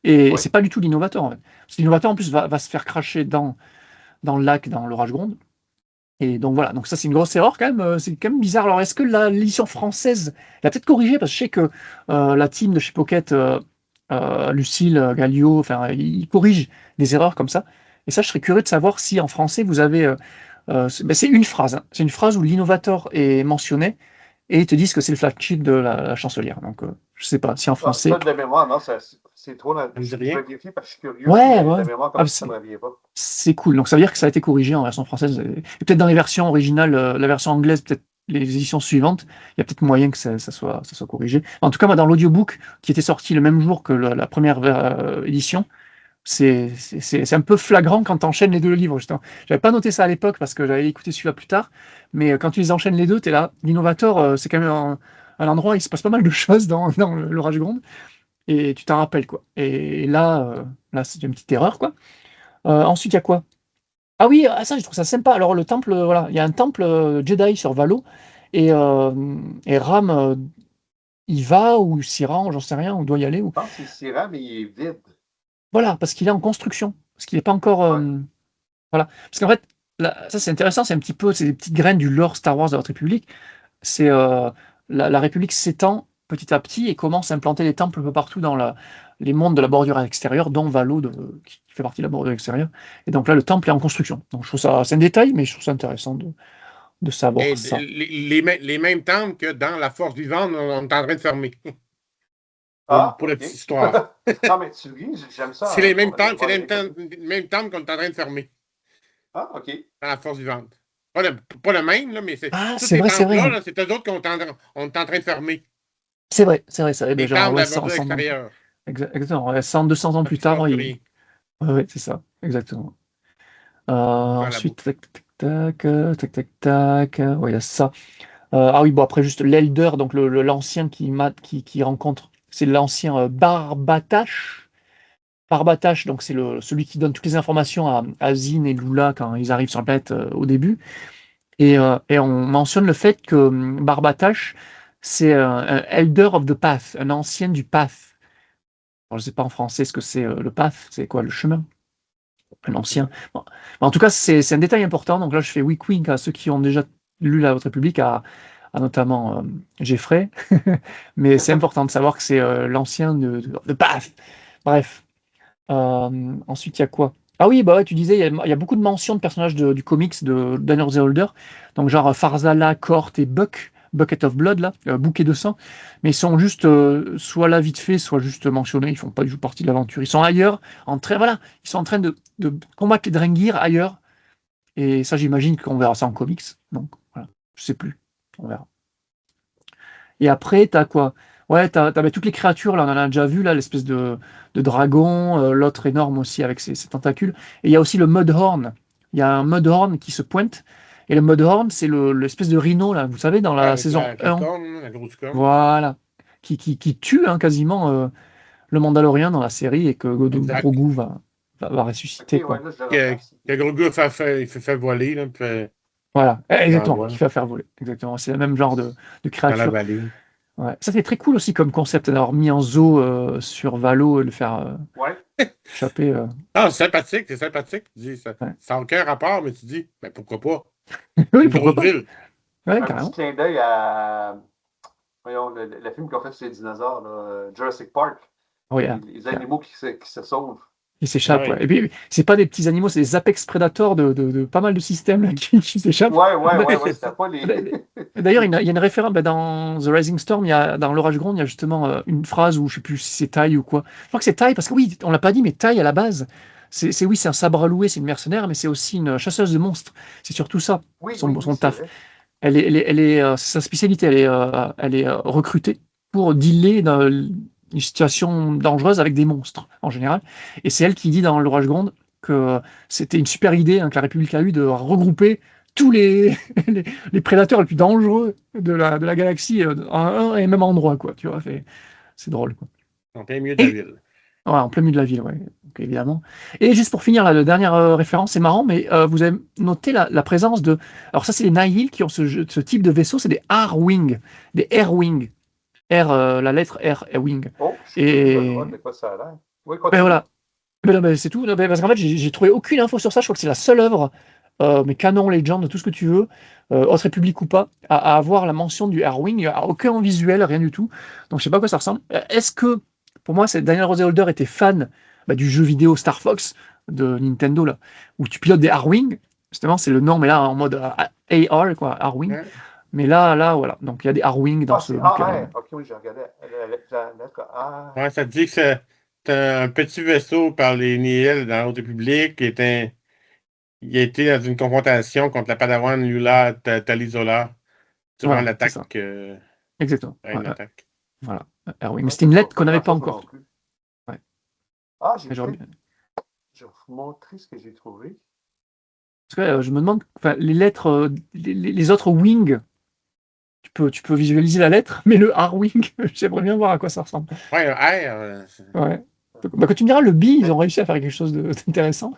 B: Et c'est pas du tout l'innovateur, en fait. Parce que l'innovateur, en plus, va se faire cracher dans le lac, dans l'orage gronde. Et donc voilà, donc ça c'est une grosse erreur quand même, c'est quand même bizarre. Alors est-ce que l'édition française l'a peut-être corrigé? Parce que je sais que la team de chez Pocket, Lucille, Gallio, enfin ils corrigent des erreurs comme ça. Et ça, je serais curieux de savoir si en français vous avez... c'est une phrase, hein. C'est une phrase où l'innovateur est mentionné et ils te disent que c'est le flagship de la chancelière. Donc je sais pas si en français...
A: Ça, de la mémoire, non, c'est trop...
C: Ça me dit
A: Je
C: rien.
A: vais vérifier parce que je suis curieux.
B: Ouais,
A: De
B: ouais.
A: la mémoire,
B: Ah,
A: comme ça ne me revient pas.
B: c'est cool. Donc ça veut dire que ça a été corrigé en version française. Et peut-être dans les versions originales, la version anglaise, peut-être les éditions suivantes, il y a peut-être moyen que ça soit corrigé. En tout cas, moi, dans l'audiobook qui était sorti le même jour que la première édition, c'est un peu flagrant quand tu enchaînes les deux livres, justement. J'avais pas noté ça à l'époque parce que j'avais écouté celui-là plus tard, mais quand tu les enchaînes les deux, tu es là. L'innovateur, c'est quand même un endroit où il se passe pas mal de choses dans l'orage gronde, et tu t'en rappelles, quoi. Et là c'est une petite erreur, quoi. Ensuite, il y a quoi? Ah oui, ça, je trouve ça sympa. Alors, le temple, voilà, il y a un temple Jedi sur Valo, et Ram, il va ou s'y rend, j'en sais rien, on doit y aller.
A: Je pense que c'est Syrah, mais il est vide.
B: Voilà, parce qu'il est en construction, parce qu'il n'est pas encore... Voilà. Parce qu'en fait, ça c'est intéressant, c'est des petites graines du lore Star Wars de la Haute République. C'est la République s'étend petit à petit et commence à implanter des temples un peu partout dans les mondes de la bordure extérieure, dont Valo, qui fait partie de la bordure extérieure. Et donc là, le temple est en construction. Donc je trouve ça, c'est un détail, mais je trouve ça intéressant de savoir
C: Et
B: ça.
C: les mêmes temples que dans La Force Vivante, on est en train de fermer. Pour la
A: OK.
C: petite histoire.
A: Non, mais tu ris, j'aime ça.
C: C'est les mêmes temples,
A: qu'on
C: qu'on est en train de fermer
A: Ah, OK.
C: dans La Force Vivante. Pas le même, là, mais
B: Ah,
C: tous
B: c'est
C: ces
B: vrai, c'est vrai.
C: temples-là, c'est eux autres on est en train de fermer.
B: C'est vrai. Ben,
C: Les
B: genre,
C: temples de
B: ouais,
C: la bordure extérieure.
B: exactement. Ouais, 100, 200 ans plus tard,
C: Plus rien.
B: ouais, c'est ça, exactement.
C: Dans la
B: Ensuite,
C: boucle.
B: tac. Ouais, il y a ça. Ah oui, bon, après, juste l'Elder, donc l'ancien qui rencontre, c'est l'ancien Barbatache. Barbatache, donc c'est celui qui donne toutes les informations à Zin et Lula quand ils arrivent sur la planète au début. Et on mentionne le fait que Barbatache, c'est un Elder of the Path, un ancien du Path. Alors, je ne sais pas en français ce que c'est le Path, c'est quoi le chemin? Un ancien. Bon. En tout cas, c'est un détail important. Donc là, je fais wink à ceux qui ont déjà lu La Haute République, à notamment Jeffrey. Mais c'est important de savoir que c'est l'ancien de Path. Bref. Ensuite, il y a quoi? Ah oui, bah ouais, tu disais, il y a beaucoup de mentions de personnages du comics de Daniel the Older. Donc genre Farzala, Cort et Bucket of Blood, là, bouquet de sang. Mais ils sont juste soit là vite fait, soit juste mentionnés. Ils font pas du tout partie de l'aventure. Ils sont ailleurs, voilà, ils sont en train de combattre les Drengir ailleurs. Et ça, j'imagine qu'on verra ça en comics. Donc voilà, je sais plus. On verra. Et après, t'as quoi? Ouais, t'as toutes les créatures, là, on en a déjà vu, là, l'espèce de dragon, l'autre énorme aussi avec ses tentacules. Et il y a aussi le Mudhorn. Il y a un Mudhorn qui se pointe. Et le Mudhorn, c'est l'espèce de rhino, là, vous savez, dans la
C: Avec
B: saison
C: la
B: 1.
C: corne, la grosse corne.
B: Voilà. Qui tue hein, quasiment le Mandalorien dans la série et que
C: Exact.
B: Grogu va ressusciter,
A: OK,
B: quoi.
A: ouais, là, je le replace.
C: Que Grogu il fait voler, là, puis
B: Voilà, exactement,
C: l'envoie
B: qui va faire voler. Exactement, c'est le même genre de
C: dans la
B: créature.
C: vallée.
B: Ouais. Ça, c'est très cool aussi comme concept d'avoir mis en zoo sur Valo et le faire
A: Ouais.
B: échapper.
C: Ah, c'est sympathique. Tu dis, ça
B: Ouais.
C: n'a aucun rapport, mais tu dis, ben pourquoi pas?
B: Oui,
C: Une
B: pourquoi
C: grosse
B: pas?
C: ville.
B: Ouais,
A: Un
B: carrément.
A: petit clin d'œil à voyons, le film qu'on fait sur les dinosaures, là, Jurassic Park.
B: Oui,
A: Les animaux qui se sauvent.
B: ils s'échappent.
C: Ouais.
B: Ouais. Et puis, c'est pas des petits animaux, c'est des apex prédateurs de pas mal de systèmes là, qui s'échappent.
A: Ouais, c'était pas les.
B: D'ailleurs, il y a une référence dans The Rising Storm, dans l'Orage Gronde, il y a justement une phrase où je sais plus si c'est Tai ou quoi. Je crois que c'est Tai, parce que oui, on l'a pas dit, mais Tai à la base, c'est un sabre à louer, c'est une mercenaire, mais c'est aussi une chasseuse de monstres. C'est surtout ça,
A: Oui,
B: son
A: c'est
B: taf.
A: vrai.
B: C'est sa spécialité, elle est recrutée pour dealer dans une situation dangereuse avec des monstres, en général. Et c'est elle qui dit dans l'Orage Gronde que c'était une super idée hein, que la République a eue de regrouper tous les prédateurs les plus dangereux de la galaxie en un et même endroit, quoi. Tu vois, c'est drôle, quoi.
C: En plein milieu de la ville.
B: Ouais, en plein milieu de la ville, ouais, donc évidemment. Et juste pour finir, là, la dernière référence, c'est marrant, mais vous avez noté la présence de. Alors, ça, c'est les Nihil qui ont ce type de vaisseau, c'est des R-Wing, des Air-Wing. R, la lettre R, Air-Wing.
A: Oh, je suis curieux, Benoît,
B: Et
A: de quoi ça a l'air. Oui,
B: ben
A: continue.
B: voilà. Mais non, ben, c'est tout. Non, ben, parce qu'en fait, j'ai trouvé aucune info sur ça. Je crois que c'est la seule œuvre, mais canon, légende, tout ce que tu veux, Haute République ou pas, à avoir la mention du R-Wing. Il n'y a aucun visuel, rien du tout. Donc, je sais pas à quoi ça ressemble. Est-ce que, pour moi, Daniel Roseholder était fan du jeu vidéo Star Fox de Nintendo, là, où tu pilotes des R-Wing. Justement, c'est le nom, mais là, en mode AR, quoi, R-Wing.
C: Hein?
B: Mais là, voilà. Donc, il y a des R-Wing dans
A: Ah,
B: ce
A: c'est
B: bouquin.
A: AR. OK, oui, j'ai regardé la lettre A.
C: Ouais, ça te dit que c'est un petit vaisseau par les Nihil dans la Haute République il a été dans une confrontation contre la Padawan Lula Talisola durant
B: Voilà, c'est ça.
C: l'attaque.
B: Exactement.
C: Une attaque.
B: Voilà. R-Wing. Mais
A: OK,
B: c'était une
A: pas,
B: lettre
A: pas
B: qu'on n'avait pas
A: grand-chose, moi non
B: encore.
A: plus.
B: Ouais.
A: Ah, j'ai
B: Mais j'aurais
A: peut-être.
B: bien-
A: Je vais vous montrer ce que j'ai trouvé.
B: Parce que je me demande, enfin, les lettres, les autres wings, tu peux visualiser la lettre, mais le R-wing, j'aimerais bien voir à quoi ça ressemble.
C: Ouais, un R.
B: Ouais. Donc, quand tu me diras, le B, ils
A: Mais
B: ont réussi à faire quelque chose d'intéressant.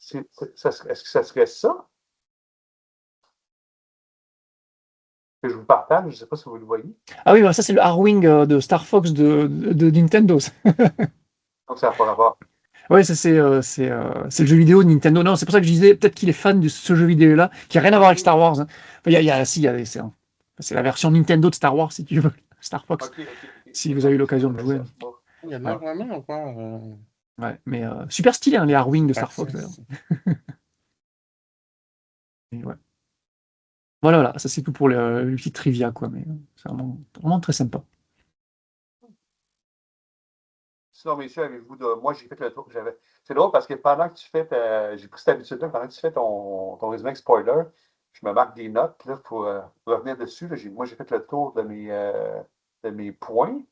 A: est-ce que ça serait ça que je vous partage? Je ne sais pas si vous le voyez.
B: Ah oui, bah, ça c'est le R-wing de Star Fox de Nintendo.
A: Donc, ça n'a pas rapport.
B: Ouais, ça c'est le jeu vidéo de Nintendo. Non, c'est pour ça que je disais, peut-être qu'il est fan de ce jeu vidéo-là, qui n'a rien à voir avec Star Wars. Hein. Enfin, si, c'est la version Nintendo de Star Wars, si tu veux, Star Fox,
A: OK.
B: si vous avez eu l'occasion de
A: Mais
B: jouer.
C: Il y en
B: Ouais,
C: a vraiment encore.
B: ouais. Mais super stylé, hein, les R-wing de Star Fox, d'ailleurs.
C: Access.
B: Et ouais. Voilà, ça c'est tout pour le petit trivia, quoi. Mais c'est vraiment très sympa.
A: Sinon, messieurs, avez-vous de. Moi, j'ai fait le tour. C'est drôle parce que pendant que tu fais j'ai pris cette habitude-là, pendant que tu fais ton résumé avec spoiler, je me marque des notes là, pour revenir dessus. Là. Moi, j'ai fait le tour de mes points.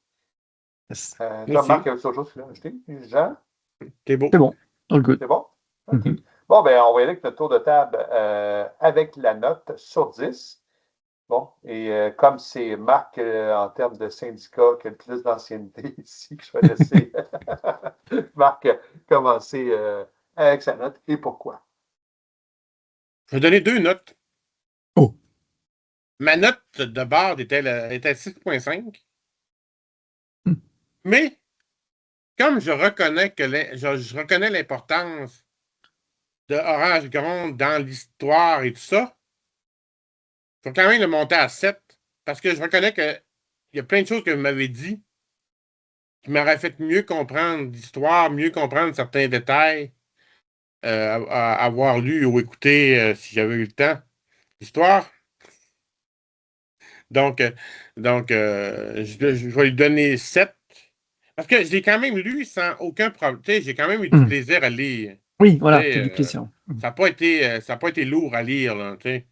B: Yes.
A: Toi,
C: Merci.
A: Marc, il y a autre chose que tu veux ajouter? Jean,
C: T'es beau.
B: C'est bon, all good.
A: c'est bon? OK.
B: Mhm.
A: Bon, ben, on va y aller avec notre tour de table avec la note sur 10. Bon, et comme c'est Marc, en termes de syndicat, qui a le plus d'ancienneté ici, que je vais laisser Marc commencer avec sa note et pourquoi.
C: Je vais donner 2 notes.
B: Oh.
C: Ma note de base était 6,5.
B: Hmm.
C: Mais comme je reconnais je reconnais l'importance de Orange Grande dans l'histoire et tout ça, je vais quand même le monter à 7 parce que je reconnais qu'il y a plein de choses que vous m'avez dit qui m'auraient fait mieux comprendre l'histoire, mieux comprendre certains détails, à avoir lu ou écouté si j'avais eu le temps l'histoire. Donc, je vais lui donner 7. Parce que je l'ai quand même lu sans aucun problème. Tu sais, j'ai quand même eu du plaisir à lire.
B: Oui,
C: Tu
B: voilà, tu as
C: sais,
B: du plaisir.
C: ça n'a pas été lourd à lire, là, tu sais.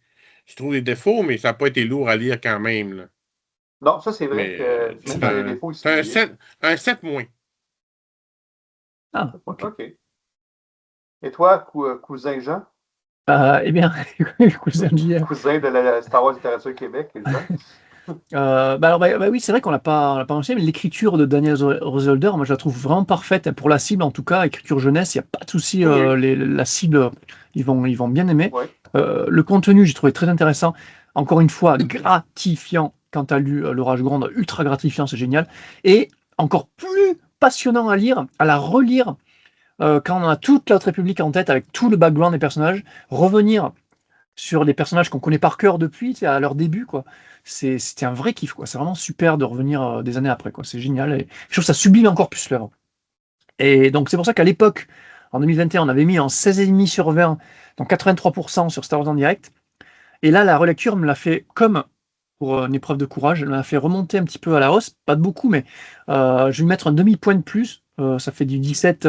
C: Je trouve des défauts, mais ça n'a pas été lourd à lire quand même, là.
A: Non, ça, c'est vrai
C: Mais
A: que même dans les défauts, il se lit vite.
C: un 7 moins.
B: Ah, ok.
A: OK. Et toi, cousin Jean?
B: Eh bien, cousin JF.
A: Cousin de la Star Wars Littérature Québec, Jean?
B: Oui, c'est vrai qu'on l'a pas mentionné, mais l'écriture de Daniel Roseholder, moi je la trouve vraiment parfaite pour la cible, en tout cas, écriture jeunesse, il n'y a pas de souci,
A: Oui.
B: la cible, ils vont bien aimer.
A: Oui.
B: Le contenu, j'ai trouvé très intéressant. Encore une fois, gratifiant quand tu as lu L'Orage Gronde, ultra gratifiant, c'est génial. Et encore plus passionnant à lire, à la relire, quand on a toute la Haute République en tête, avec tout le background des personnages, revenir sur des personnages qu'on connaît par cœur depuis, tu sais, à leur début, quoi. C'était un vrai kiff, quoi. C'est vraiment super de revenir des années après, quoi. C'est génial. Et je trouve que ça sublime encore plus l'œuvre. Et donc, c'est pour ça qu'à l'époque, en 2021, on avait mis en 16,5 sur 20, donc 83% sur Star Wars en direct. Et là, la relecture me l'a fait comme pour une épreuve de courage, elle m'a fait remonter un petit peu à la hausse, pas de beaucoup, mais je vais lui mettre un demi-point de plus. Ça fait du 17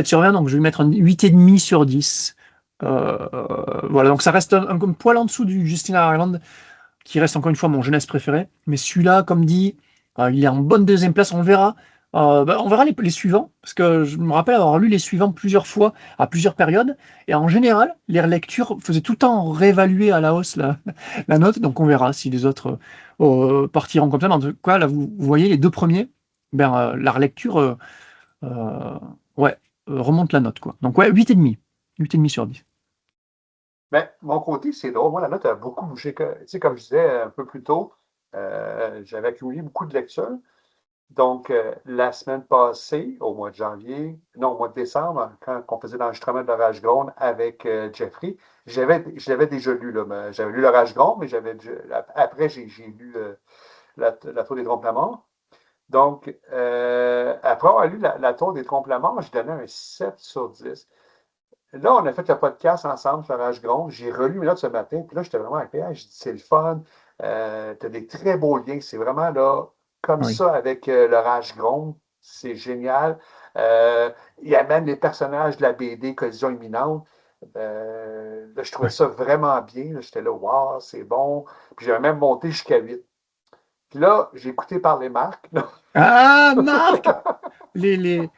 B: sur 20, donc je vais lui mettre un 8,5 sur 10. Voilà, donc ça reste un poil en dessous du Justin Ireland, qui reste encore une fois mon jeunesse préféré. Mais celui-là, comme dit, il est en bonne deuxième place. On verra. On verra les suivants, parce que je me rappelle avoir lu les suivants plusieurs fois, à plusieurs périodes. Et en général, les lectures faisaient tout le temps réévaluer à la hausse la note. Donc on verra si les autres partiront comme ça. Mais en tout cas, là, vous voyez les deux premiers. la relecture ouais, remonte la note, quoi. Donc ouais, 8,5. 8,5 sur 10.
A: Mais mon côté, c'est drôle. Moi, la note a beaucoup bougé. Tu sais, comme je disais un peu plus tôt, j'avais accumulé beaucoup de lectures. Donc, la semaine passée, au mois de janvier, non, au mois de décembre, quand on faisait l'enregistrement de l'Orage Gronde avec Jeffrey, je l'avais déjà lu. Là, j'avais lu l'Orage Gronde, mais après, j'ai lu la Tour des Trompes-la-Mort. Donc, après avoir lu la Tour des Trompes-la-Mort, j'ai donné un 7 sur 10. Là, on a fait le podcast ensemble sur l'Orage Gronde. J'ai relu mes notes ce matin, puis là, j'étais vraiment agréable. J'ai dit, c'est le fun. Tu as des très beaux liens. C'est vraiment là, comme
B: Oui.
A: ça, avec l'Orage Gronde. C'est génial. Il y a même les personnages de la BD Collision imminente. Là, je trouvais ça vraiment bien. Là, j'étais là, waouh, c'est bon. Puis j'avais même monté jusqu'à 8. Puis là, j'ai écouté par les marques.
B: Ah, Marc! Les,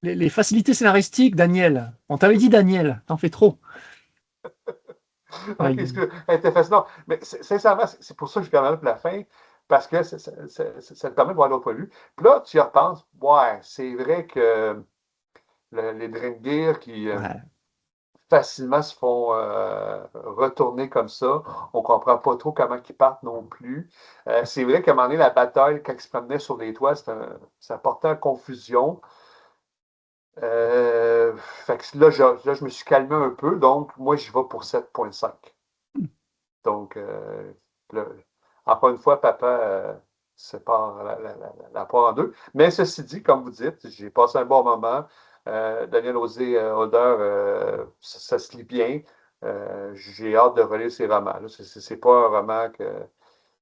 B: les facilités scénaristiques, Daniel. On t'avait dit, Daniel, t'en fais trop.
A: OK, elle était fascinante. Mais sincèrement, c'est pour ça que je permets pour la fin, parce que ça te permet de voir l'autre point de vue. Puis là, tu y repenses, ouais, c'est vrai que les Drengir qui
B: Ouais.
A: facilement se font retourner comme ça, on ne comprend pas trop comment ils partent non plus. C'est vrai qu'à un moment donné, la bataille, quand ils se promenaient sur les toits, ça portait à confusion. Fait que là, je me suis calmé un peu, donc moi, j'y vais pour 7,5. Donc, encore une fois, papa sépare la poire en deux. Mais ceci dit, comme vous dites, j'ai passé un bon moment. Daniel Osé Holder, ça se lit bien. J'ai hâte de relire ses romans. C'est pas un roman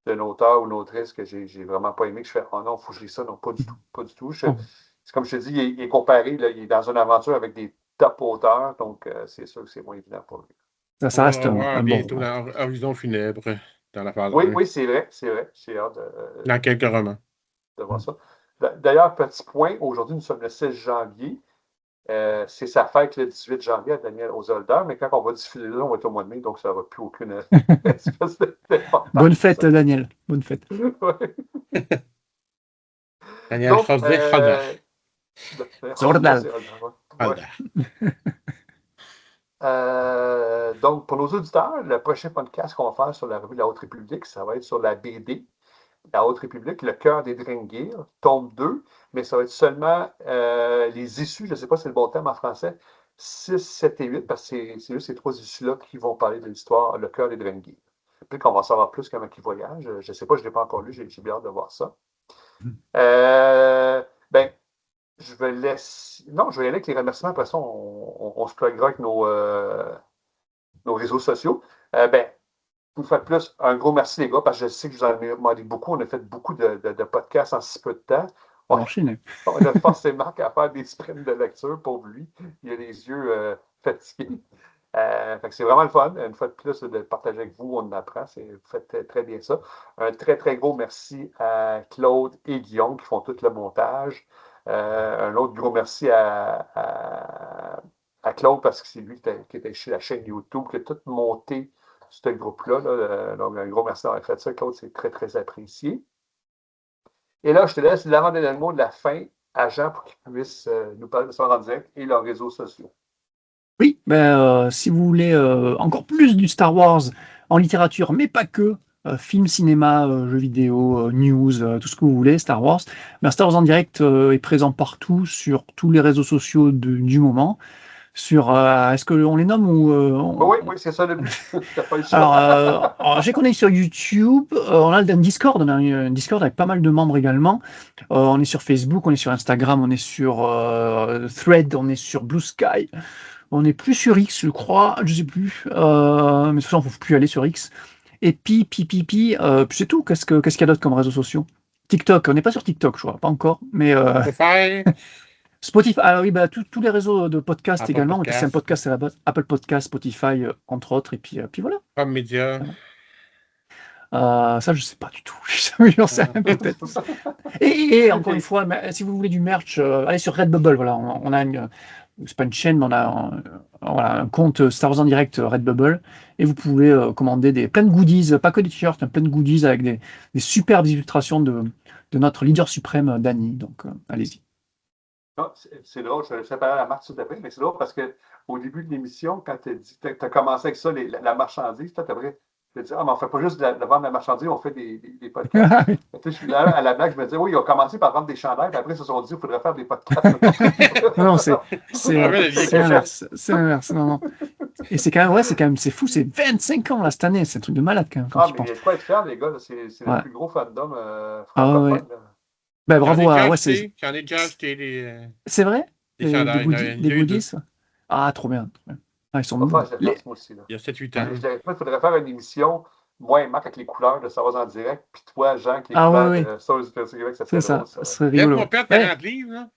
A: d'un auteur ou une autrice que j'ai vraiment pas aimé, que je fais, oh non, il faut que je lise ça. Non, pas du tout. Pas du tout. C'est comme je te dis, il est comparé, là, il est dans une aventure avec des top auteurs, donc c'est sûr que c'est moins évident pour lui.
B: Ça
C: On va le
B: reste
C: revoir
B: un bon
C: bientôt
B: roman.
C: dans Horizon Funèbre, dans la phase
A: Oui,
C: 1,
A: oui, c'est vrai, c'est vrai. J'ai hâte
C: dans quelques romans.
A: de voir ça. D'ailleurs, petit point, aujourd'hui, nous sommes le 16 janvier. C'est sa fête le 18 janvier à Daniel Osolder, mais quand on va diffuser là, on va être au mois de mai, donc ça n'aura plus aucune espèce
B: Bonne
A: d'importance.
B: fête, Daniel. Bonne fête.
A: Ouais.
C: Daniel
A: Donc,
C: José Holder.
B: Zordal.
A: Ouais.
C: Holder.
A: Donc, pour nos auditeurs, le prochain podcast qu'on va faire sur la revue de la Haute République, ça va être sur la BD, la Haute République, Le cœur des Drengir, tome 2, mais ça va être seulement les issues, je ne sais pas si c'est le bon terme en français, 6, 7 et 8, parce que c'est juste ces trois issues-là qui vont parler de l'histoire, Le cœur des Drengir. Puis qu'on va savoir plus comment ils voyagent. Je ne sais pas, je ne l'ai pas encore lu, j'ai bien hâte de voir ça. Ben, je vais laisser. Non, je vais y aller avec les remerciements. Après ça, on se pluguera avec nos réseaux sociaux. Ben, une fois de plus, un gros merci, les gars, parce que je sais que je vous en ai demandé beaucoup. On a fait beaucoup de podcasts en si peu de temps.
B: On enchaîne.
A: On a forcé Marc à faire des sprints de lecture pour lui. Il a les yeux fatigués. Fait que c'est vraiment le fun. Une fois de plus, de partager avec vous, on apprend. Vous faites très, très bien ça. Un très, très gros merci à Claude et Guillaume qui font tout le montage. Un autre gros merci à Claude parce que c'est lui qui était chez la chaîne YouTube, qui a tout monté ce groupe-là. Là. Donc, un gros merci d'avoir fait ça. Claude, c'est très, très apprécié. Et là, je te laisse l'avant-dernier le mot de la fin à Jean pour qu'il puisse nous parler de son en direct et leurs réseaux sociaux.
B: Oui, si vous voulez encore plus du Star Wars en littérature, mais pas que, film, cinéma, jeux vidéo, news, tout ce que vous voulez, Star Wars, Star Wars en direct est présent partout, sur tous les réseaux sociaux du moment. Est-ce qu'on les nomme ou
A: Oui, c'est ça le but. T'as pas le choix.
B: alors, je sais qu'on est sur YouTube, on a un Discord, on a un Discord avec pas mal de membres également. On est sur Facebook, on est sur Instagram, on est sur Thread, on est sur Blue Sky. On n'est plus sur X, je crois, je sais plus. Mais de toute façon, il ne faut plus aller sur X. Et puis c'est tout. Qu'est-ce qu'il y a d'autre comme réseaux sociaux? TikTok, on n'est pas sur TikTok, je crois, pas encore. Mais Spotify, oui, tous les réseaux de podcast
C: Apple
B: également.
C: Podcast.
B: C'est un podcast à la base. Apple Podcast, Spotify, entre autres. Et puis voilà.
C: Comme média.
B: Ça, je sais pas du tout. J'en sais rien, peut-être. Et encore une fois, si vous voulez du merch, allez sur Redbubble. Voilà, on a c'est pas une chaîne, mais on a un compte Star Wars en direct Redbubble. Et vous pouvez commander plein de goodies, pas que des t-shirts, plein de goodies avec des superbes illustrations de de notre leader suprême, Danny. Donc, allez-y.
A: Non, c'est drôle, je sais pas la marque tout à fait, mais c'est drôle parce qu'au début de l'émission, quand tu as commencé avec ça, la marchandise, tu as dit, mais on ne fait pas juste de vendre la marchandise, on fait des podcasts. Je suis là à la blague, je me disais, oui, ils ont commencé par vendre des chandails, puis après, ils se sont dit, il faudrait faire des podcasts.
B: Non, c'est inverse. C'est inverse. Non. Et c'est quand même, c'est fou, c'est 25 ans là, cette année, c'est un truc de malade quand même. Quand tu
A: mais il y a de quoi être fier, les gars, c'est le plus gros fandom francophone.
B: Ben, bravo à.
C: J'en ai déjà acheté des.
B: C'est vrai?
C: Des chandails.
B: Des goodies? Ah, trop bien. Ah, ils sont
A: moi aussi, là.
C: Il y a 7-8 ans.
A: Il faudrait faire une émission, moi et Marc avec les couleurs de Star Wars en direct, puis toi, Jean, qui est
B: couleurs
A: de Star Wars du Québec, ça serait
B: ça.
A: drôle,
B: Ça serait rigolo.
C: Mon père 40 livres, là.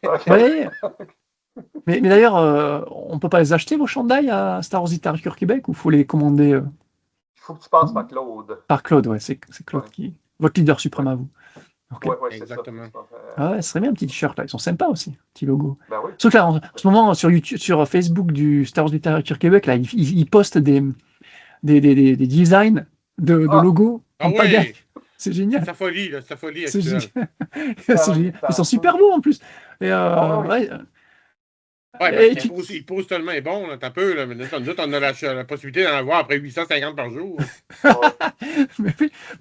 B: Okay. Mais d'ailleurs, on ne peut pas les acheter, vos chandails, à Star Wars Literature Québec, ou il faut les commander
A: Il faut que tu passes par Claude.
B: Par Claude, ouais, c'est Claude qui. Votre leader suprême à vous.
A: Okay. Oui, c'est
C: exactement.
B: Ça. Ce serait bien un petit t-shirt là, ils sont sympas aussi, petit logo.
A: Ben oui.
B: Sauf que là, en ce moment, sur YouTube, sur Facebook du Star Wars Literature Québec, là, ils postent des designs de logos en pagaille. C'est génial.
C: C'est sa folie, là, c'est sa folie
B: c'est
C: actuelle.
B: c'est génial. Ils sont super beaux en plus. Et
C: il pose tellement bon, là, t'as peu, là, mais nous autres, on a la possibilité d'en avoir après 850 par jour.
B: mais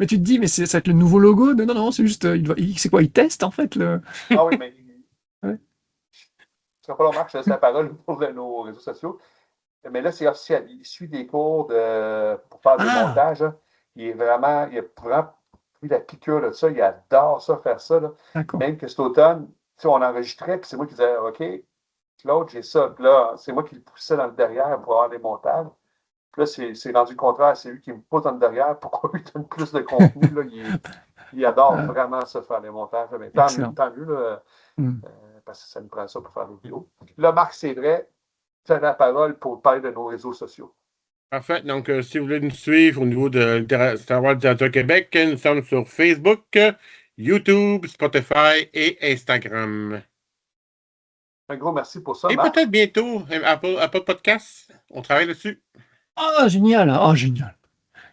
B: tu te dis, mais ça va être le nouveau logo? Non, c'est juste, c'est quoi, il teste en fait
A: Ah oui, mais ça va pas long, Marc, je laisse la parole pour nos réseaux sociaux. Mais là, c'est officiel. Il suit des cours pour faire des montages. Hein. Il a vraiment pris la piqûre de ça. Il adore ça, faire ça. Là. Même que cet automne, on enregistrait, puis c'est moi qui disais, OK, Claude, j'ai ça. Puis là, c'est moi qui le poussais dans le derrière pour avoir des montages. Puis là, c'est rendu le contraire. C'est lui qui me pousse dans le derrière pour qu'on lui donne plus de contenu. Là. Il adore vraiment ça, faire les montages. Mais tant mieux, là, parce que ça nous prend ça pour faire des vidéos. Là, Marc, c'est vrai, tu as la parole pour parler de nos réseaux sociaux.
C: Parfait. Donc, si vous voulez nous suivre au niveau de Star Wars Literature Québec, nous sommes sur Facebook, YouTube, Spotify et Instagram.
A: Un gros merci pour ça,
C: et
A: Marc.
C: Peut-être bientôt, Apple Podcast. On travaille dessus.
B: Ah, génial. Ah, génial.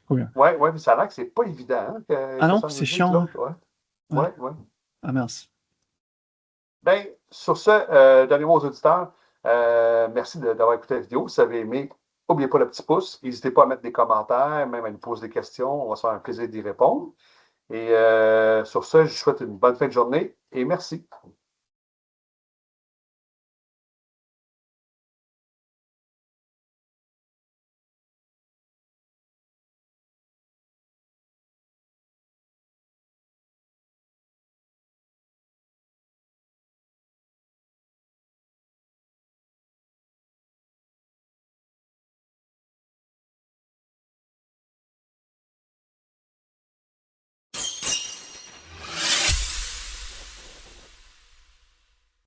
A: Oui, mais ça a l'air que c'est pas évident.
B: Ah non, c'est chiant.
A: Ouais.
B: Ah, mince.
A: Bien, sur ce, donnez-moi aux auditeurs, merci d'avoir écouté la vidéo. Si vous avez aimé, n'oubliez pas le petit pouce. N'hésitez pas à mettre des commentaires, même à nous poser des questions. On va se faire un plaisir d'y répondre. Et sur ce, je vous souhaite une bonne fin de journée et merci.